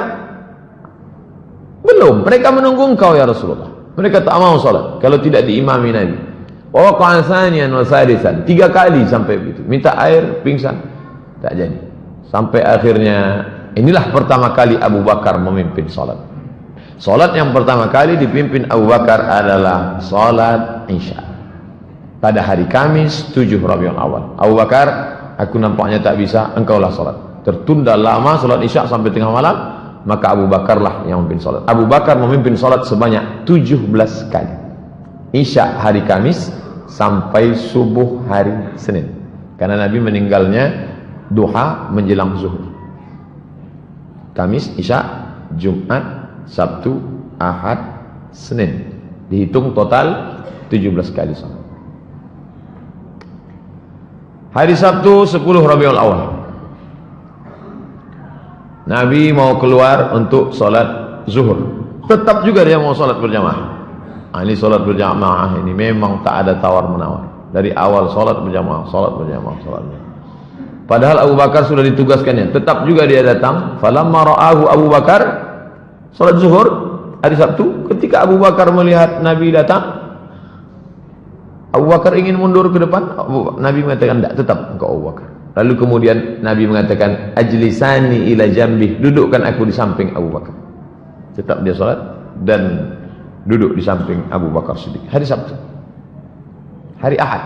Belum, mereka menunggu engkau ya Rasulullah. Mereka tak mau salat kalau tidak diimami Nabi. Wa waqa'a thaniyan wa thalithan, 3 kali sampai begitu. Minta air, pingsan. Tak jadi. Sampai akhirnya, inilah pertama kali Abu Bakar memimpin salat. Salat yang pertama kali dipimpin Abu Bakar adalah salat Isya pada hari Kamis 7 Rabiul Awal. Abu Bakar, aku nampaknya tak bisa, engkaulah salat. Tertunda lama salat Isya sampai tengah malam, maka Abu Bakarlah yang memimpin salat. Abu Bakar memimpin salat sebanyak 17 kali. Isya hari Kamis sampai subuh hari Senin, karena Nabi meninggalnya duha menjelang zuhur. Kamis, Isya, Jumat, Sabtu, Ahad, Senin, dihitung total 17 kali salat. Hari Sabtu 10 Rabiul Awal, Nabi mau keluar untuk salat zuhur. Tetap juga dia mau salat berjamaah. Ini salat berjamaah ini memang tak ada tawar menawar. Dari awal salat berjamaah. Padahal Abu Bakar sudah ditugaskannya, tetap juga dia datang. Falamma ra'ahu Abu Bakar, salat zuhur hari Sabtu, ketika Abu Bakar melihat Nabi datang, Abu Bakar ingin mundur ke depan. Nabi mengatakan, tidak, tetap engkau Abu Bakar. Lalu kemudian Nabi mengatakan, ajlisani ila jambih, dudukkan aku di samping Abu Bakar. Tetap dia salat dan duduk di samping Abu Bakar Siddiq. Hari Sabtu, hari Ahad,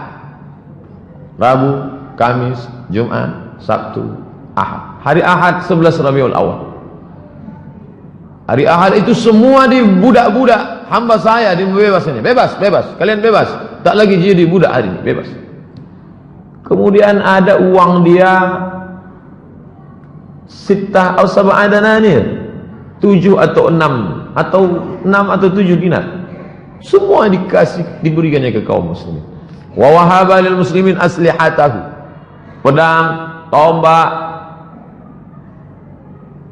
Rabu, Kamis, Jumat, Sabtu, Ahad. Hari Ahad 11 Rabiul Awal. Hari Ahad itu semua di budak-budak hamba saya dibebas ini. Bebas, kalian bebas. Tak lagi jadi budak hari ini, bebas. Kemudian ada uang dia 6 atau 7 dananir, 7 atau 6 atau 6 atau 7 dinar. Semua diberikannya ke kaum muslimin. Wa wahaba lil muslimin aslihatahu. Pedang, tombak,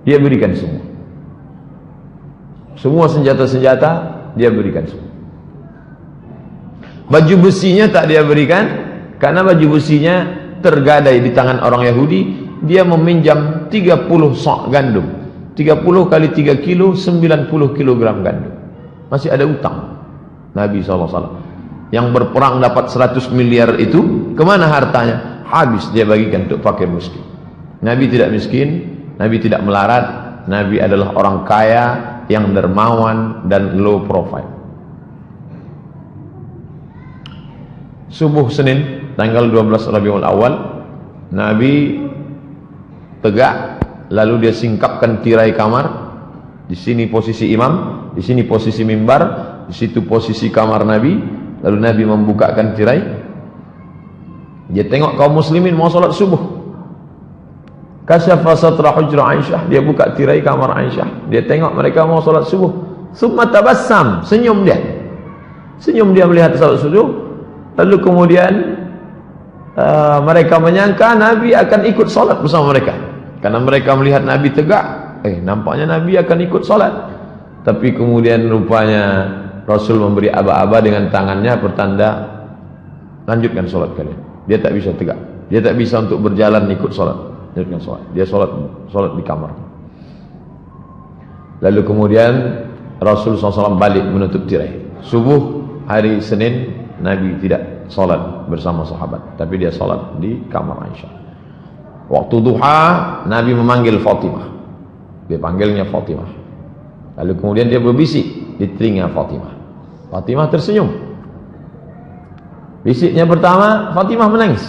dia berikan semua. Semua senjata-senjata dia berikan semua. Baju besinya tak dia berikan, karena baju besinya tergadai di tangan orang Yahudi. Dia meminjam 30 sok gandum, 30 kali 3 kilo, 90 kilogram gandum. Masih ada utang Nabi SAW. Yang berperang dapat 100 miliar itu, kemana hartanya? Habis dia bagikan untuk fakir miskin. Nabi tidak miskin, Nabi tidak melarat. Nabi adalah orang kaya yang dermawan dan low profile. Subuh Senin tanggal 12 Rabiul Awal, Nabi tegak, lalu dia singkapkan tirai kamar. Di sini posisi imam, di sini posisi mimbar, di situ posisi kamar Nabi. Lalu Nabi membukakan tirai. Dia tengok kaum muslimin mau salat subuh. Kasyafa satra hujra Aisyah, dia buka tirai kamar Aisyah. Dia tengok mereka mau salat subuh. Summa tabassam, senyum dia. Senyum dia melihat salat subuh. Lalu kemudian mereka menyangka Nabi akan ikut salat bersama mereka. Karena mereka melihat Nabi tegak, nampaknya Nabi akan ikut salat. Tapi kemudian rupanya Rasul memberi aba-aba dengan tangannya pertanda lanjutkan salat kalian. Dia tak bisa tegak, dia tak bisa untuk berjalan ikut salat. Lanjutkan salat. Dia salat di kamar. Lalu kemudian Rasul SAW balik menutup tirai. Subuh hari Senin Nabi tidak salat bersama sahabat, tapi dia salat di kamar Aisyah. Waktu duha Nabi memanggil Fatimah. Dia panggilnya Fatimah. Lalu kemudian dia berbisik di telinga Fatimah. Fatimah tersenyum. Bisiknya pertama, Fatimah menangis.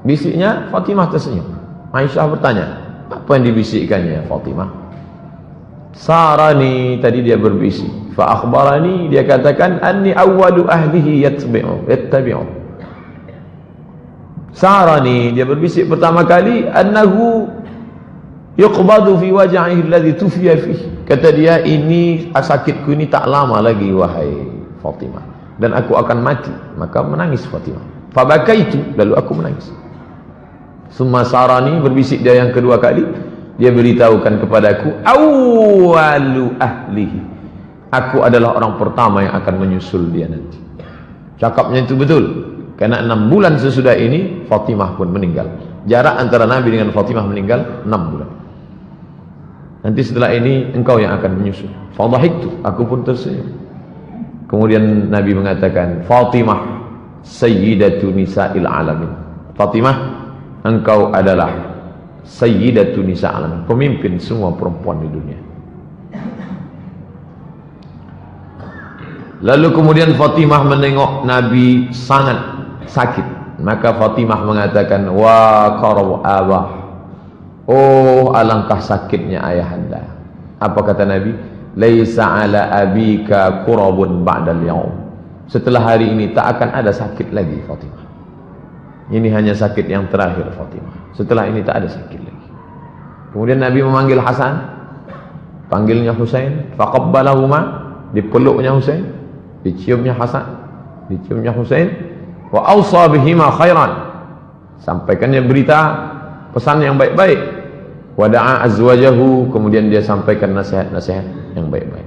Bisiknya, Fatimah tersenyum. Aisyah bertanya, apa yang dibisikkannya Fatimah? Sarani, tadi dia berbisik. Fa akhbarani, dia katakan, anni awwalu ahlihi yattabi'u. Sarani, dia berbisik pertama kali, annahu yuqbadu fi waj'ihi alladhi tufiya fihi. Kata dia, ini sakitku ini tak lama lagi wahai Fatimah, dan aku akan mati. Maka menangis Fatimah. Fabakaitu, lalu aku menangis. Summa sarani, berbisik dia yang kedua kali. Dia beritahukan kepadaku, awwalu ahlihi, aku adalah orang pertama yang akan menyusul dia nanti. Cakapnya itu betul. Karena 6 bulan sesudah ini Fatimah pun meninggal. Jarak antara Nabi dengan Fatimah meninggal 6 bulan. Nanti setelah ini engkau yang akan menyusul. Fadhahiktu, aku pun tersenyum. Kemudian Nabi mengatakan, Fatimah sayyidatu nisa'il alamin. Fatimah, engkau adalah sayyidatu nisa'il alamin, pemimpin semua perempuan di dunia. Lalu kemudian Fatimah menengok Nabi sangat sakit. Maka Fatimah mengatakan, wa qarab abah, oh alangkah sakitnya ayahanda. Apa kata Nabi? Laisa ala abika qurabun ba'dal yaum. Setelah hari ini tak akan ada sakit lagi Fatimah. Ini hanya sakit yang terakhir Fatimah. Setelah ini tak ada sakit lagi. Kemudian Nabi memanggil Hasan, panggilnya Husain, faqabbalahuma, dipeluknya Husain, diciumnya Hasan, diciumnya Husain, wa awsa bihima khairan, sampaikannya berita pesan yang baik-baik. Wa da'a azwajahu, kemudian dia sampaikan nasihat-nasihat yang baik-baik.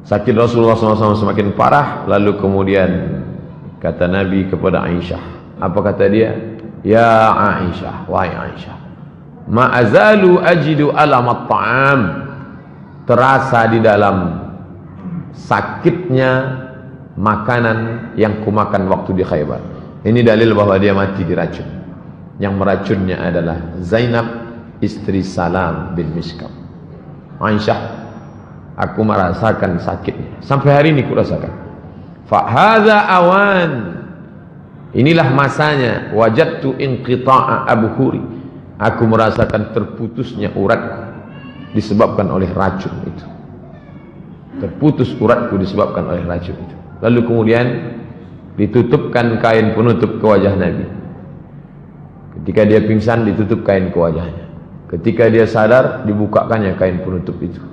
Sakit Rasulullah SAW semakin parah. Lalu kemudian kata Nabi kepada Aisyah, apa kata dia? Ya Aisyah, wahai Aisyah, ma azalu ajidu alamat ta'am, terasa di dalam sakitnya makanan yang kumakan waktu di Khaybar. Ini dalil bahwa dia mati diracun. Yang meracunnya adalah Zainab, istri Salam bin Mishkam. Aisyah, aku merasakan sakitnya, sampai hari ini kurasakan. Fa hadza awan, inilah masanya. Wajadtu inqita'a abhuri, aku merasakan terputusnya uratku disebabkan oleh racun itu. Terputus uratku disebabkan oleh racun itu. Lalu kemudian ditutupkan kain penutup ke wajah Nabi. Ketika dia pingsan, ditutup kain ke wajahnya. Ketika dia sadar, dibukakannya kain penutup itu.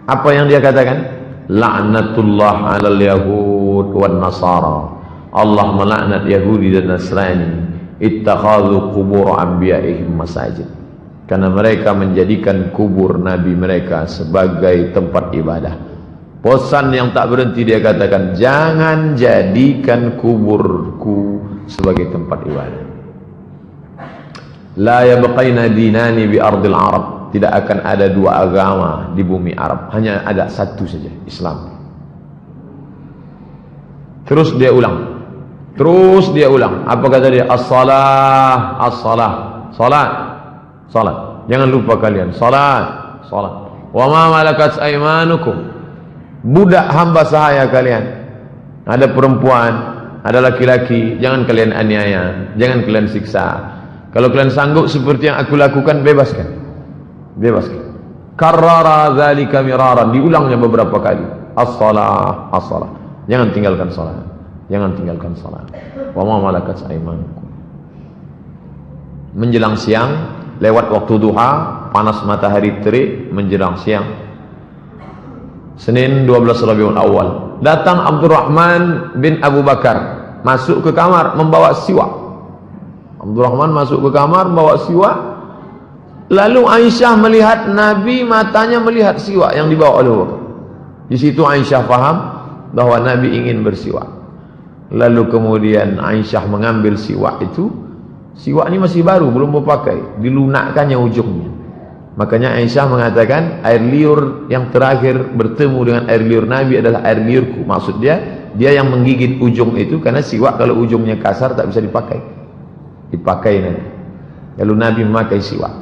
Apa yang dia katakan? La'natullah 'alal yahud wan nasara. Allah melaknat Yahudi dan Nasrani. Ittakhadhu qubur anbiya'ihim masajid. Karena mereka menjadikan kubur nabi mereka sebagai tempat ibadah. Bosan yang tak berhenti dia katakan, jangan jadikan kuburku sebagai tempat ibadah. La yabqaina dinani bi ardil Arab. Tidak akan ada dua agama di bumi Arab, hanya ada satu saja, Islam. Terus dia ulang. Apa kata dia? As-salah, as-salah. Salat, salat. Jangan lupa kalian, salat, salat. Wa ma malakat aymanukum. Budak hamba sahaya kalian. Ada perempuan, ada laki-laki, jangan kalian aniaya, jangan kalian siksa. Kalau kalian sanggup seperti yang aku lakukan, bebaskan. Karrara dzalika miraran, diulangnya beberapa kali. As-salah, as-salah. Jangan tinggalkan salat. Wa ma malakat aymanukum. Menjelang siang, lewat waktu duha, panas matahari terik menjelang siang. Senin 12 Rabiul Awal. Datang Abdurrahman bin Abu Bakar masuk ke kamar membawa siwak. Abdurrahman masuk ke kamar membawa siwak. Lalu Aisyah melihat Nabi, matanya melihat siwak yang dibawa oleh Abu Bakar. Di situ Aisyah faham bahwa Nabi ingin bersiwak. Lalu kemudian Aisyah mengambil siwak itu. Siwak ini masih baru, belum berpakai, dilunakkannya ujungnya. Makanya Aisyah mengatakan air liur yang terakhir bertemu dengan air liur Nabi adalah air liurku. Maksud dia yang menggigit ujung itu, karena siwak kalau ujungnya kasar tak bisa dipakai. Dipakai nanti. Lalu Nabi memakai siwak.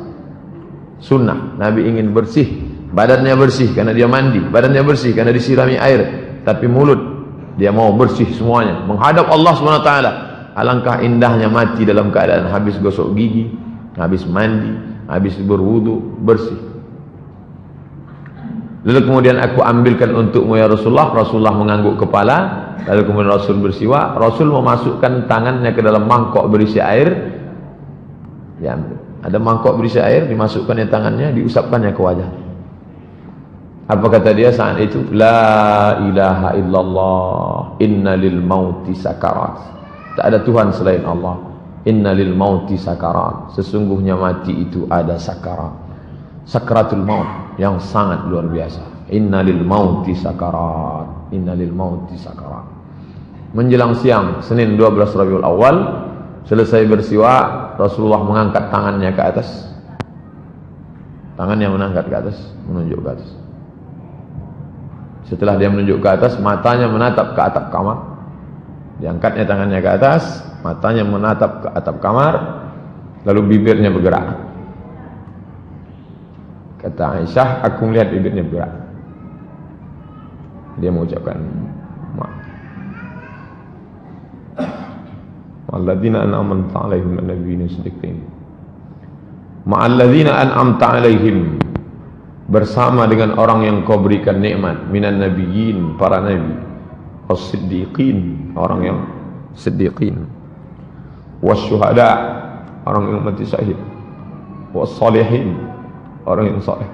Sunnah, Nabi ingin bersih, badannya bersih karena dia mandi, badannya bersih karena disirami air, tapi mulut dia mau bersih semuanya, menghadap Allah SWT. Alangkah indahnya mati dalam keadaan habis gosok gigi, habis mandi, habis berwudu, bersih. Lalu kemudian aku ambilkan untukmu ya Rasulullah. Rasulullah mengangguk kepala. Lalu kemudian Rasul bersiwak. Rasul memasukkan tangannya ke dalam mangkok berisi air. Diambil. Ada mangkok berisi air, dimasukkannya tangannya, diusapkannya ke wajah. Apa kata dia saat itu? La ilaha illallah, inna lil mauti sakarat. Tak ada Tuhan selain Allah. Inna lil mauti sakarat. Sesungguhnya mati itu ada sakarat. Sakaratul maut yang sangat luar biasa. Inna lil mauti sakarat. Inna lil mauti sakarat. Menjelang siang Senin 12 Rabiul Awal, selesai bersiwak, Rasulullah mengangkat tangannya ke atas. Tangannya menangkat ke atas, menunjuk ke atas. Setelah dia menunjuk ke atas, matanya menatap ke atap kamar. Diangkatnya tangannya ke atas, matanya menatap ke atap kamar, lalu bibirnya bergerak. Kata Aisyah, aku melihat bibirnya bergerak. Dia mengucapkan Alladzina an'amta 'alaihim an-nabiyyin siddiqin. Ma'alladzina an'amta 'alaihim, bersama dengan orang yang kau berikan nikmat, minan nabiyyin, para nabi, as-siddiqin, orang yang siddiqin, wasyuhada, orang yang mati syahid, was-salihin, orang yang saleh.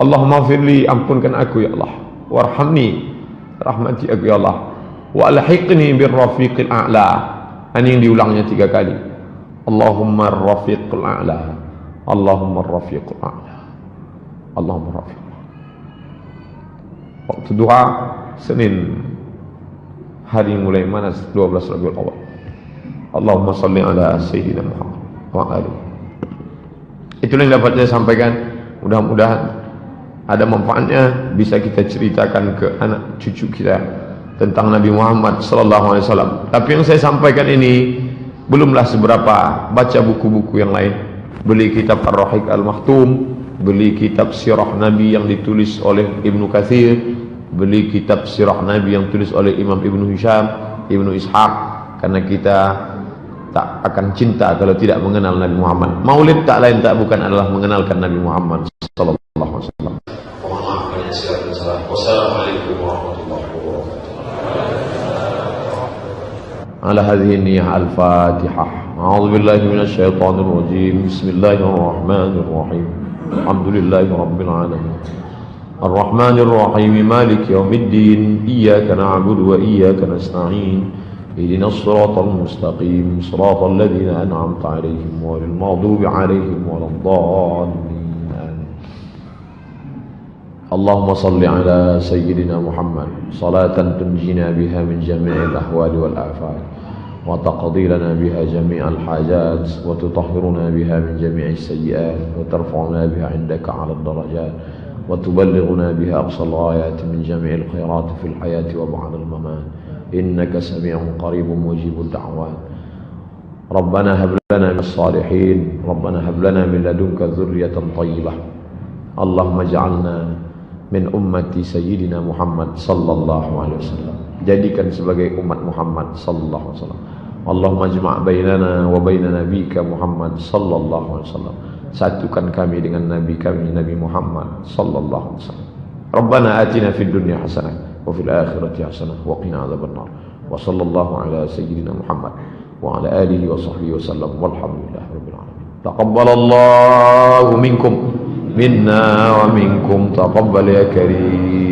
Allahumma firli, ampunkan aku ya Allah, warhamni, rahmati aku ya Allah, wa alhiqni birrafiqil a'la. Ini yang diulangnya 3 kali. Allahumma rafiqul a'la, Allahumma rafiqul a'la, Allahumma rafiqul a'la. Waktu duha Senin, hari mulai manas 12 Rabiul Awal. Allahumma salli ala Sayyidina Muhammad wa alihi. Itulah yang dapat saya sampaikan. Mudah-mudahan ada manfaatnya, bisa kita ceritakan ke anak cucu kita tentang Nabi Muhammad SAW. Tapi yang saya sampaikan ini belumlah seberapa. Baca buku-buku yang lain, beli kitab Ar-Rahiq Al-Maktum, beli kitab Sirah Nabi yang ditulis oleh Ibnu Katsir, beli kitab Sirah Nabi yang ditulis oleh Imam Ibnu Hisham, Ibnu Ishaq. Karena kita tak akan cinta kalau tidak mengenal Nabi Muhammad. Maulid tak lain tak bukan adalah mengenalkan Nabi Muhammad SAW. Wassalamualaikum warahmatullahi wabarakatuh. Ala hadhihi niyyah al-Fatihah. أعوذ بالله من الشيطان الرجيم. بسم الله الرحمن الرحيم. الحمد لله رب العالمين الرحمن الرحيم مالك يوم الدين إياك نعبد وإياك نستعين اهدنا الصراط المستقيم صراط الذين أنعمت عليهم غير المغضوب عليهم ولا الضالين. اللهم صل على سيدنا محمد صلاة تنجينا بها من جميع الأهوال والآفات وتقضي لنا بها جميع الحاجات وتطهرنا بها من جميع السيئات وترفعنا بها عندك على الدرجات وتبلغنا بها أقصى الغايات من جميع الخيرات في الحياة وبعد الممات إنك سميع قريب مجيب الدعوات. ربنا هب لنا من الصالحين ربنا هب لنا من لدنك ذرية طيبة اللهم اجعلنا min ummati sayyidina Muhammad sallallahu alaihi wasallam. Jadikan sebagai umat Muhammad sallallahu alaihi wasallam. Allahumma jma' bainana wa baina nabika Muhammad sallallahu alaihi wasallam. Satukan kami dengan nabi kami Nabi Muhammad sallallahu alaihi wasallam. Rabbana atina fid dunya hasanah wa fil akhirati hasanah wa qina adzabannar. Wa sallallahu ala sayyidina Muhammad wa ala alihi wa sahbihi wasallam walhamdulillahi rabbil alamin. Taqabbalallahu minkum minna wa minkum taqabbal ya karim.